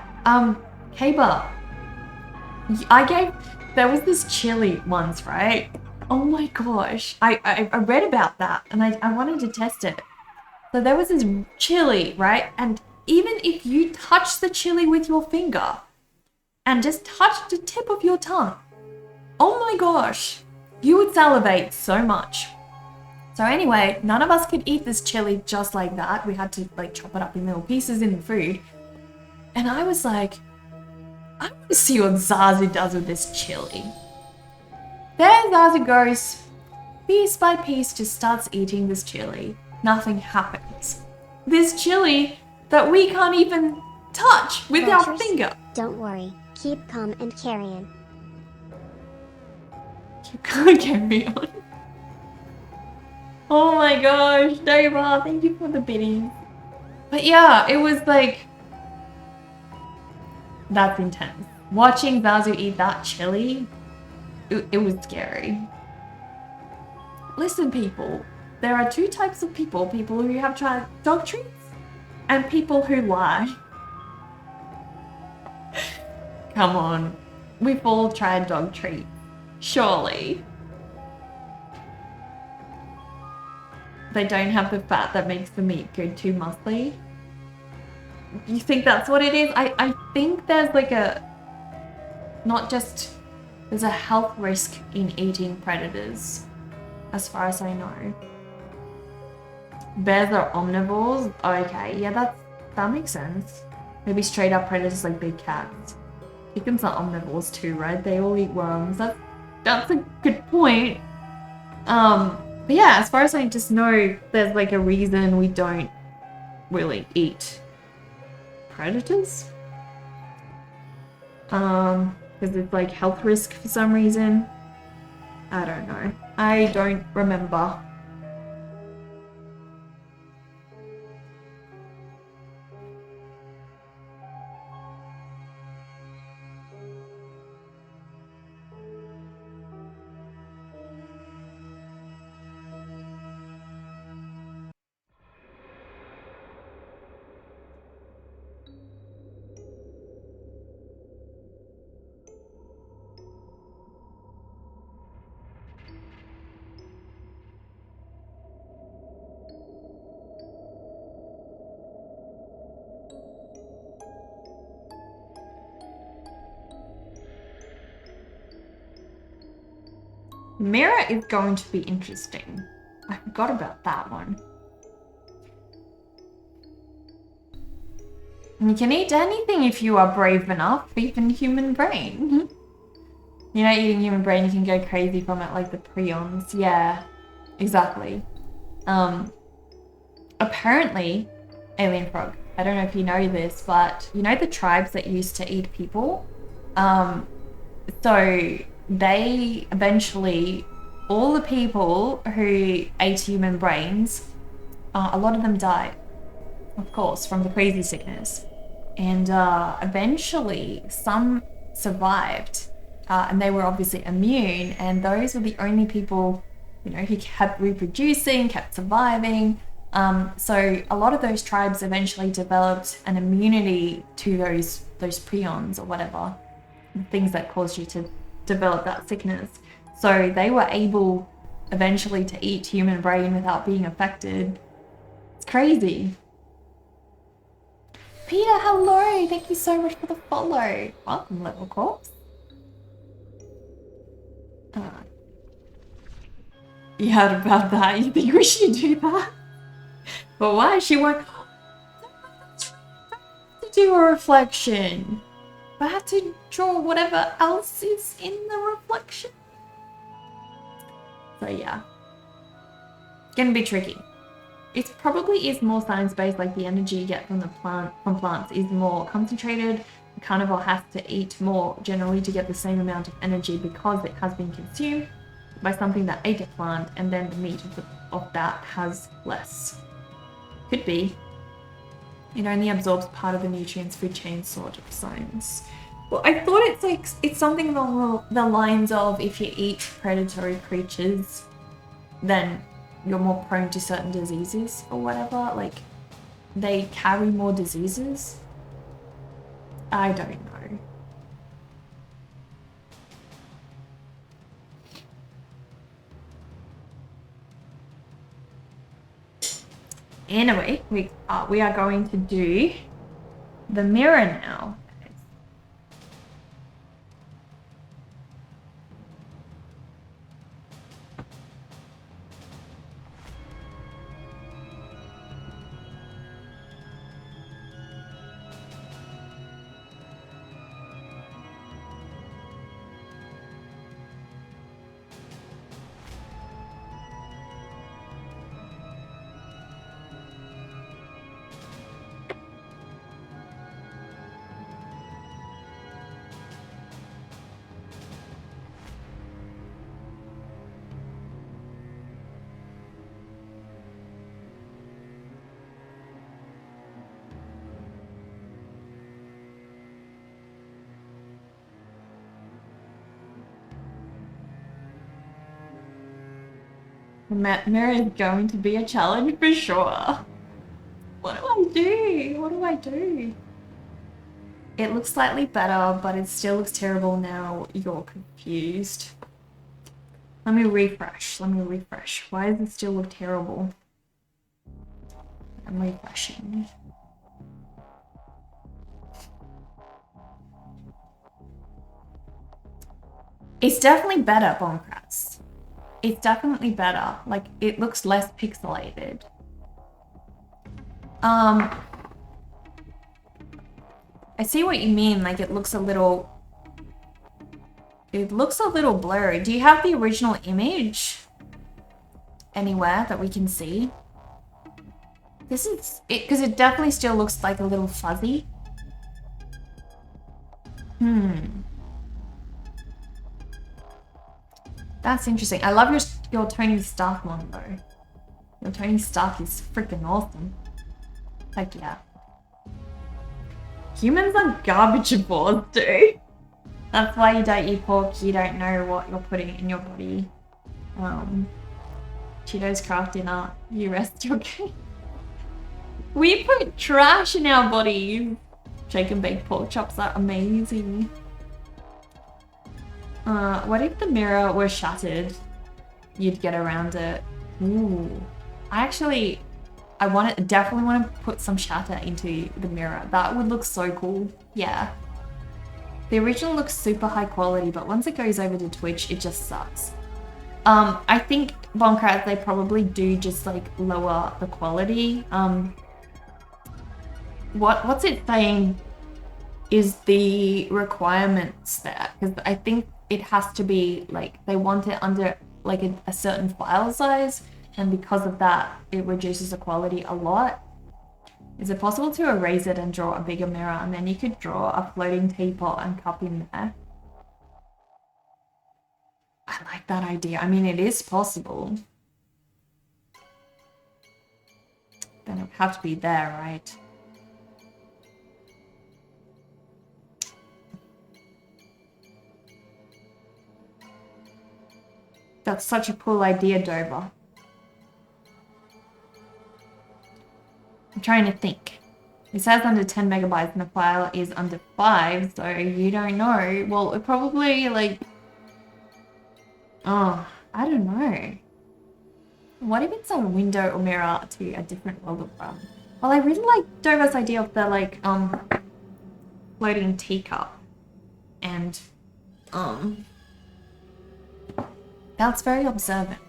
Kaba. There was this chili once, right? Oh my gosh. I read about that and I wanted to test it. So there was this chili, right? And even if you touch the chili with your finger and just touch the tip of your tongue, oh my gosh, you would salivate so much. So anyway, none of us could eat this chili just like that. We had to like chop it up in little pieces in the food. And I was like, I want to see what Zazu does with this chili. There Zazu goes, piece by piece, just starts eating this chili. Nothing happens. This chili that we can't even touch with our finger. Don't worry, keep calm and carry on. You can't carry on. Oh my gosh, Deva, thank you for the biddies. But yeah, it was like, that's intense. Watching Zazu eat that chili, it was scary. Listen people, there are two types of people. People who have tried dog treats and people who lie. Come on, we've all tried dog treats. Surely. They don't have the fat that makes the meat go too muscly. You think that's what it is? I think there's like there's a health risk in eating predators, as far as I know. Bears are omnivores? Okay, yeah, that makes sense. Maybe straight up predators like big cats. Chickens are omnivores too, right? They all eat worms. That's a good point. But yeah, as far as I just know, there's like a reason we don't really eat predators. Because it's like health risk for some reason. I don't know. I don't remember. Mirror is going to be interesting. I forgot about that one. You can eat anything if you are brave enough, even human brain. You know, eating human brain, you can go crazy from it, like the prions. Yeah, exactly. Apparently, Alien Frog, I don't know if you know this, but you know the tribes that used to eat people? So they eventually, all the people who ate human brains, a lot of them died, of course, from the crazy sickness. And eventually some survived, and they were obviously immune, and those were the only people, you know, who kept reproducing, kept surviving. So a lot of those tribes eventually developed an immunity to those prions or whatever, the things that caused you to develop that sickness. So they were able eventually to eat human brain without being affected. It's crazy. Peter, hello! Thank you so much for the follow. Welcome, Little Corpse. You heard about that? You think we should do that? But why? She won't to do a reflection. I have to draw whatever else is in the reflection. So yeah. Gonna be tricky. It probably is more science-based, like the energy you get from the plants is more concentrated. The carnivore has to eat more generally to get the same amount of energy because it has been consumed by something that ate a plant, and then the meat of that has less. Could be. It only absorbs part of the nutrients food chain sort of science. Well, I thought it's something along the lines of if you eat predatory creatures, then you're more prone to certain diseases or whatever. Like, they carry more diseases. I don't know. Anyway, we are going to do the mirror now. The mirror is going to be a challenge for sure. What do I do? What do I do? It looks slightly better, but it still looks terrible now. You're confused. Let me refresh. Let me refresh. Why does it still look terrible? I'm refreshing. It's definitely better, Bonkratz. It's definitely better. Like, it looks less pixelated. I see what you mean. Like, it looks a little blurry. Do you have the original image anywhere that we can see? This is it, because it definitely still looks like a little fuzzy. That's interesting. I love your Tony Stark one though. Your Tony Stark is freaking awesome. Heck yeah. Humans are garbageables, dude. That's why you don't eat pork. You don't know what you're putting in your body. Cheetos craft dinner. You rest your case. We put trash in our bodies. Shake and baked pork chops are amazing. What if the mirror were shattered? You'd get around it. Ooh. I definitely want to put some shatter into the mirror. That would look so cool. Yeah. The original looks super high quality, but once it goes over to Twitch, it just sucks. I think Bonkrat, they probably do just like lower the quality. What's it saying is the requirements there? Because I think it has to be like, they want it under like a certain file size, and because of that, it reduces the quality a lot. Is it possible to erase it and draw a bigger mirror, and then you could draw a floating teapot and cup in there? I like that idea. I mean, it is possible. Then it would have to be there, right? That's such a cool idea, Dover. I'm trying to think. It says under 10 megabytes and the file is under 5, so you don't know. Well, it probably like... Oh, I don't know. What if it's a window or mirror to a different world of Well, I really like Dova's idea of the like floating teacup, and that's very observant.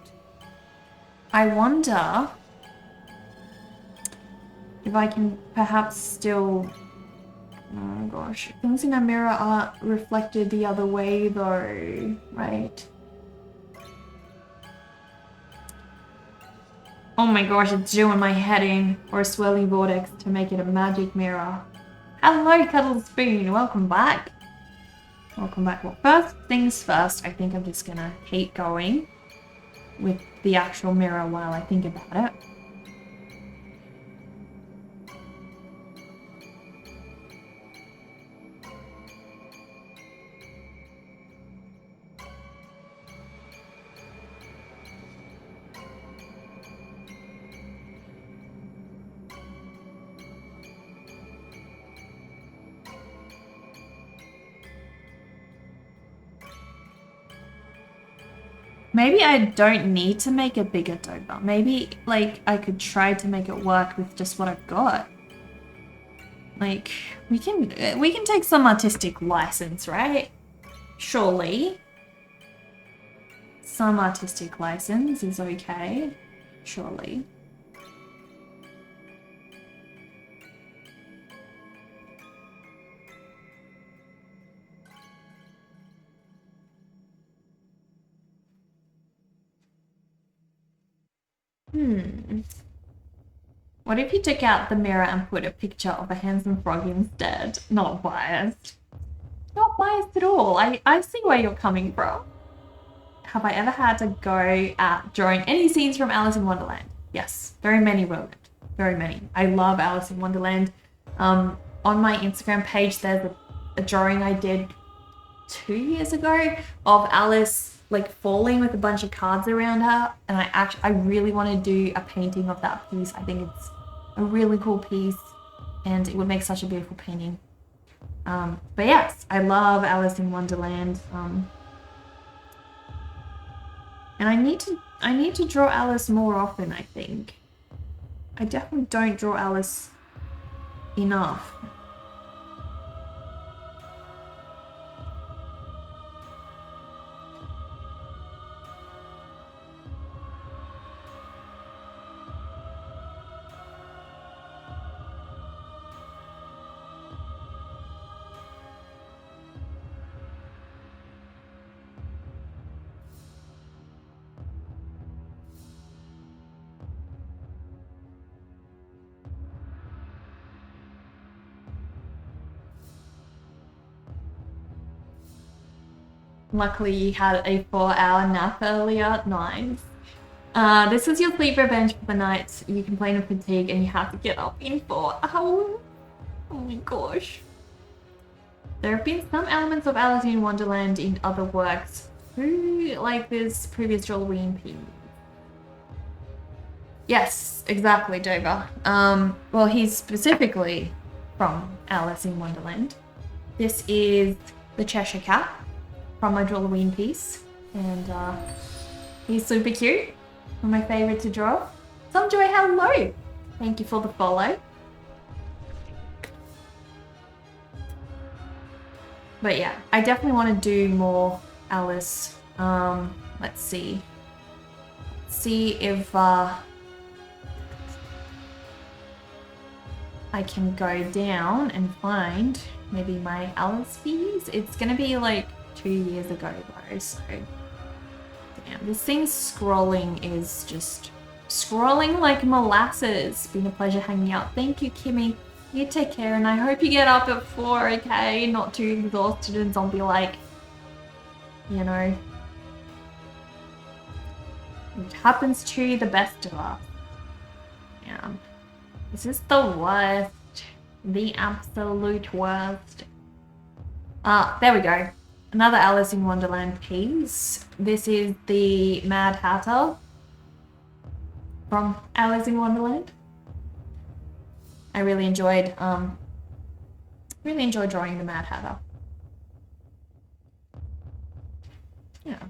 I wonder if I can perhaps still. Oh gosh, things in a mirror are reflected the other way though, right? Oh my gosh, it's doing my head in, or a swirling vortex to make it a magic mirror. Hello, Cuddle Spoon, welcome back. Welcome back. Well, first things first, I think I'm just gonna keep going with the actual mirror while I think about it. Maybe I don't need to make a bigger Dover. Maybe, like, I could try to make it work with just what I've got. Like, we can take some artistic license, right? Surely. Some artistic license is okay. Surely. What if you took out the mirror and put a picture of a handsome frog instead? Not biased. Not biased at all. I see where you're coming from. Have I ever had to go at drawing any scenes from Alice in Wonderland? Yes, very many wrote it. Very many. I love Alice in Wonderland. On my Instagram page, there's a drawing I did 2 years ago of Alice like falling with a bunch of cards around her, and I really want to do a painting of that piece. I think it's a really cool piece and it would make such a beautiful painting. But yes, I love Alice in Wonderland. And I need to draw Alice more often, I think. I definitely don't draw Alice enough. Luckily, you had a 4-hour nap earlier. Nice. This is your sleep revenge for the night. You complain of fatigue and you have to get up in 4 hours. Oh my gosh. There have been some elements of Alice in Wonderland in other works. Who like this previous Drawlloween piece? Yes, exactly, Dover. Well, he's specifically from Alice in Wonderland. This is the Cheshire Cat from my Drawlloween piece, and he's super cute. One of my favorite to draw. Somejoy, hello! Thank you for the follow. But yeah, I definitely want to do more Alice. Let's see. See if I can go down and find maybe my Alice piece. It's gonna be like 2 years ago though, so damn, this thing's scrolling is just scrolling like molasses. Been a pleasure hanging out. Thank you, Kimmy. You take care, and I hope you get up at 4, okay? Not too exhausted and zombie-like. You know. It happens to the best of us. Yeah. This is the worst. The absolute worst. There we go. Another Alice in Wonderland piece. This is the Mad Hatter from Alice in Wonderland. I really enjoyed drawing the Mad Hatter. Yeah.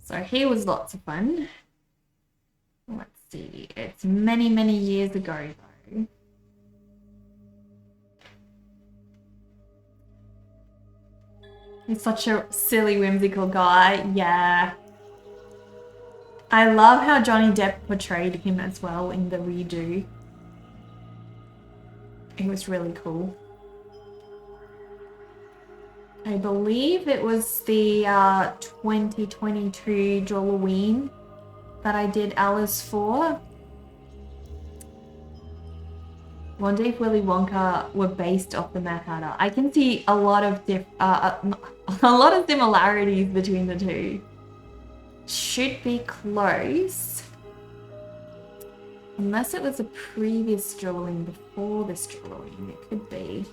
So he was lots of fun. Let's see. It's many, many years ago, though. He's such a silly, whimsical guy. Yeah. I love how Johnny Depp portrayed him as well in the redo. It was really cool. I believe it was the 2022 Drawlloween that I did Alice for. Wonder if Willy Wonka were based off the Mad Hatter. I can see a lot of similarities between the two. Should be close. Unless it was a previous Drawlloween before this Drawlloween, it could be.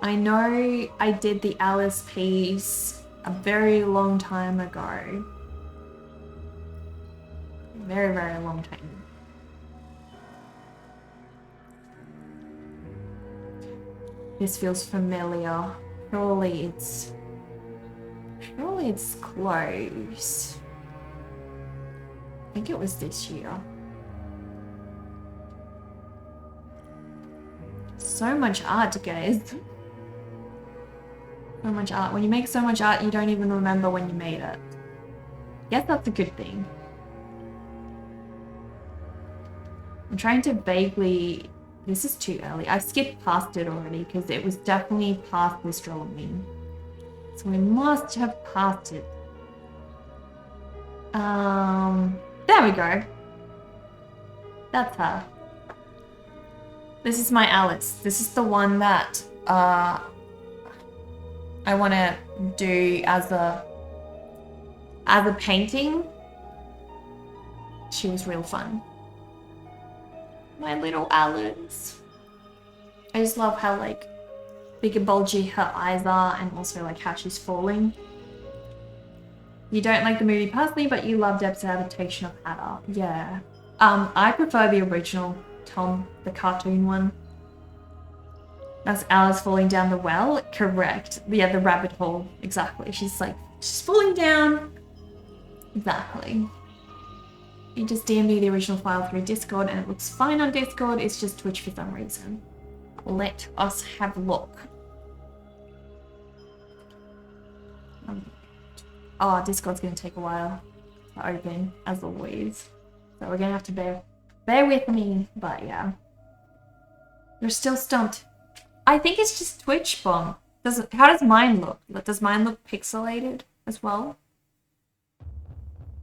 I know I did the Alice piece a very long time ago. Very, very long time. This feels familiar. Surely it's close. I think it was this year. So much art, guys. So much art. When you make so much art, you don't even remember when you made it. Guess that's a good thing. I'm trying to vaguely... This is too early. I skipped past it already because it was definitely past this Drawlloween. So we must have passed it. There we go. That's her. This is my Alice. This is the one that I want to do as a painting. She was real fun. My little Alice. I just love how like big and bulgy her eyes are, and also like how she's falling. You don't like the movie personally, but you love Depp's adaptation of Hatter. Yeah. I prefer the original Tom, the cartoon one. That's Alice falling down the well. Correct. Yeah, the rabbit hole. Exactly. She's falling down. Exactly. You just DM'd the original file through Discord and it looks fine on Discord. It's just Twitch for some reason. Let us have a look. Oh, Discord's going to take a while to open, as always. So we're going to have to bear with me. But yeah. You're still stumped. I think it's just Twitch bomb. How does mine look? Does mine look pixelated as well?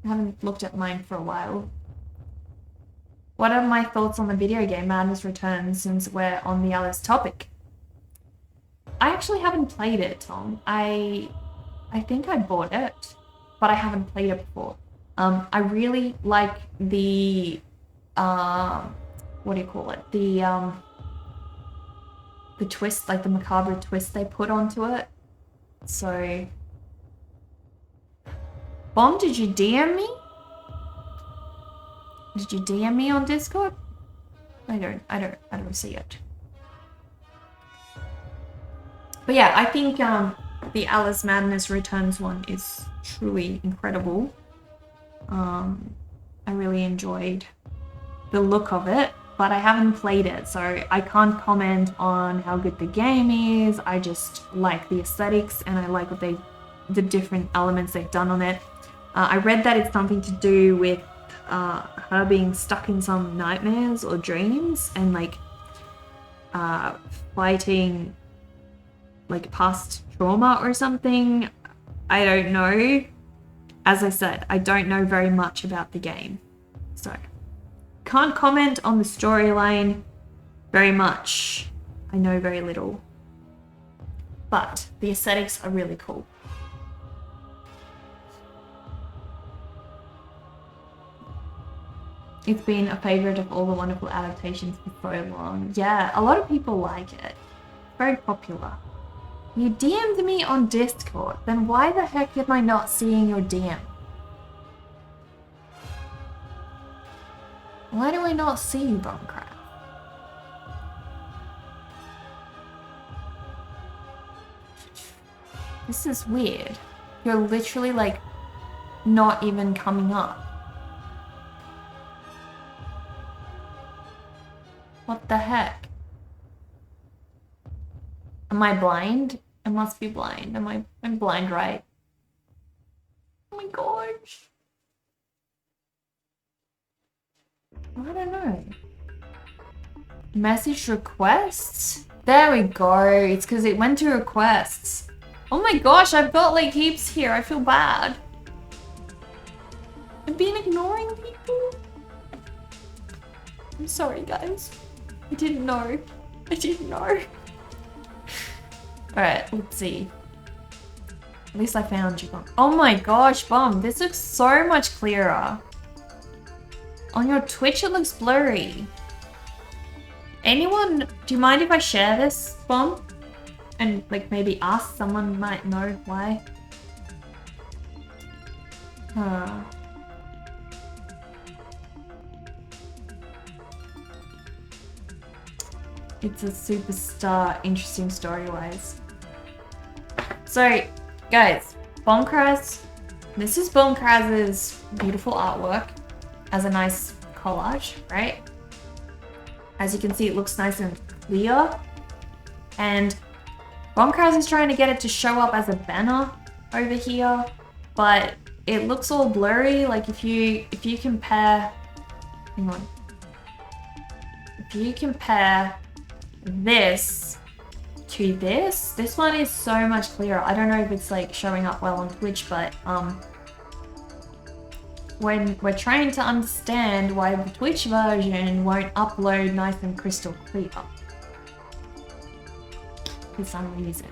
I haven't looked at mine for a while. What are my thoughts on the video game Madness Returns since we're on the Alice topic? I actually haven't played it, Tom. I think I bought it, but I haven't played it before. I really like the what do you call it? The twist, like the macabre twist they put onto it. So Bomb, did you DM me? Did you DM me on Discord? I don't see it. But yeah, I think the Alice Madness Returns one is truly incredible. I really enjoyed the look of it, but I haven't played it, so I can't comment on how good the game is. I just like the aesthetics and I like what the different elements they've done on it. I read that it's something to do with her being stuck in some nightmares or dreams and like fighting like past trauma or something. I don't know. As I said, I don't know very much about the game, so can't comment on the storyline very much. I know very little, but the aesthetics are really cool. It's been a favorite of all the wonderful adaptations for so long. Yeah, a lot of people like it. Very popular. You DM'd me on Discord, then why the heck am I not seeing your DM? Why do I not see you, Bombcraft? This is weird. You're literally like not even coming up. What the heck? Am I blind? I must be blind. I'm blind, right? Oh my gosh. I don't know. Message requests? There we go. It's because it went to requests. Oh my gosh, I've got like heaps here. I feel bad. I've been ignoring people. I'm sorry, guys. I didn't know. I didn't know. Alright, let's see. At least I found you, Bum. Oh my gosh, Bum. This looks so much clearer. On your Twitch, it looks blurry. Anyone, do you mind if I share this, Bum? And like maybe ask, someone might know why. Huh. It's a superstar, interesting story-wise. So, guys, Bonkraz, this is Bonkraz's beautiful artwork as a nice collage, right? As you can see, it looks nice and clear. And Bonkraz is trying to get it to show up as a banner over here, but it looks all blurry. Like if you compare, hang on. If you compare this to this one is so much clearer. I don't know if it's like showing up well on Twitch, but when we're trying to understand why the Twitch version won't upload nice and crystal clear for some reason.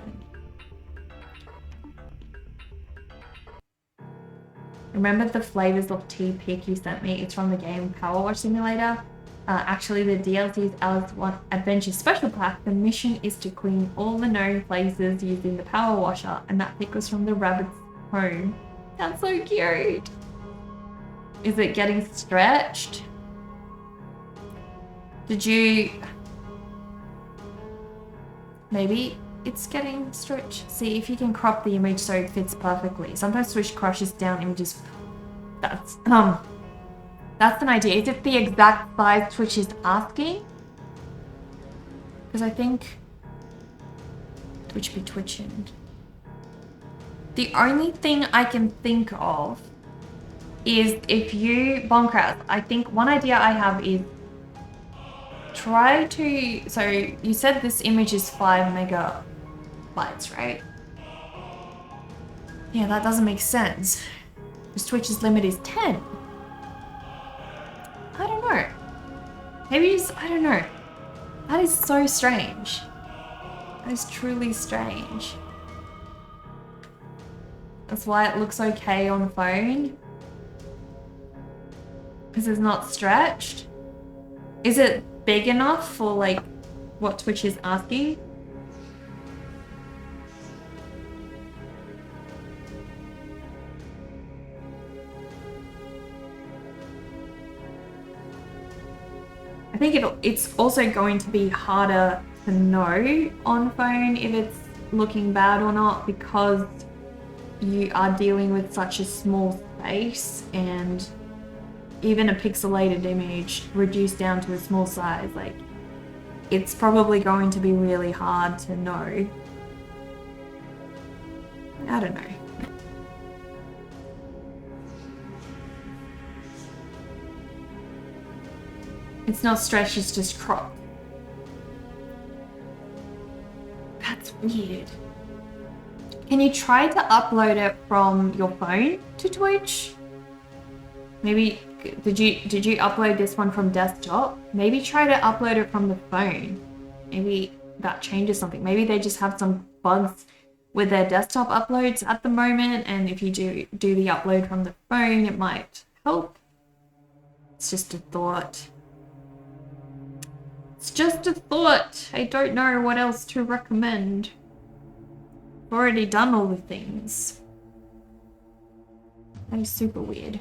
Remember the flavors of tea pick you sent me? It's from the game Power Wash Simulator. Actually, the DLC's Alice One Adventure Special Pack, the mission is to clean all the known places using the power washer, and that pick was from the rabbit's home. That's so cute! Is it getting stretched? Did you... Maybe it's getting stretched. See if you can crop the image so it fits perfectly. Sometimes Twitch crushes down images. That's an idea. Is it the exact size Twitch is asking? Because I think Twitch be twitching. The only thing I can think of is if you, Bonkraz, I think one idea I have is try to, so you said this image is 5 megabytes, right? Yeah, that doesn't make sense. Because Twitch's limit is 10. I don't know. Maybe just, I don't know. That is so strange. That is truly strange. That's why it looks okay on the phone. Because it's not stretched. Is it big enough for like what Twitch is asking? I think it's also going to be harder to know on phone if it's looking bad or not, because you are dealing with such a small space, and even a pixelated image reduced down to a small size, like it's probably going to be really hard to know. I don't know. It's not stretched, it's just cropped. That's weird. Can you try to upload it from your phone to Twitch? Maybe, did you upload this one from desktop? Maybe try to upload it from the phone. Maybe that changes something. Maybe they just have some bugs with their desktop uploads at the moment, and if you do the upload from the phone, it might help. It's just a thought. It's just a thought. I don't know what else to recommend. I've already done all the things. That is super weird.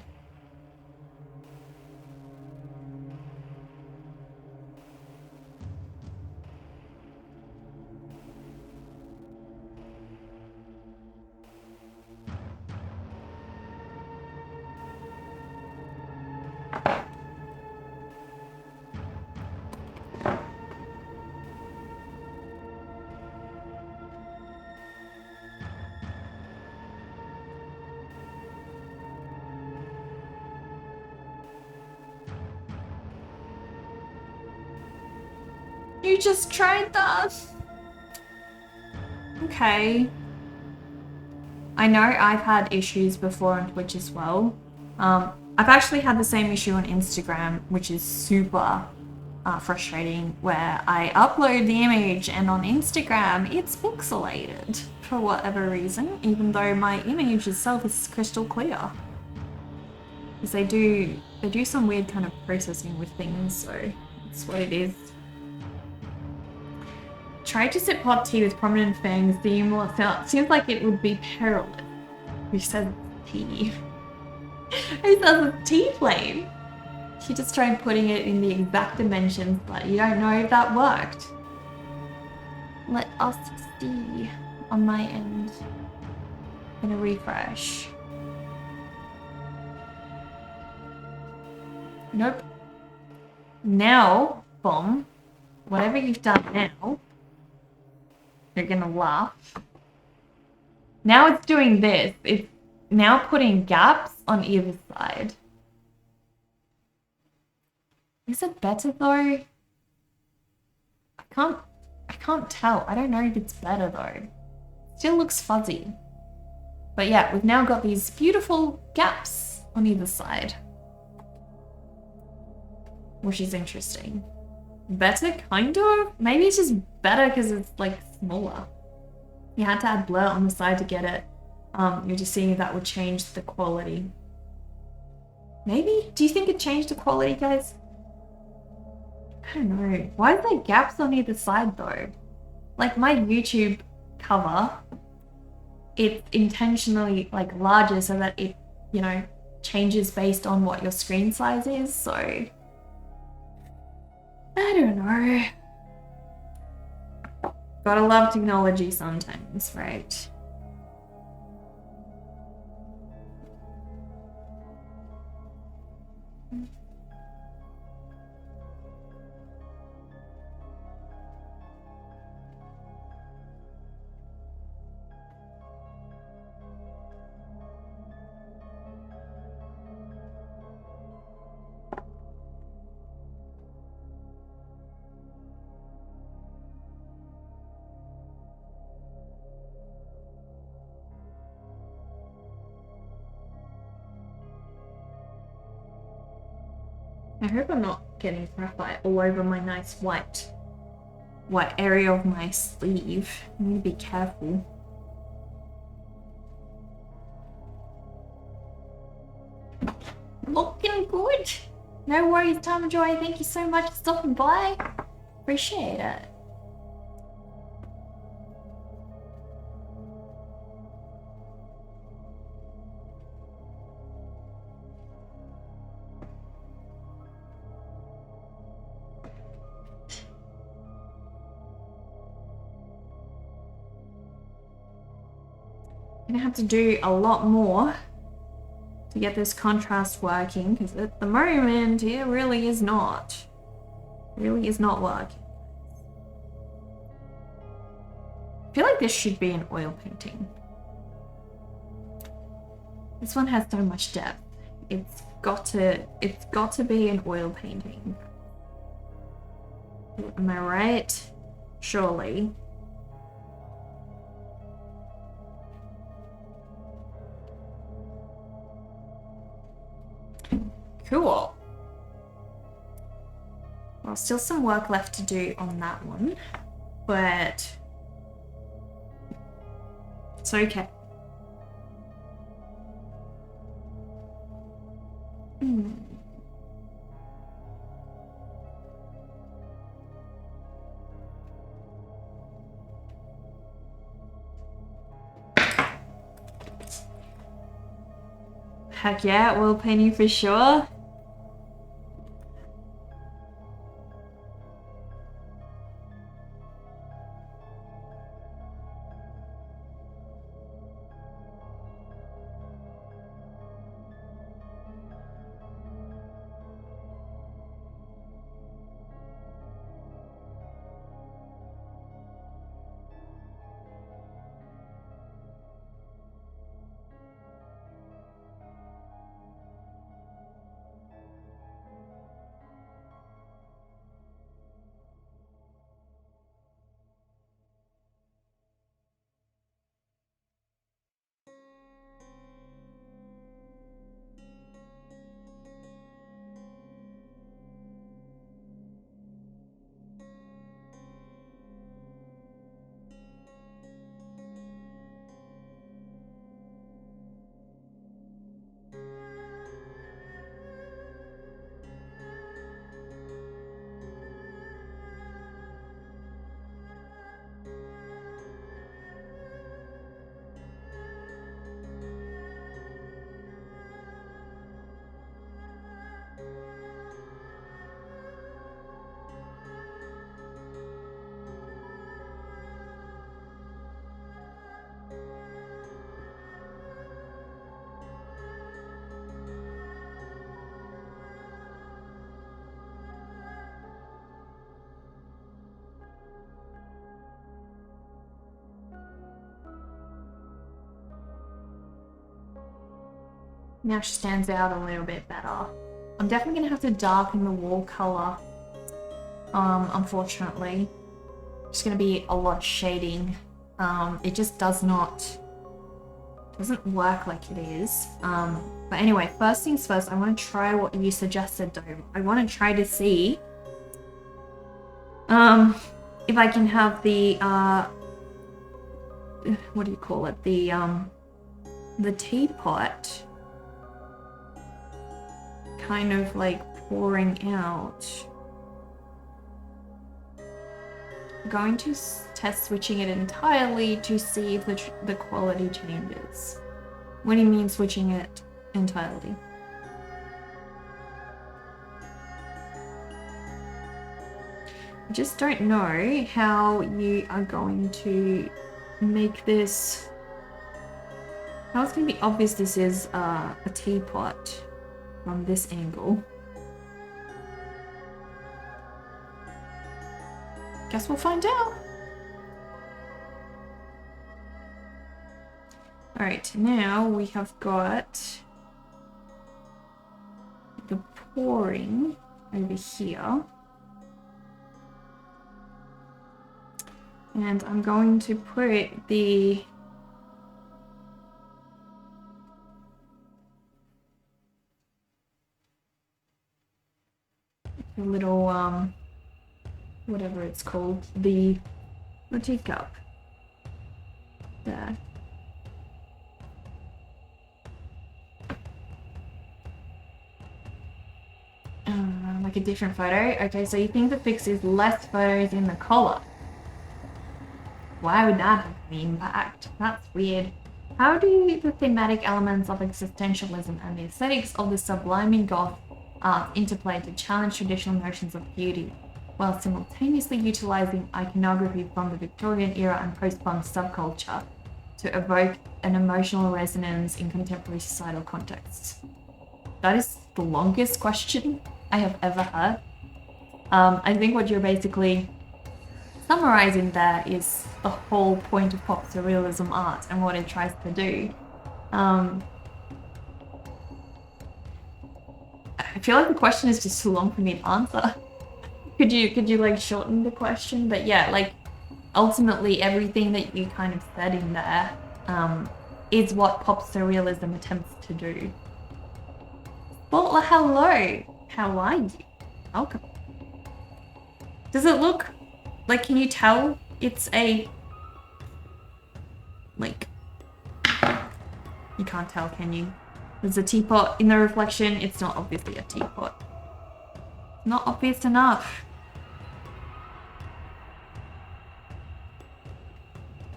You just tried that. Okay. I know I've had issues before on Twitch as well. I've actually had the same issue on Instagram, which is super frustrating, where I upload the image and on Instagram it's pixelated for whatever reason, even though my image itself is crystal clear. Because they do some weird kind of processing with things, so that's what it is. Try to sip hot tea with prominent fangs. The humor seems like it would be perilous. Who says tea? Who says it's tea flame? She just tried putting it in the exact dimensions, but you don't know if that worked. Let us see on my end. I'm gonna refresh. Nope. Now, Bomb, whatever you've done now, you're gonna laugh. Now it's doing this. It's now putting gaps on either side. Is it better though? I can't tell. I don't know if it's better though. Still looks fuzzy. But yeah, we've now got these beautiful gaps on either side. Which is interesting. Better, kind of? Maybe it's just better because it's like smaller. You had to add blur on the side to get it. You're just seeing if that would change the quality. Maybe? Do you think it changed the quality, guys? I don't know. Why are there gaps on either side though? Like my YouTube cover, it's intentionally like larger so that it, you know, changes based on what your screen size is, so I don't know. Gotta love technology sometimes, right? I hope I'm not getting graphite all over my nice white area of my sleeve. I need to be careful. Looking good. No worries, Time of Joy. Thank you so much for stopping by. Appreciate it. I'm gonna have to do a lot more to get this contrast working, because at the moment it really is not working. I feel like this should be an oil painting. This one has so much depth. It's got to be an oil painting. Am I right? Surely. Cool. Well, still some work left to do on that one, but it's okay. Heck yeah, oil painting for sure. Now she stands out a little bit better. I'm definitely gonna have to darken the wall color. Unfortunately. It's gonna be a lot of shading. It just doesn't work like it is. But anyway, first things first, I want to try what you suggested though. I want to try to see if I can have the what do you call it? The teapot kind of like pouring out. I'm going to test switching it entirely to see if the quality changes. What do you mean switching it entirely? I just don't know how you are going to make this. How it's going to be obvious this is a teapot from this angle. Guess we'll find out. Alright, now we have got the pouring over here. And I'm going to put the little whatever it's called, the teacup there. Like a different photo. Okay, so you think the fix is less photos in the collar. Why would that have the impact? That's weird. How do the thematic elements of existentialism and the aesthetics of the subliming goth art interplay to challenge traditional notions of beauty, while simultaneously utilizing iconography from the Victorian era and post-punk subculture to evoke an emotional resonance in contemporary societal contexts? That is the longest question I have ever heard. I think what you're basically summarizing there is the whole point of pop surrealism art and what it tries to do. I feel like the question is just too long for me to answer. Could you like shorten the question? But yeah, like ultimately everything that you kind of said in there is what pop surrealism attempts to do. Well, hello. How are you? Welcome. Does it look like, can you tell it's a, like, you can't tell, can you? There's a teapot in the reflection. It's not obviously a teapot. Not obvious enough.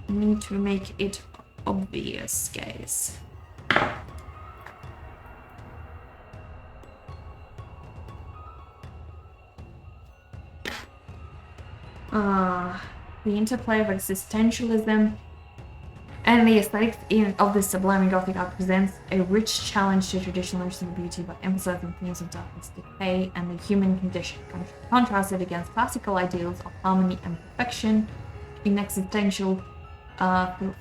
I need to make it obvious, guys. The interplay of existentialism and the aesthetics of the subliming Gothic art presents a rich challenge to traditional notions of beauty by emphasizing themes of darkness, decay, and the human condition, contrasted against classical ideals of harmony and perfection. In existential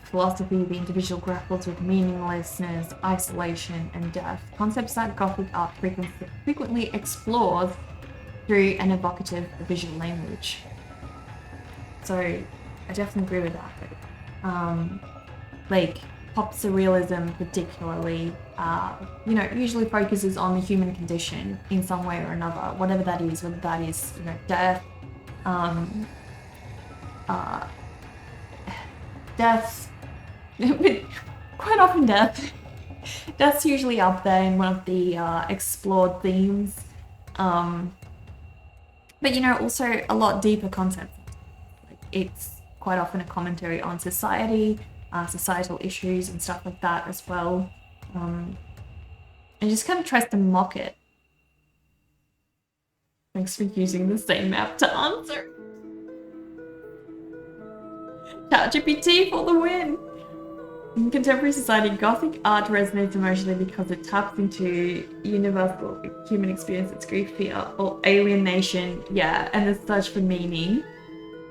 philosophy, the individual grapples with meaninglessness, isolation, and death, concepts that Gothic art frequently explores through an evocative visual language. So I definitely agree with that. Like pop surrealism particularly, you know, usually focuses on the human condition in some way or another, whatever that is, whether that is, you know, death, quite often death. Death's usually up there in one of the explored themes. But you know, also a lot deeper concept. It's quite often a commentary on society, societal issues and stuff like that as well. And just kind of tries to mock it. Thanks for using the same map to answer. ChatGPT for the win! In contemporary society, Gothic art resonates emotionally because it taps into universal human experience, its grief, fear, or alienation, and the search for meaning.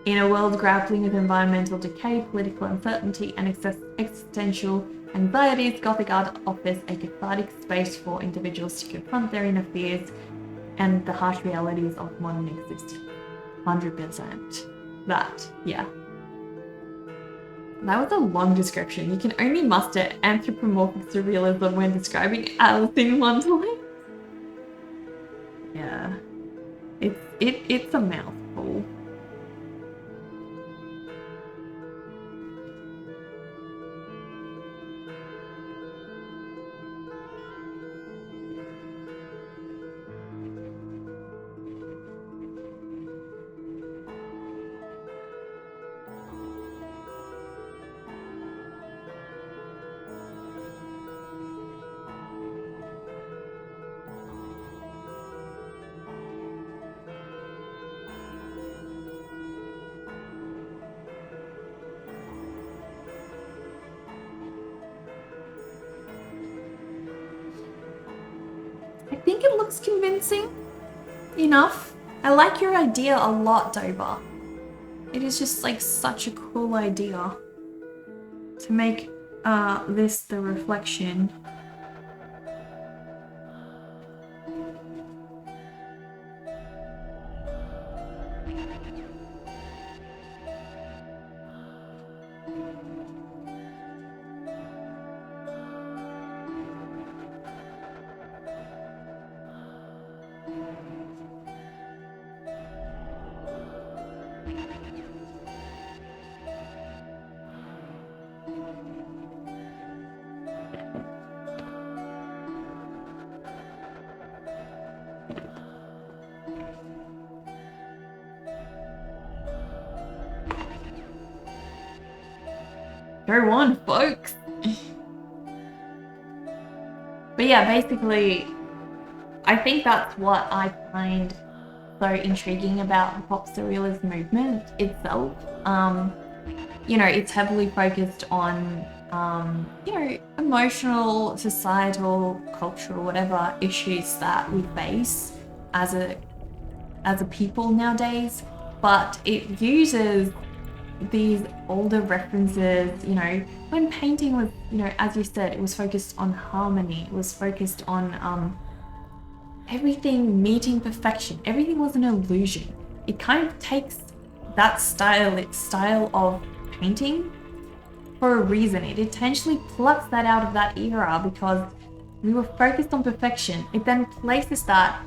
In a world grappling with environmental decay, political uncertainty, and existential anxieties, Gothic art offers a cathartic space for individuals to confront their inner fears and the harsh realities of modern existence. 100%. That, yeah. That was a long description. You can only muster anthropomorphic surrealism when describing Alice in Wonderland. Yeah. It's a mouthful. I think it looks convincing enough. I like your idea a lot, Dover. It is just like such a cool idea to make this the reflection. Go on, folks. But yeah, basically, I think that's what I find so intriguing about the pop surrealist movement itself. You know, it's heavily focused on, you know, emotional, societal, cultural, whatever issues that we face as a people nowadays. But it uses these older references, you know, when painting was, you know, as you said, it was focused on harmony, it was focused on everything meeting perfection, everything was an illusion. It kind of takes that style of painting for a reason. It intentionally plucks that out of that era because we were focused on perfection. It then places that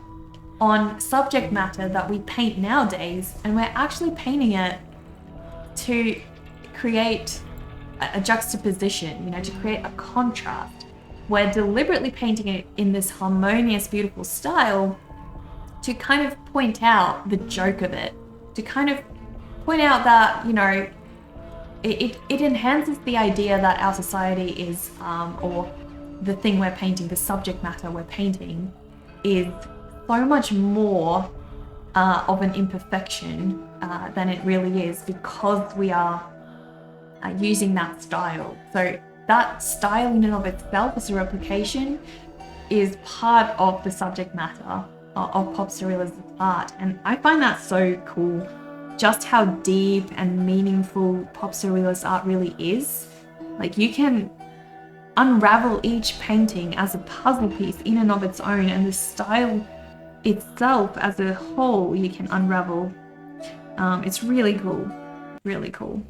on subject matter that we paint nowadays, and we're actually painting it to create a juxtaposition, you know, to create a contrast. We're deliberately painting it in this harmonious, beautiful style to kind of point out the joke of it, to kind of point out that, you know, it enhances the idea that our society is, or the thing we're painting, the subject matter we're painting, is so much more of an imperfection than it really is, because we are using that style. So that style in and of itself as a replication is part of the subject matter of pop surrealist art, and I find that so cool, just how deep and meaningful pop surrealist art really is. Like, you can unravel each painting as a puzzle piece in and of its own, and the style itself as a whole you can unravel. It's really cool, really cool.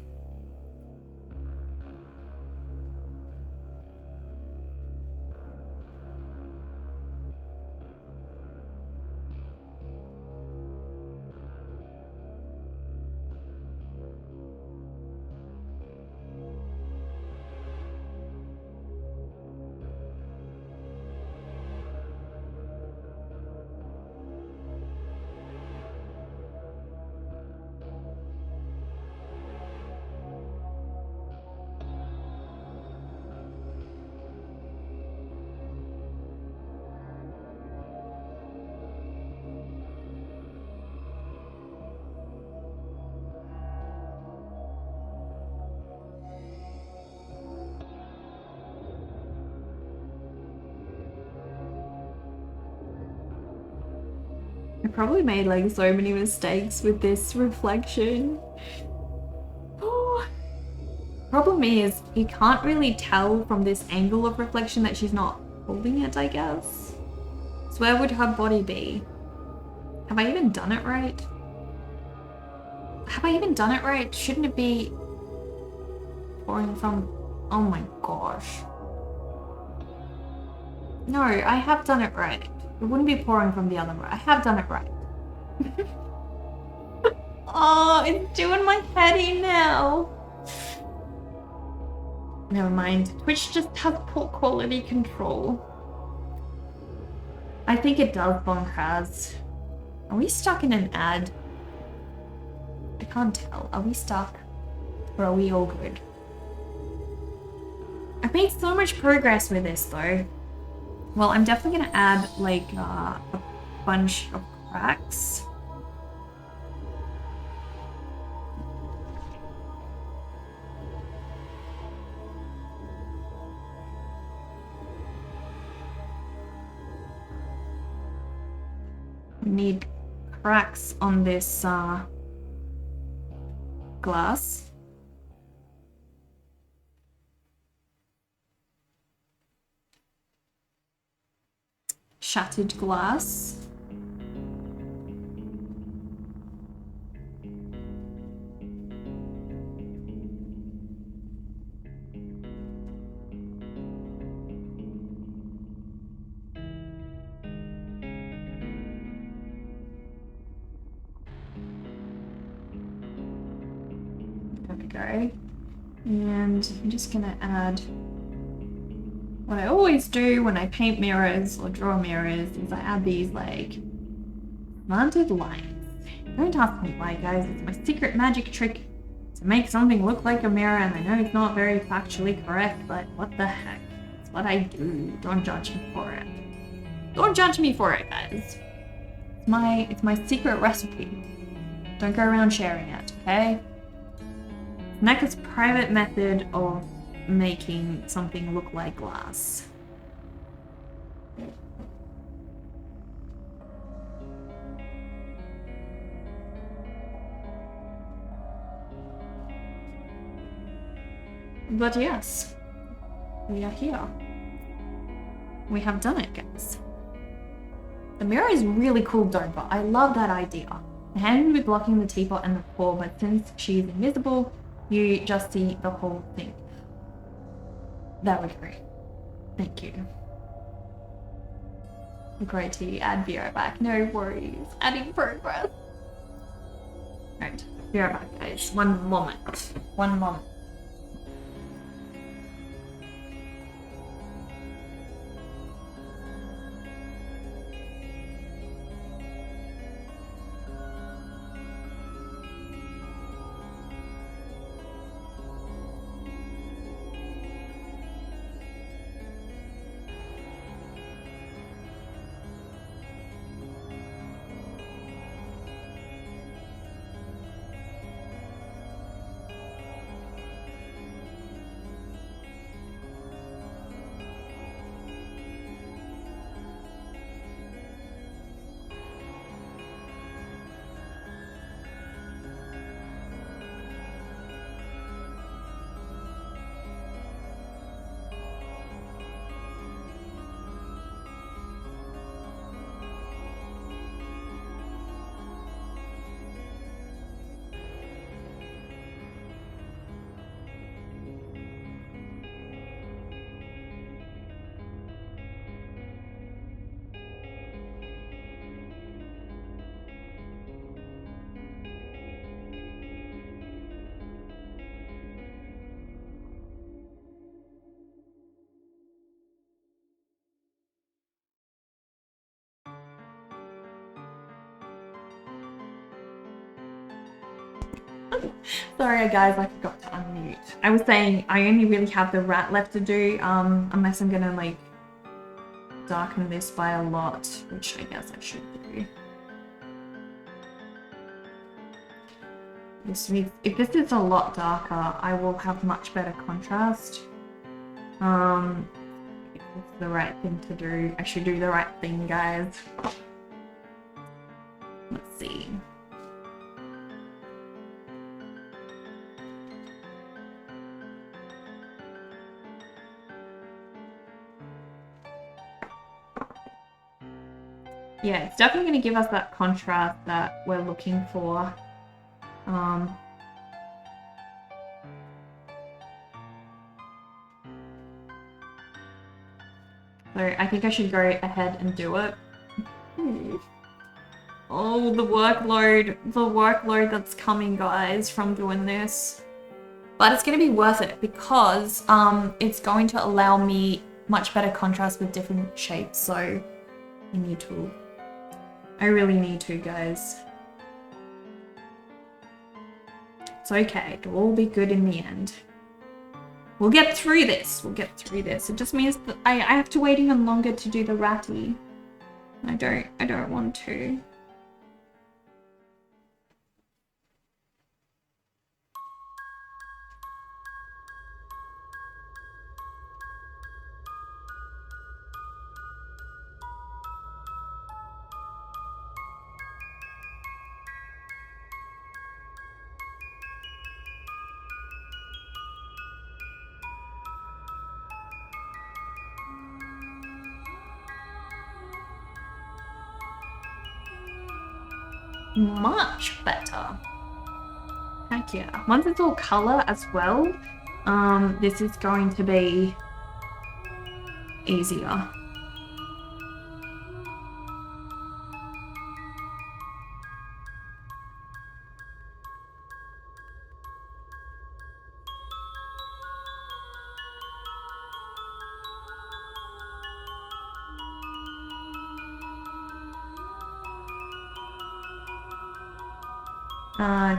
I probably made like so many mistakes with this reflection. Oh, Problem is, you can't really tell from this angle of reflection that she's not holding it, I guess. So where would her body be? Have I even done it right? Have I even done it right? Shouldn't it be pouring from... Oh my gosh. No, I have done it right. It wouldn't be pouring from the other way. I have done it right. Oh, it's doing my head in now. Never mind. Twitch just has poor quality control. I think it does, Bonkaz. Are we stuck in an ad? I can't tell. Are we stuck? Or are we all good? I've made so much progress with this though. Well, I'm definitely gonna add like a bunch of cracks. We need cracks on this glass. Shattered glass. There we go. And I'm just gonna add what I always do when I paint mirrors or draw mirrors is I add these like slanted lines. Don't ask me why, guys. It's my secret magic trick to make something look like a mirror, and I know it's not very factually correct, but what the heck? It's what I do. Don't judge me for it. Don't judge me for it, guys. It's my secret recipe. Don't go around sharing it, okay? Next private method of making something look like glass. But yes, we are here. We have done it, guys. The mirror is really cool though, but I love that idea. The hand would be blocking the teapot and the pour, but since she's invisible, you just see the whole thing. That would be great. Thank you. Great to add be right back. No worries. Adding progress. Right. Be right back, guys. One moment. One moment. Sorry guys, I forgot to unmute. I was saying I only really have the rat left to do, unless I'm gonna like darken this by a lot, which I guess I should do. If this is a lot darker, I will have much better contrast. It's the right thing to do. I should do the right thing, guys. Let's see. Yeah, it's definitely going to give us that contrast that we're looking for. So I think I should go ahead and do it. Oh, the workload that's coming, guys, from doing this. But it's going to be worth it because it's going to allow me much better contrast with different shapes. So I need to. I really need to, guys. It's okay. It'll all be good in the end. We'll get through this. We'll get through this. It just means that I have to wait even longer to do the ratty. I don't want to. Much better. Heck yeah. Once it's all color as well, this is going to be easier.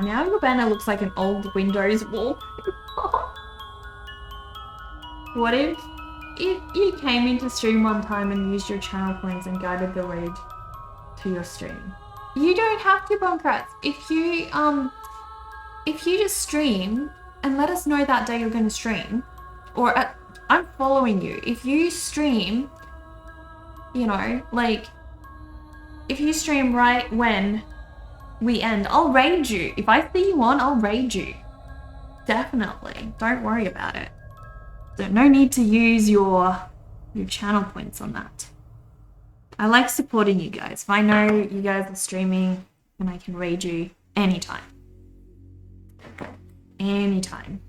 Now your banner looks like an old Windows wall. What if you came into stream one time and used your channel points and guided the raid to your stream? You don't have to, Bonkrats. If you just stream and let us know that day you're going to stream, or I'm following you. If you stream, you know, like if you stream right when we end, I'll raid you. If I see you on, I'll raid you. Definitely. Don't worry about it. So no need to use your channel points on that. I like supporting you guys. If I know you guys are streaming, then I can raid you anytime. Anytime.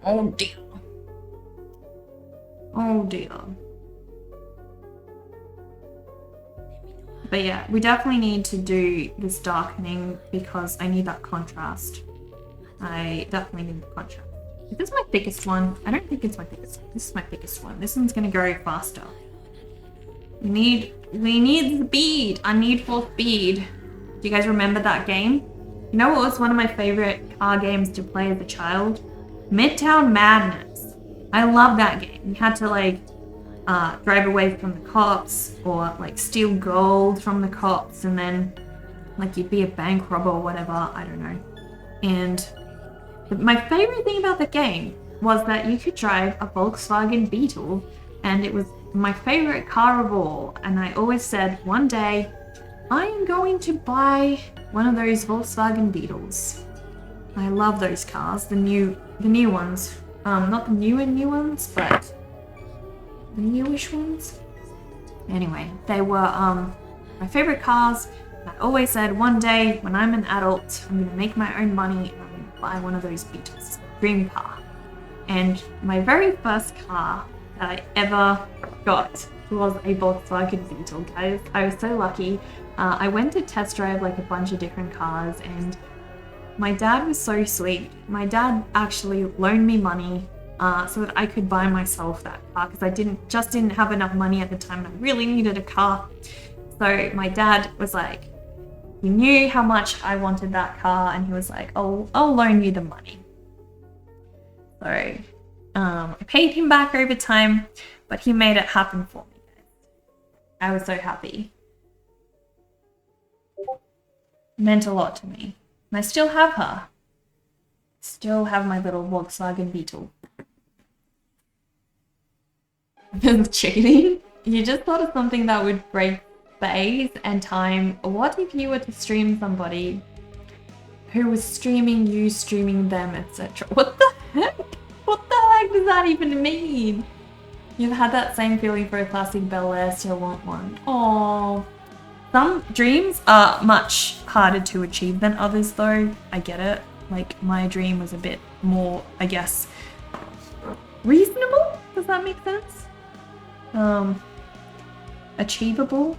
Oh dear. Oh dear. But yeah, we definitely need to do this darkening because I need that contrast. I definitely need the contrast. Is this my thickest one? I don't think it's my thickest one. This is my thickest one. This one's gonna go faster. We need speed. I need for speed. Do you guys remember that game? You know what was one of my favorite car games to play as a child? Midtown Madness. I love that game. You had to like drive away from the cops or like steal gold from the cops and then like you'd be a bank robber or whatever. I don't know. And my favorite thing about the game was that you could drive a Volkswagen Beetle and it was my favorite car of all. And I always said one day I am going to buy one of those Volkswagen Beetles. I love those cars, the new ones. Not the new ones, but the newish ones. Anyway, they were my favorite cars. I always said one day when I'm an adult, I'm gonna make my own money and I'm gonna buy one of those Beetles. Dream car. And my very first car that I ever got was a Volkswagen Beetle, guys. I was so lucky. I went to test drive like a bunch of different cars and my dad was so sweet. My dad actually loaned me money so that I could buy myself that car because I didn't have enough money at the time and I really needed a car. So my dad was like, he knew how much I wanted that car and he was like, I'll loan you the money. So I paid him back over time, but he made it happen for me. I was so happy. It meant a lot to me. And I still have her. Still have my little Volkswagen Beetle. Cheating? You just thought of something that would break space and time. What if you were to stream somebody who was streaming you, streaming them, etc.? What the heck? What the heck does that even mean? You've had that same feeling for a classic Bel Air, still want one. Oh, some dreams are much harder to achieve than others though. I get it. Like my dream was a bit more, I guess, reasonable. Does that make sense? Achievable.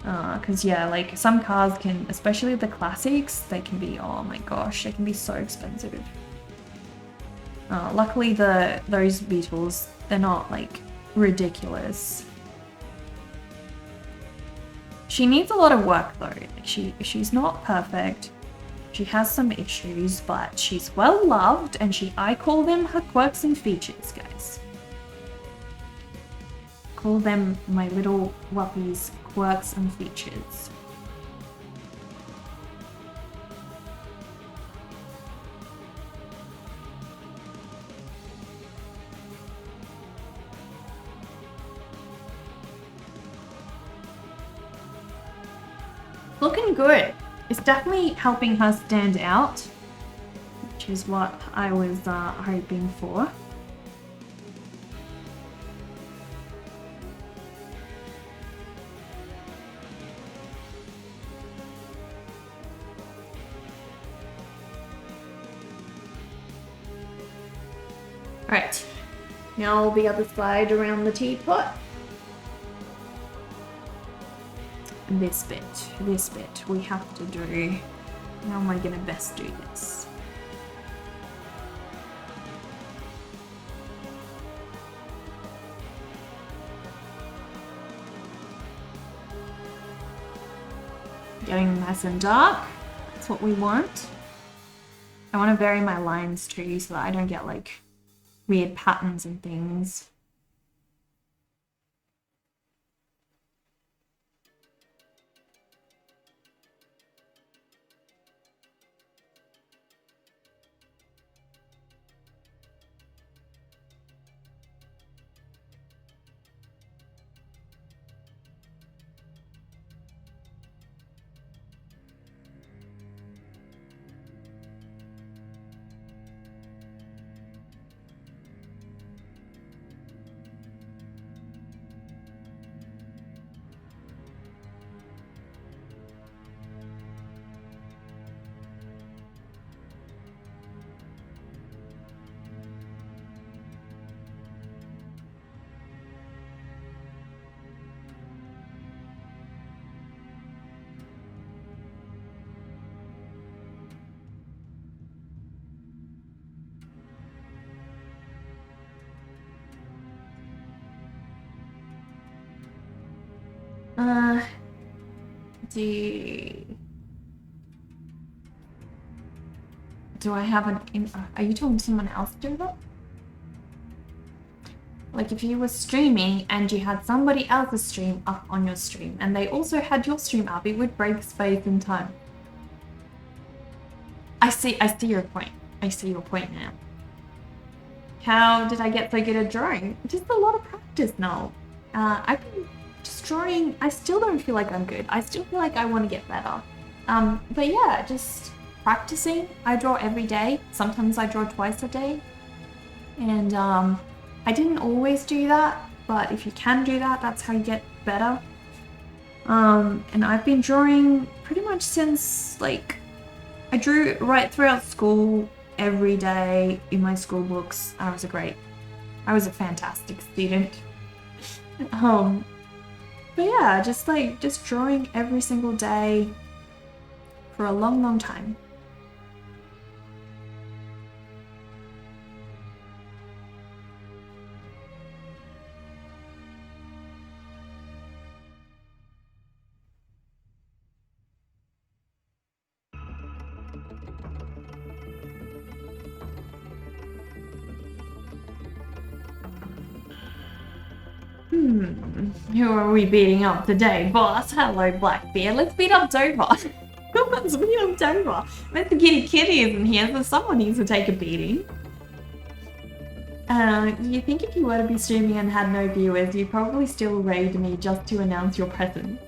Because yeah, like some cars can, especially the classics, they can be, oh my gosh, they can be so expensive. Luckily those Beetles, they're not like ridiculous. She needs a lot of work though. Like she's not perfect. She has some issues, but she's well loved, and I call them her quirks and features, guys. Call them my little wuppies quirks and features. Looking good. It's definitely helping her stand out, which is what I was hoping for. Alright, now the other side around the teapot. This bit we have to do. How am I gonna best do this? Getting nice and dark, that's what we want. I want to vary my lines too so that I don't get like weird patterns and things. Do I have are you talking to someone else do that? Like if you were streaming and you had somebody else's stream up on your stream and they also had your stream up, it would break space and time. I see your point. I see your point now. How did I get so good at drawing? Just a lot of practice now. I've been just drawing. I still don't feel like I'm good. I still feel like I want to get better. But yeah, just practicing. I draw every day. Sometimes I draw twice a day. And I didn't always do that, but if you can do that, that's how you get better. And I've been drawing pretty much since like I drew right throughout school every day in my school books. I was a fantastic student. But yeah, just drawing every single day for a long, long time. Who are we beating up today? Boss, hello Blackbeard. Let's beat up Dover. Let's beat up Dover. Mr. Kitty Kitty isn't here, so someone needs to take a beating. You think if you were to be streaming and had no viewers, you'd probably still raid me just to announce your presence.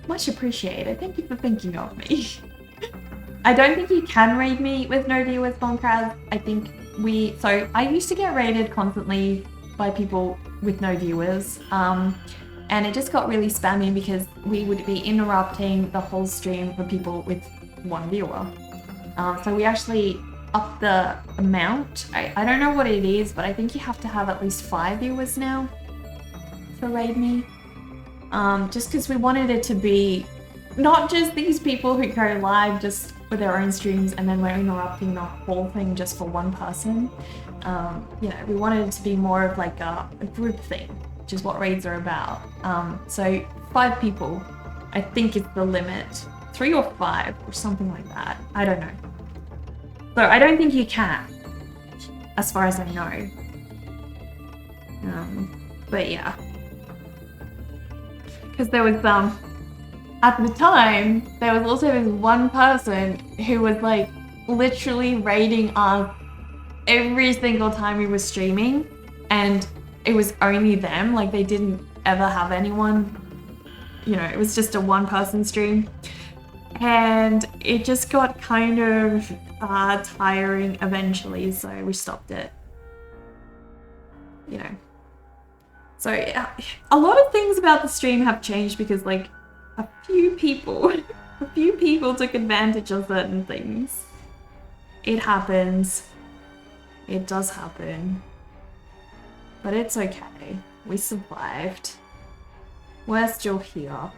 Much appreciated. Thank you for thinking of me. I don't think you can raid me with no viewers, Bonkraz. I think so I used to get raided constantly by people with no viewers. And it just got really spammy because we would be interrupting the whole stream for people with one viewer. So we actually upped the amount. I don't know what it is, but I think you have to have at least 5 viewers now to raid me. Just because we wanted it to be not just these people who go live just for their own streams and then we're interrupting the whole thing just for one person. You know, we wanted it to be more of like a group thing, which is what raids are about. So 5 people, I think is the limit. 3 or 5 or something like that. I don't know. So I don't think you can, as far as I know. But yeah. Because there was, at the time, there was also this one person who was like literally raiding us every single time we were streaming, and it was only them, like they didn't ever have anyone, you know, it was just a 1-person stream. And it just got kind of tiring eventually, so we stopped it. You know. So a lot of things about the stream have changed because like a few people took advantage of certain things. It happens. It does happen. But it's okay. We survived. We're still here.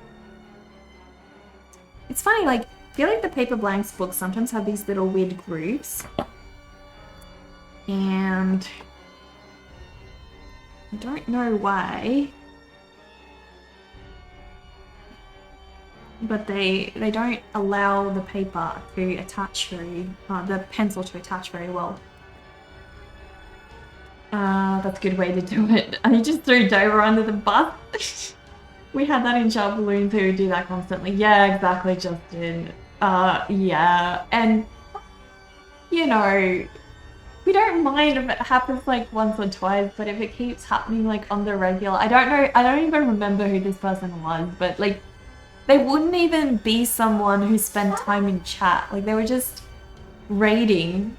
It's funny, like, I feel like the Paper Blanks books sometimes have these little weird grooves. And I don't know why. But they don't allow the paper to attach very, the pencil to attach very well. That's a good way to do it. I just threw Dover under the bus. We had that in Drawlloween too, do that constantly. Yeah, exactly, Justin. Yeah. And, you know, we don't mind if it happens like once or twice, but if it keeps happening like on the regular, I don't even remember who this person was, but like, they wouldn't even be someone who spent time in chat. Like, they were just raiding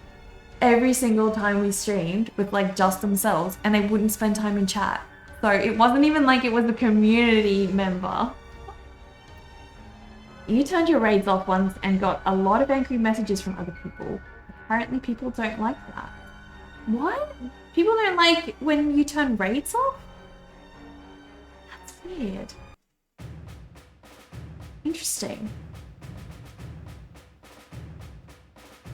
every single time we streamed with like just themselves, and they wouldn't spend time in chat. So it wasn't even like it was a community member. You turned your raids off once and got a lot of angry messages from other people. Apparently people don't like that. What? People don't like when you turn raids off? That's weird. Interesting.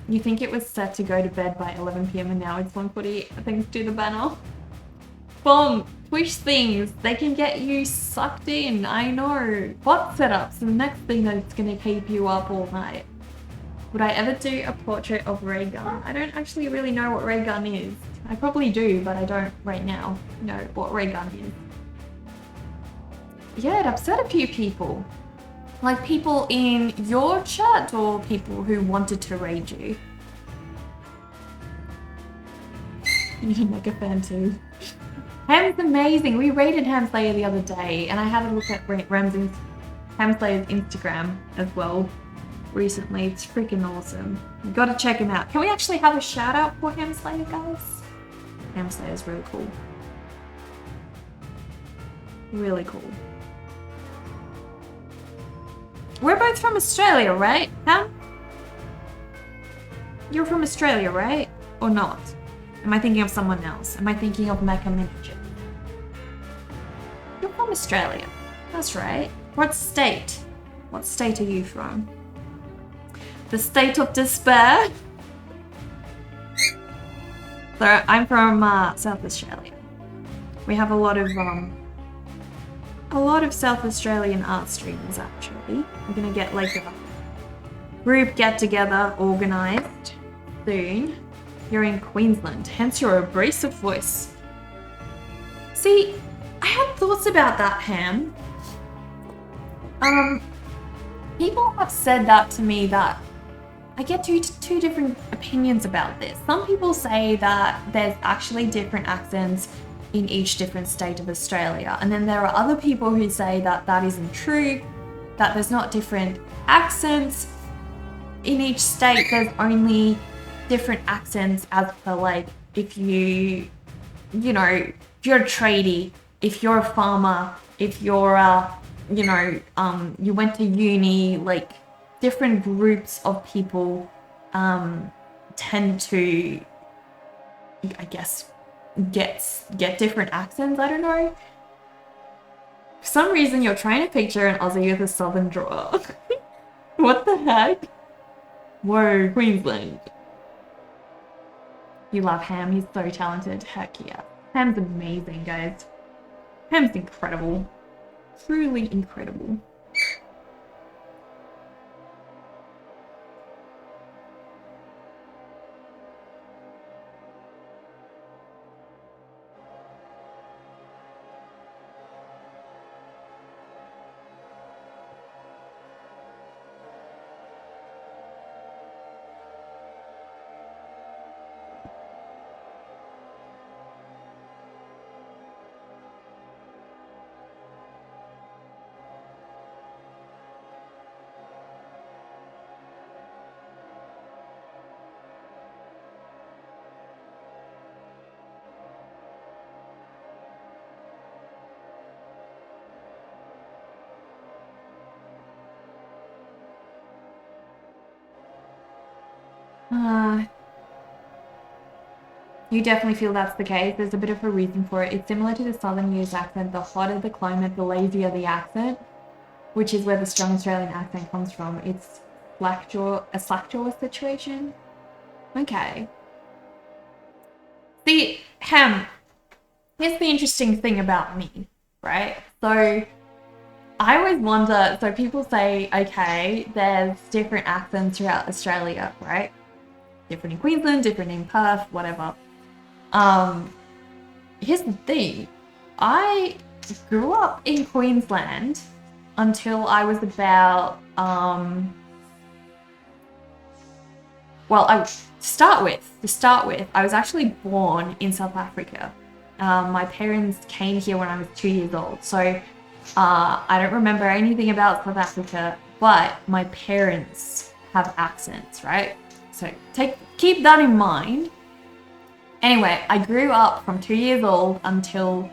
You think it was set to go to bed by 11 PM and now it's 1:48 thanks to the banner? Boom! Twitch things, they can get you sucked in, I know. Bot setups, the next thing that's gonna keep you up all night. Would I ever do a portrait of ray gun? I don't actually really know what ray gun is. I probably do, but I don't right now know what ray gun is. Yeah, it upset a few people. Like people in your chat or people who wanted to raid you. You're a mega fan too. Ham's amazing. We raided Hamslayer the other day, and I had a look at Ramsay's Hamslayer's Instagram as well recently. It's freaking awesome. You've got to check him out. Can we actually have a shout out for Hamslayer, guys? Hamslayer's really cool. Really cool. We're both from Australia, right, Ham? You're from Australia, right? Or not? Am I thinking of someone else? Am I thinking of Mecha Miniature? You're from Australia. That's right. What state? What state are you from? The state of despair? So I'm from South Australia. We have a lot of South Australian art streamers actually. We're gonna get like a group get together organized soon. You're in Queensland, hence your abrasive voice. See, I had thoughts about that, Ham. People have said that to me that I get two different opinions about this. Some people say that there's actually different accents in each different state of Australia. And then there are other people who say that that isn't true, that there's not different accents in each state, there's only different accents as per like if you're a tradie, if you're a farmer, if you're you went to uni, like different groups of people tend to, I guess, get different accents. I don't know. For some reason, you're trying to picture an Aussie with a southern drawl. What the heck? Whoa, Queensland. You love Ham. He's so talented. Heck yeah. Ham's amazing, guys. Ham's incredible. Truly incredible. You definitely feel that's the case. There's a bit of a reason for it. It's similar to the southern US accent. The hotter the climate, the lazier the accent, which is where the strong Australian accent comes from. It's a slack-jaw situation. Okay. See, Ham, here's the interesting thing about me, right? So I always wonder, so people say, okay, there's different accents throughout Australia, right? Different in Queensland, different in Perth, whatever. Here's the thing. I grew up in Queensland until I was about, to start with, I was actually born in South Africa. My parents came here when I was 2 years old. So I don't remember anything about South Africa, but my parents have accents, right? So keep that in mind. Anyway, I grew up from 2 years old until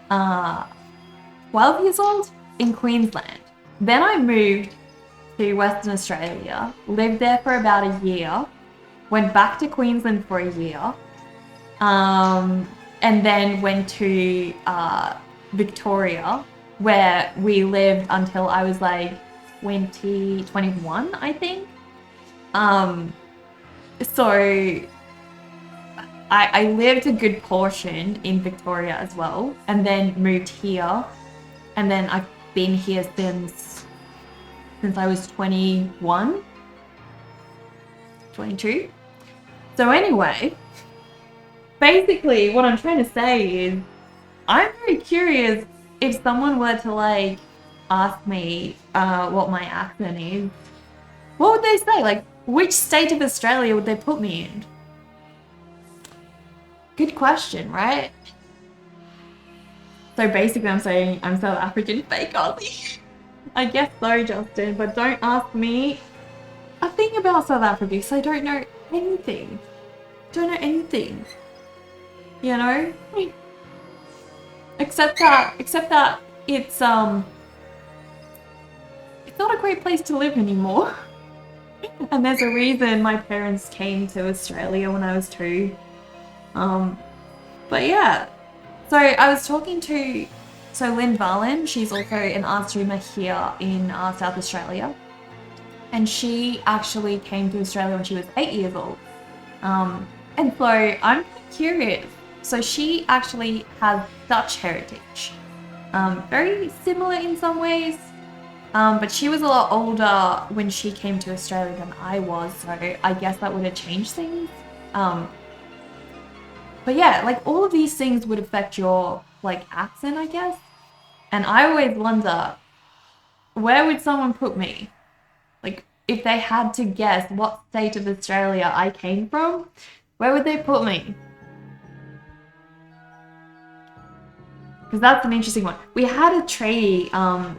12 years old in Queensland. Then I moved to Western Australia, lived there for about a year, went back to Queensland for a year, and then went to Victoria, where we lived until I was like 21, I think. So I lived a good portion in Victoria as well, and then moved here, and then I've been here since I was 21, 22. So anyway, basically what I'm trying to say is I'm very curious if someone were to like ask me what my accent is, what would they say? Like, which state of Australia would they put me in? Good question, right? So basically I'm saying I'm South African fake Aussie. I guess so, Justin, but don't ask me a thing about South Africa because I don't know anything. Don't know anything. You know? Except that it's not a great place to live anymore. And there's a reason my parents came to Australia when I was 2. But yeah, so I was talking to Lynn Varlin. She's also an art streamer here in South Australia, and she actually came to Australia when she was 8 years old. And so I'm curious. So she actually has Dutch heritage, very similar in some ways. But she was a lot older when she came to Australia than I was, so I guess that would have changed things. But yeah, like all of these things would affect your like accent, I guess. And I always wonder, where would someone put me? Like if they had to guess what state of Australia I came from, where would they put me? Because that's an interesting one. We had a tradie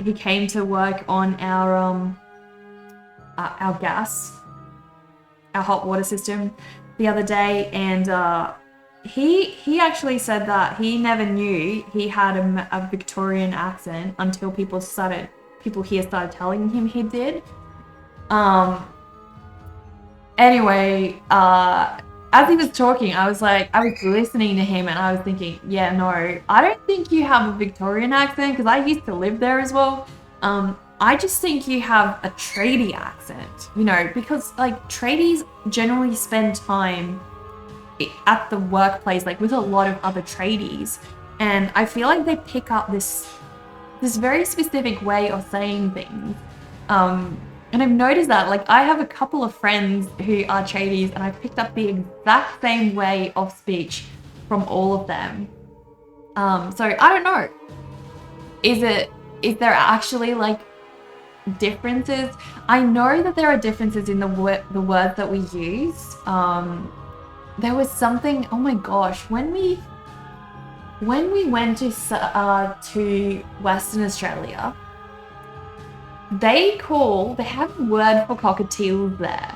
who came to work on our gas, our hot water system the other day, and he actually said that he never knew he had a Victorian accent until people here started telling him he did. Anyway, as he was talking, I was listening to him and I was thinking, yeah, no, I don't think you have a Victorian accent, because I used to live there as well. I just think you have a tradie accent, you know, because like tradies generally spend time at the workplace, like with a lot of other tradies, and I feel like they pick up this very specific way of saying things. And I've noticed that, like, I have a couple of friends who are tradies, and I've picked up the exact same way of speech from all of them. So I don't know. Is there actually like differences? I know that there are differences in the words that we use. There was something, oh my gosh, when we went to Western Australia, they have a word for cockatiels there.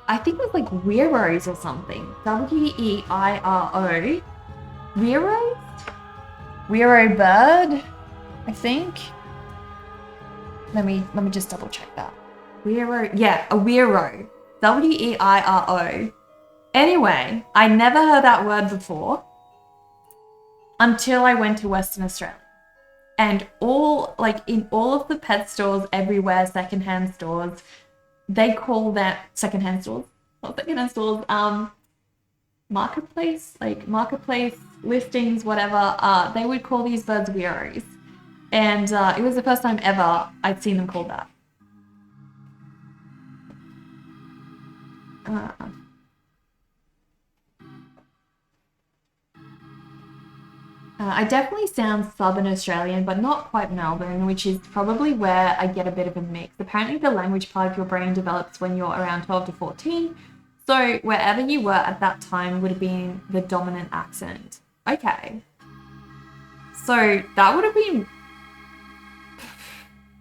I think it was like weeros or something. Weiro. Weiro? Weiro bird, I think. Let me just double check that. Weiro, yeah, a weiro. Weiro. Anyway, I never heard that word before until I went to Western Australia. And in all of the pet stores everywhere, secondhand stores, they call that secondhand stores, not secondhand stores, marketplace listings, whatever. They would call these birds weeros. And it was the first time ever I'd seen them called that. I definitely sound Southern Australian, but not quite Melbourne, which is probably where I get a bit of a mix. Apparently the language part of your brain develops when you're around 12 to 14. So wherever you were at that time would have been the dominant accent. Okay. So that would have been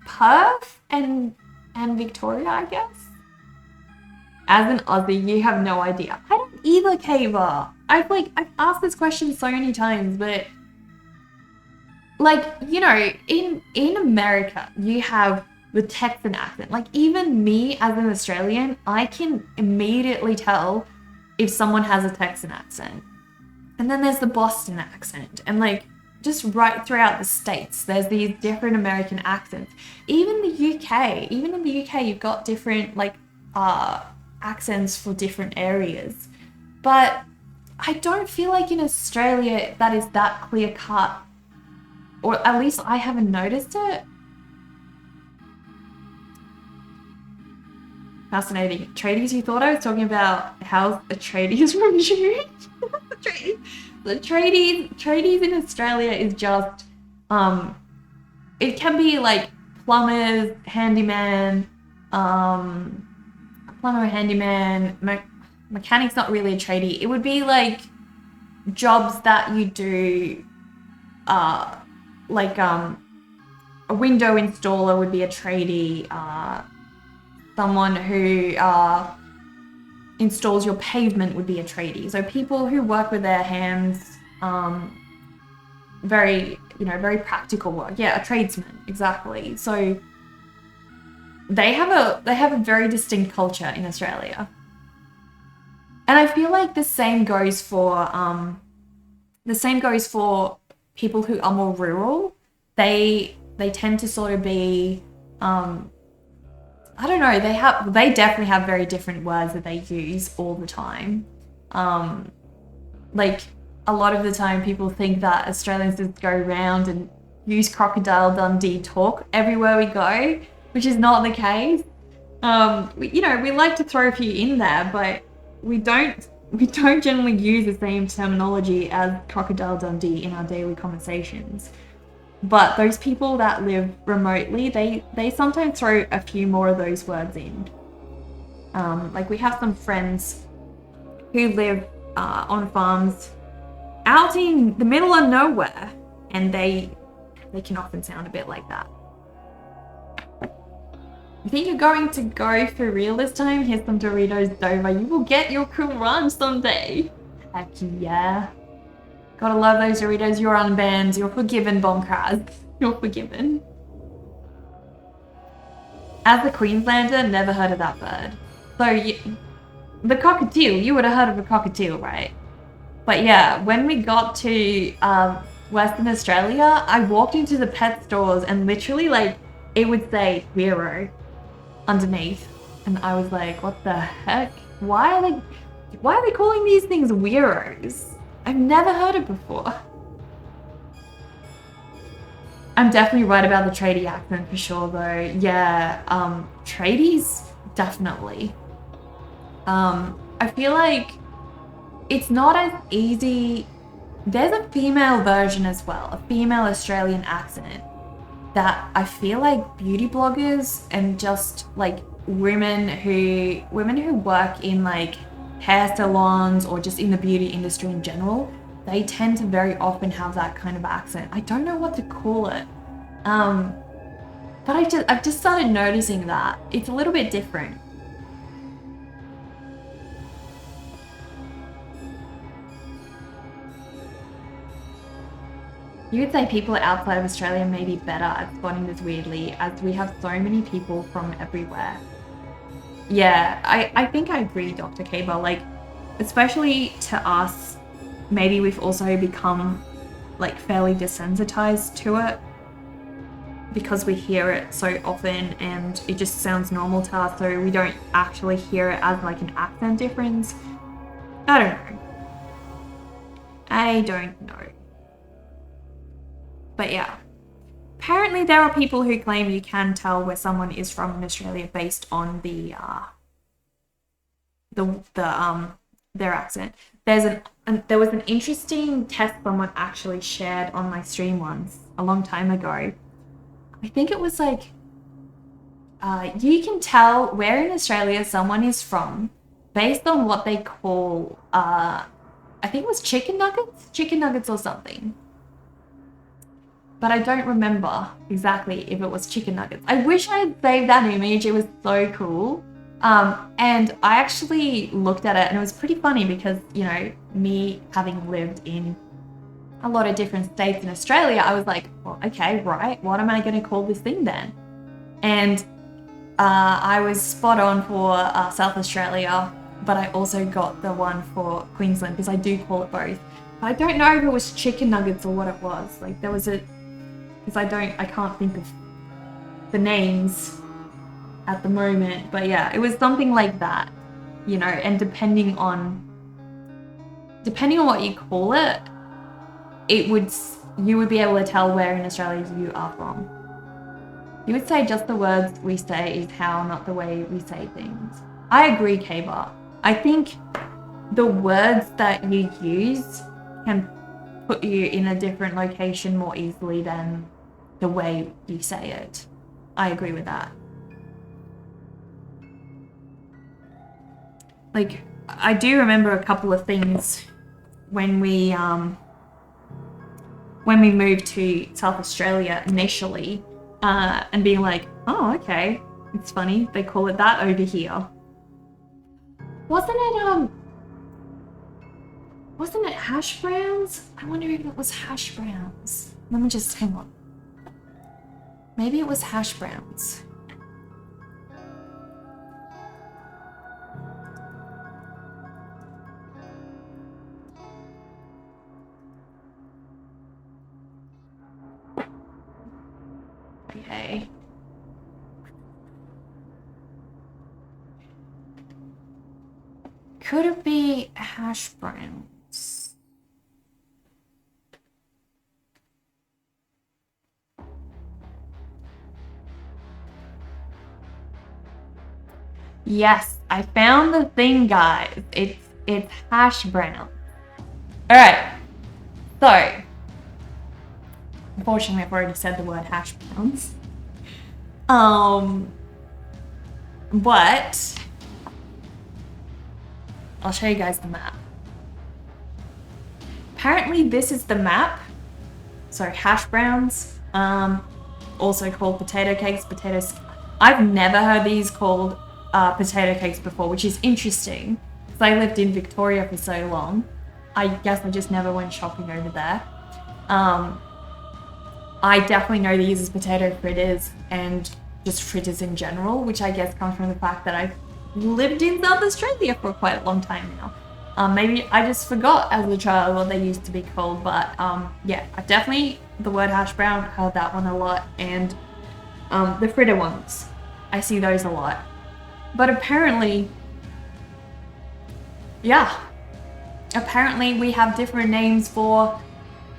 Perth and Victoria, I guess. As an Aussie, you have no idea. I don't either, Kava. I've asked this question so many times, but like, you know, in America, you have the Texan accent. Like, even me as an Australian, I can immediately tell if someone has a Texan accent. And then there's the Boston accent, and like just right throughout the states, there's these different American accents. Even in the UK, you've got different like accents for different areas. But I don't feel like in Australia that is that clear cut, or at least I haven't noticed it. Fascinating. Tradies, you thought I was talking about how a tradie is from June? The tradies in Australia is just, it can be like plumbers, handyman, mechanic's not really a tradie. It would be like jobs that you do, like a window installer would be a tradie, someone who installs your pavement would be a tradie. So people who work with their hands, very practical work. Yeah, a tradesman, exactly. So they have a very distinct culture in Australia. And I feel like the same goes for people who are more rural. They tend to sort of be, I don't know, they definitely have very different words that they use all the time. Like a lot of the time people think that Australians just go around and use Crocodile Dundee talk everywhere we go, which is not the case. We like to throw a few in there, but we don't generally use the same terminology as Crocodile Dundee in our daily conversations. But those people that live remotely, they sometimes throw a few more of those words in. Like we have some friends who live on farms out in the middle of nowhere, and they can often sound a bit like that. You think you're going to go for real this time? Here's some Doritos Dover. You will get your cool run someday. Heck yeah. Gotta love those Doritos. You're unbanned. You're forgiven, Bombcraz. You're forgiven. As a Queenslander, never heard of that bird. So, the cockatiel, you would have heard of a cockatiel, right? But yeah, when we got to Western Australia, I walked into the pet stores and literally, like, it would say Hero underneath. And I was like, what the heck? Why are they calling these things Weeros? I've never heard it before. I'm definitely right about the tradie accent for sure though. Yeah, tradies, definitely. I feel like it's not as easy. There's a female version as well, a female Australian accent that I feel like beauty bloggers and just like women who work in like hair salons or just in the beauty industry in general, they tend to very often have that kind of accent. I don't know what to call it. But I've just started noticing that it's a little bit different. You would say people outside of Australia may be better at spotting this weirdly, as we have so many people from everywhere. Yeah, I think I agree, Dr. Kaba. Like, especially to us, maybe we've also become like fairly desensitized to it because we hear it so often and it just sounds normal to us, so we don't actually hear it as like an accent difference. I don't know. But yeah, apparently there are people who claim you can tell where someone is from in Australia based on their accent. There was an interesting test someone actually shared on my stream once a long time ago. I think it was like you can tell where in Australia someone is from based on what they call I think it was chicken nuggets or something. But I don't remember exactly if it was chicken nuggets. I wish I had saved that image. It was so cool. And I actually looked at it and it was pretty funny because, you know, me having lived in a lot of different states in Australia, I was like, well, okay, right. What am I going to call this thing then? And I was spot on for South Australia, but I also got the one for Queensland because I do call it both. But I don't know if it was chicken nuggets or what it was. Like there was because I can't think of the names at the moment, but yeah, it was something like that, you know, and depending on what you call it, you would be able to tell where in Australia you are from. You would say just the words we say is how, not the way we say things. I agree, K-Bar. I think the words that you use can put you in a different location more easily than the way you say it. I agree with that. Like, I do remember a couple of things when we moved to South Australia initially, and being like, oh, okay, it's funny, they call it that over here. Wasn't it hash browns? I wonder if it was hash browns. Let me just hang on. Maybe it was hash browns. Okay. Could it be hash browns? Yes, I found the thing, guys. It's hash brown. All right. So, unfortunately, I've already said the word hash browns. But I'll show you guys the map. Apparently this is the map. So hash browns, also called potato cakes, potatoes. I've never heard these called potato cakes before, which is interesting because I lived in Victoria for so long. I guess I just never went shopping over there. I definitely know these as potato fritters and just fritters in general, which I guess comes from the fact that I've lived in South Australia for quite a long time now. Maybe I just forgot as a child what they used to be called, but yeah, I definitely, the word hash brown, heard that one a lot, and the fritter ones, I see those a lot. But apparently, yeah, apparently we have different names for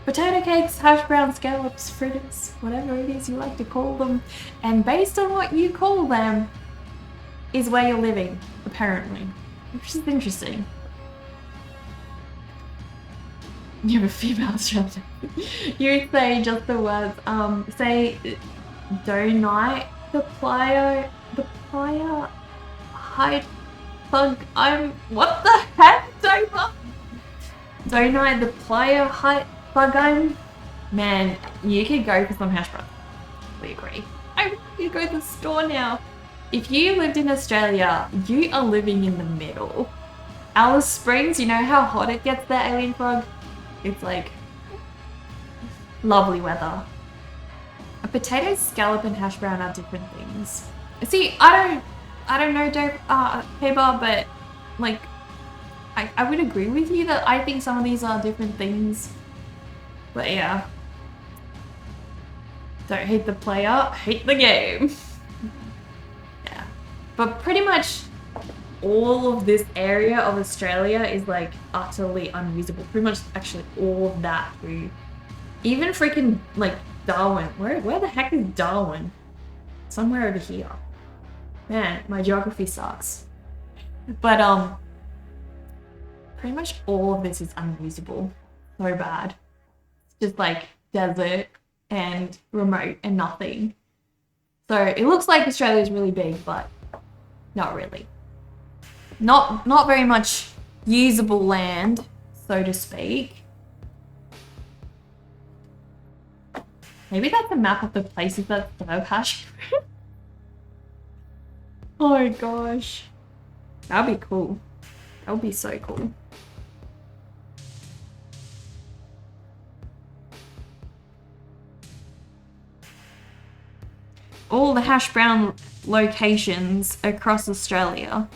potato cakes, hash browns, scallops, fritters, whatever it is you like to call them, and based on what you call them is where you're living, apparently, which is interesting. You have a female shelter. You say just the words, say donite the playa hide bug, what the heck, Dover? Donite the playa hide bug, man, you could go for some hash browns. We agree. I really go to the store now. If you lived in Australia, you are living in the middle. Alice Springs, you know how hot it gets there, Alien Frog? It's like lovely weather. A potato, scallop, and hash brown are different things. See, I don't know, Paper, but like, I would agree with you that I think some of these are different things. But yeah, don't hate the player, hate the game. Yeah, but pretty much all of this area of Australia is like utterly unusable. Pretty much actually all of that too. Even freaking like Darwin. Where the heck is Darwin? Somewhere over here. Man, my geography sucks. But pretty much all of this is unusable. So bad. It's just like desert and remote and nothing. So it looks like Australia is really big, but not really. Not very much usable land, so to speak. Maybe that's a map of the places that serve hash. Oh my gosh. That'd be cool. That would be so cool. All the hash brown locations across Australia.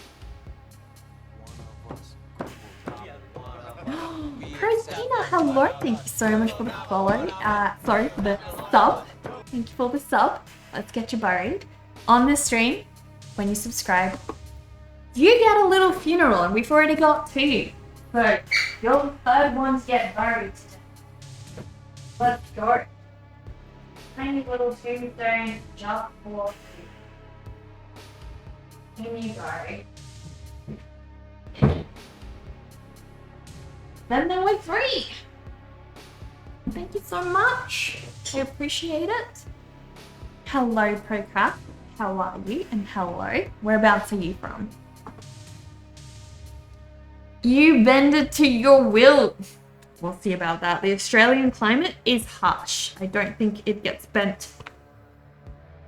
Christina, hello. Thank you so much for the follow. Sorry for the sub. Thank you for the sub. Let's get you buried. On this stream, when you subscribe, you get a little funeral, and we've already got 2. So, your third ones get buried today. Let's go. Tiny little tombstone just for you. In you go. Then there were 3. Thank you so much. I appreciate it. Hello, Procraft. How are you? And hello. Whereabouts are you from? You bended to your will. We'll see about that. The Australian climate is harsh. I don't think it gets bent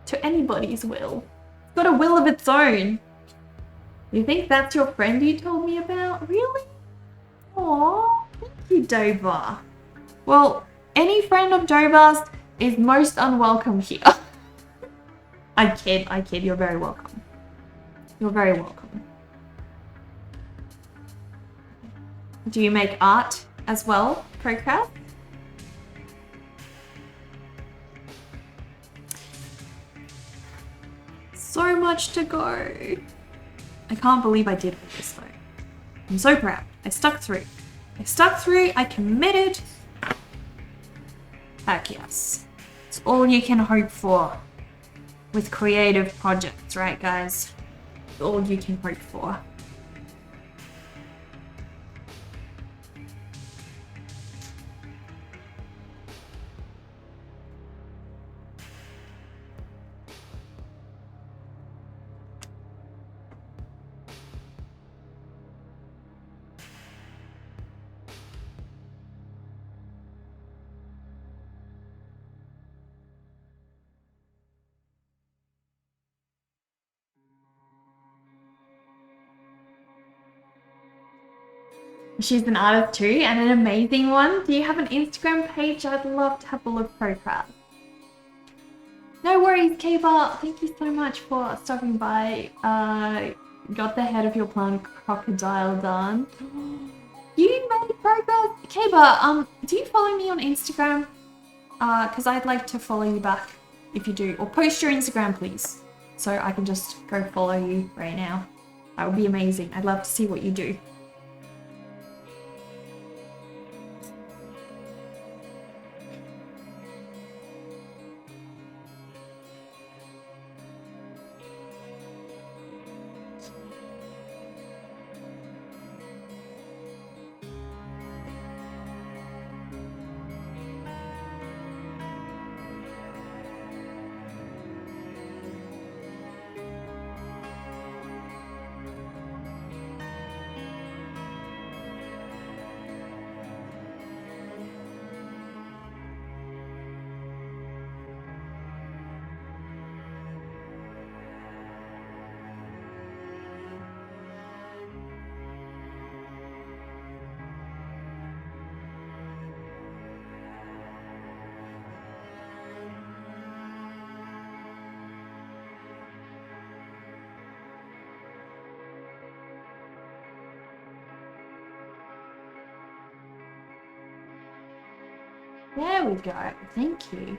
to anybody's will. It's got a will of its own. You think that's your friend you told me about? Really? Aww, thank you, Dover. Well, any friend of Dover's is most unwelcome here. I kid, you're very welcome. You're very welcome. Do you make art as well, Procraft? So much to go. I can't believe I did all this though. I'm so proud. I stuck through. I committed. Heck yes. It's all you can hope for with creative projects, right guys? It's all you can hope for. She's an artist too, and an amazing one. Do you have an Instagram page? I'd love to have a look, Procraft. No worries, K-Bar. Thank you so much for stopping by. Got the head of your plant crocodile done. You made progress! K-Bar, do you follow me on Instagram? Because I'd like to follow you back if you do. Or post your Instagram, please. So I can just go follow you right now. That would be amazing. I'd love to see what you do. There we go. Thank you.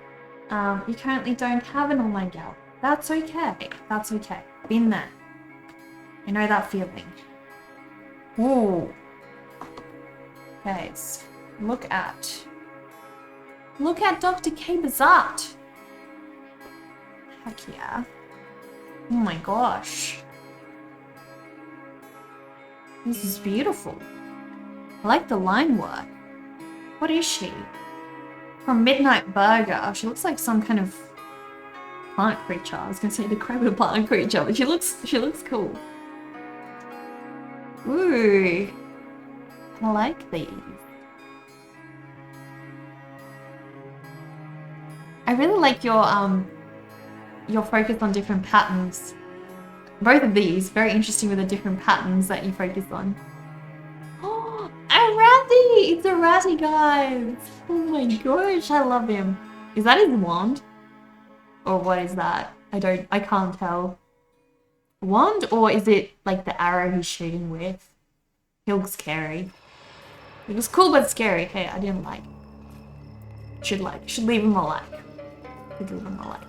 You currently don't have an online gallery. That's okay. That's okay. Been there. I know that feeling. Ooh. Guys, look at Dr. K-Bar's art. Heck yeah. Oh my gosh. This is beautiful. I like the line work. What is she? From Midnight Burger. She looks like some kind of plant creature. I was gonna say the decrepit plant creature, but she looks cool. Ooh. I like these. I really like your focus on different patterns. Both of these, very interesting with the different patterns that you focus on. Oh, a ratty! It's a ratty, guys! Oh my gosh, I love him. Is that his wand? Or what is that? I can't tell. Wand, or is it like the arrow he's shooting with? He looks scary. It was cool but scary. Hey, I didn't like. Should leave him a like. Should leave him a like.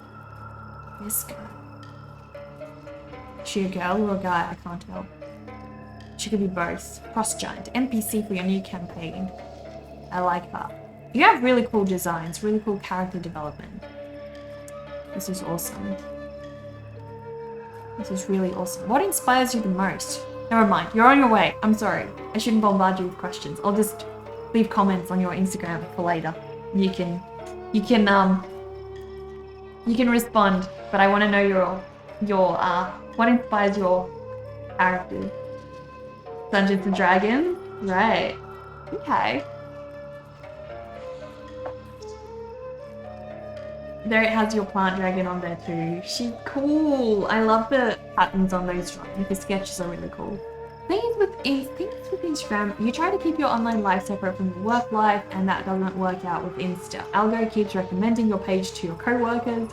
This guy. Is she a girl or a guy? I can't tell. She could be both. Frost Giant. NPC for your new campaign. I like her. You have really cool designs, really cool character development. This is awesome. This is really awesome. What inspires you the most? Never mind, you're on your way. I'm sorry. I shouldn't bombard you with questions. I'll just leave comments on your Instagram for later. You can respond, but I want to know your what inspires your characters. Dungeons and Dragons? Right. Okay. There it has your plant dragon on there too. She's cool. I love the patterns on those drawings. The sketches are really cool. Things with Instagram, you try to keep your online life separate from your work life, and that doesn't work out with Insta. Algo keeps recommending your page to your co-workers.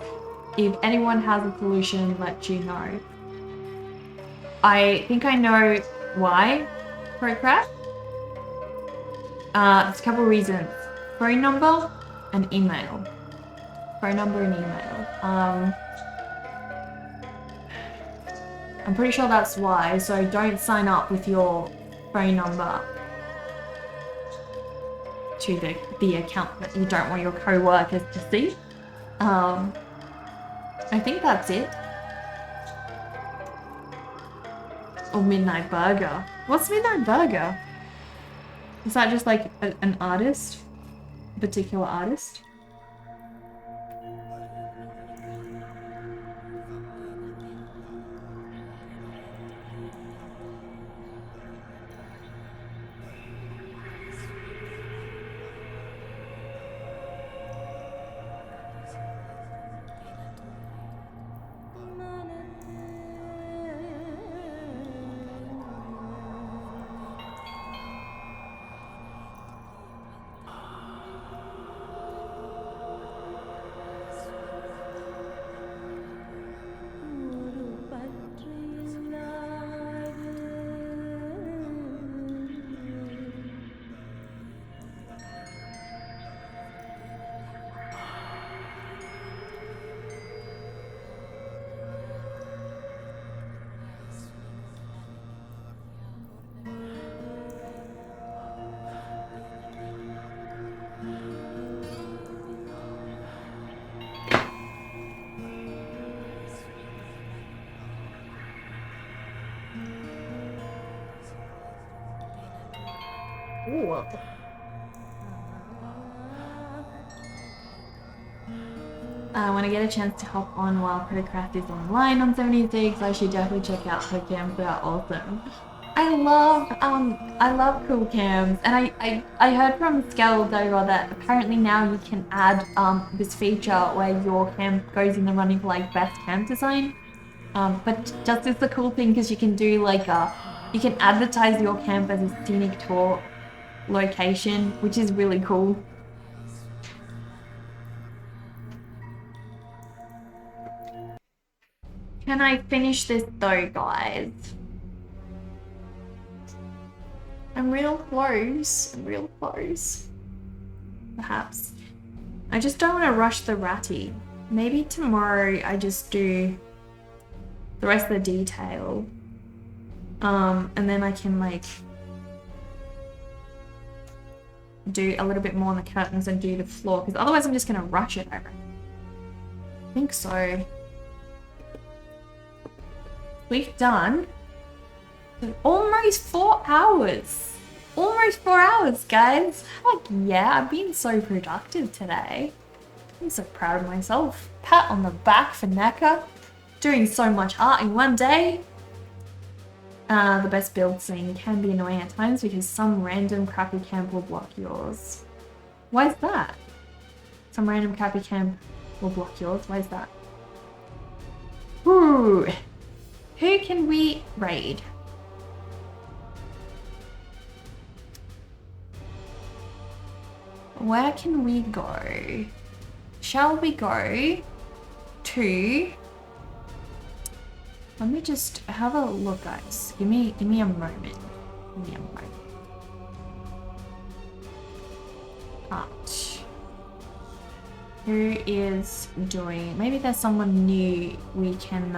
If anyone has a solution, let you know. I think I know why, Procraft. There's a couple reasons. Phone number and email. Phone number and email. I'm pretty sure that's why, so don't sign up with your phone number to the account that you don't want your co-workers to see. I think that's it. Or Midnight Burger. What's Midnight Burger? Is that just like an artist? A particular artist? cool. When I get a chance to hop on while Protocraft is online on 76, I should definitely check out her cams. They are awesome. I love cool cams, and I heard from Scaldover that apparently now you can add this feature where your cam goes in the running for like best cam design. But just it's the cool thing because you can do like you can advertise your camp as a scenic tour location, which is really cool. Can I finish this though, guys? I'm real close. I'm real close. Perhaps. I just don't want to rush the ratty. Maybe tomorrow I just do the rest of the detail. And then I can like do a little bit more on the curtains and do the floor, because otherwise I'm just gonna rush it, I reckon. I think so. We've done almost 4 hours. Almost 4 hours, guys. Heck yeah, I've been so productive today. I'm so proud of myself. Pat on the back for NECA. Doing so much art in one day. The best build scene can be annoying at times because some random crappy camp will block yours. Why is that? Some random crappy camp will block yours. Why is that? Ooh. Who can we raid? Where can we go? Shall we go to... Let me just have a look, guys. Give me a moment. Give me a moment. Art. Who is doing... Maybe there's someone new we can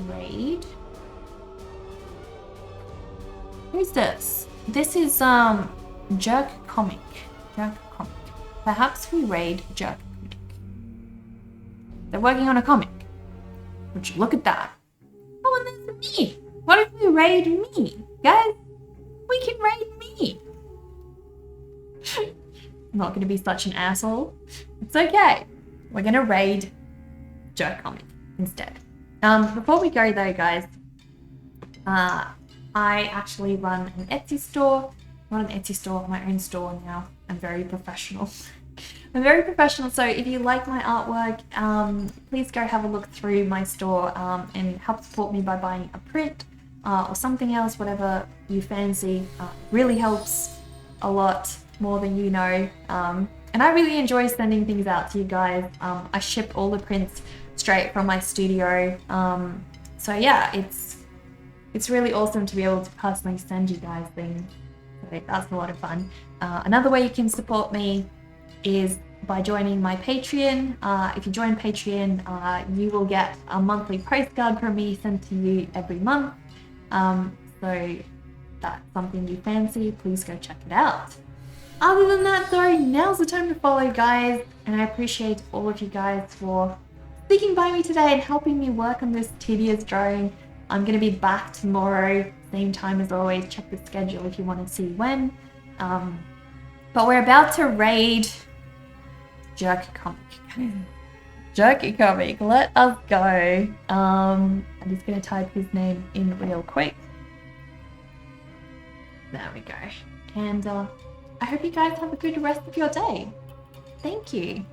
raid. Who's this? This is Jerk Comic. Jerk Comic. Perhaps we raid Jerk Comic. They're working on a comic. Would you look at that? Oh, and there's me. What if we raid me? Guys, we can raid me. I'm not going to be such an asshole. It's okay. We're going to raid Jerk Comic instead. Before we go though, guys, I actually run an Etsy store. Not an Etsy store, my own store now. I'm very professional. I'm very professional, so if you like my artwork, please go have a look through my store and help support me by buying a print or something else, whatever you fancy. Really helps a lot more than you know. And I really enjoy sending things out to you guys. I ship all the prints straight from my studio. So yeah, it's really awesome to be able to personally send you guys things. So that's a lot of fun. Another way you can support me is by joining my Patreon. If you join Patreon, you will get a monthly postcard from me sent to you every month. So that's something you fancy, please go check it out. Other than that though, now's the time to follow, guys, and I appreciate all of you guys for sticking by me today and helping me work on this tedious drawing. I'm going to be back tomorrow, same time as always. Check the schedule if you want to see when. But we're about to raid Jerk Comic. Jerky Comic, let us go. I'm just going to type his name in real quick. There we go. And I hope you guys have a good rest of your day. Thank you.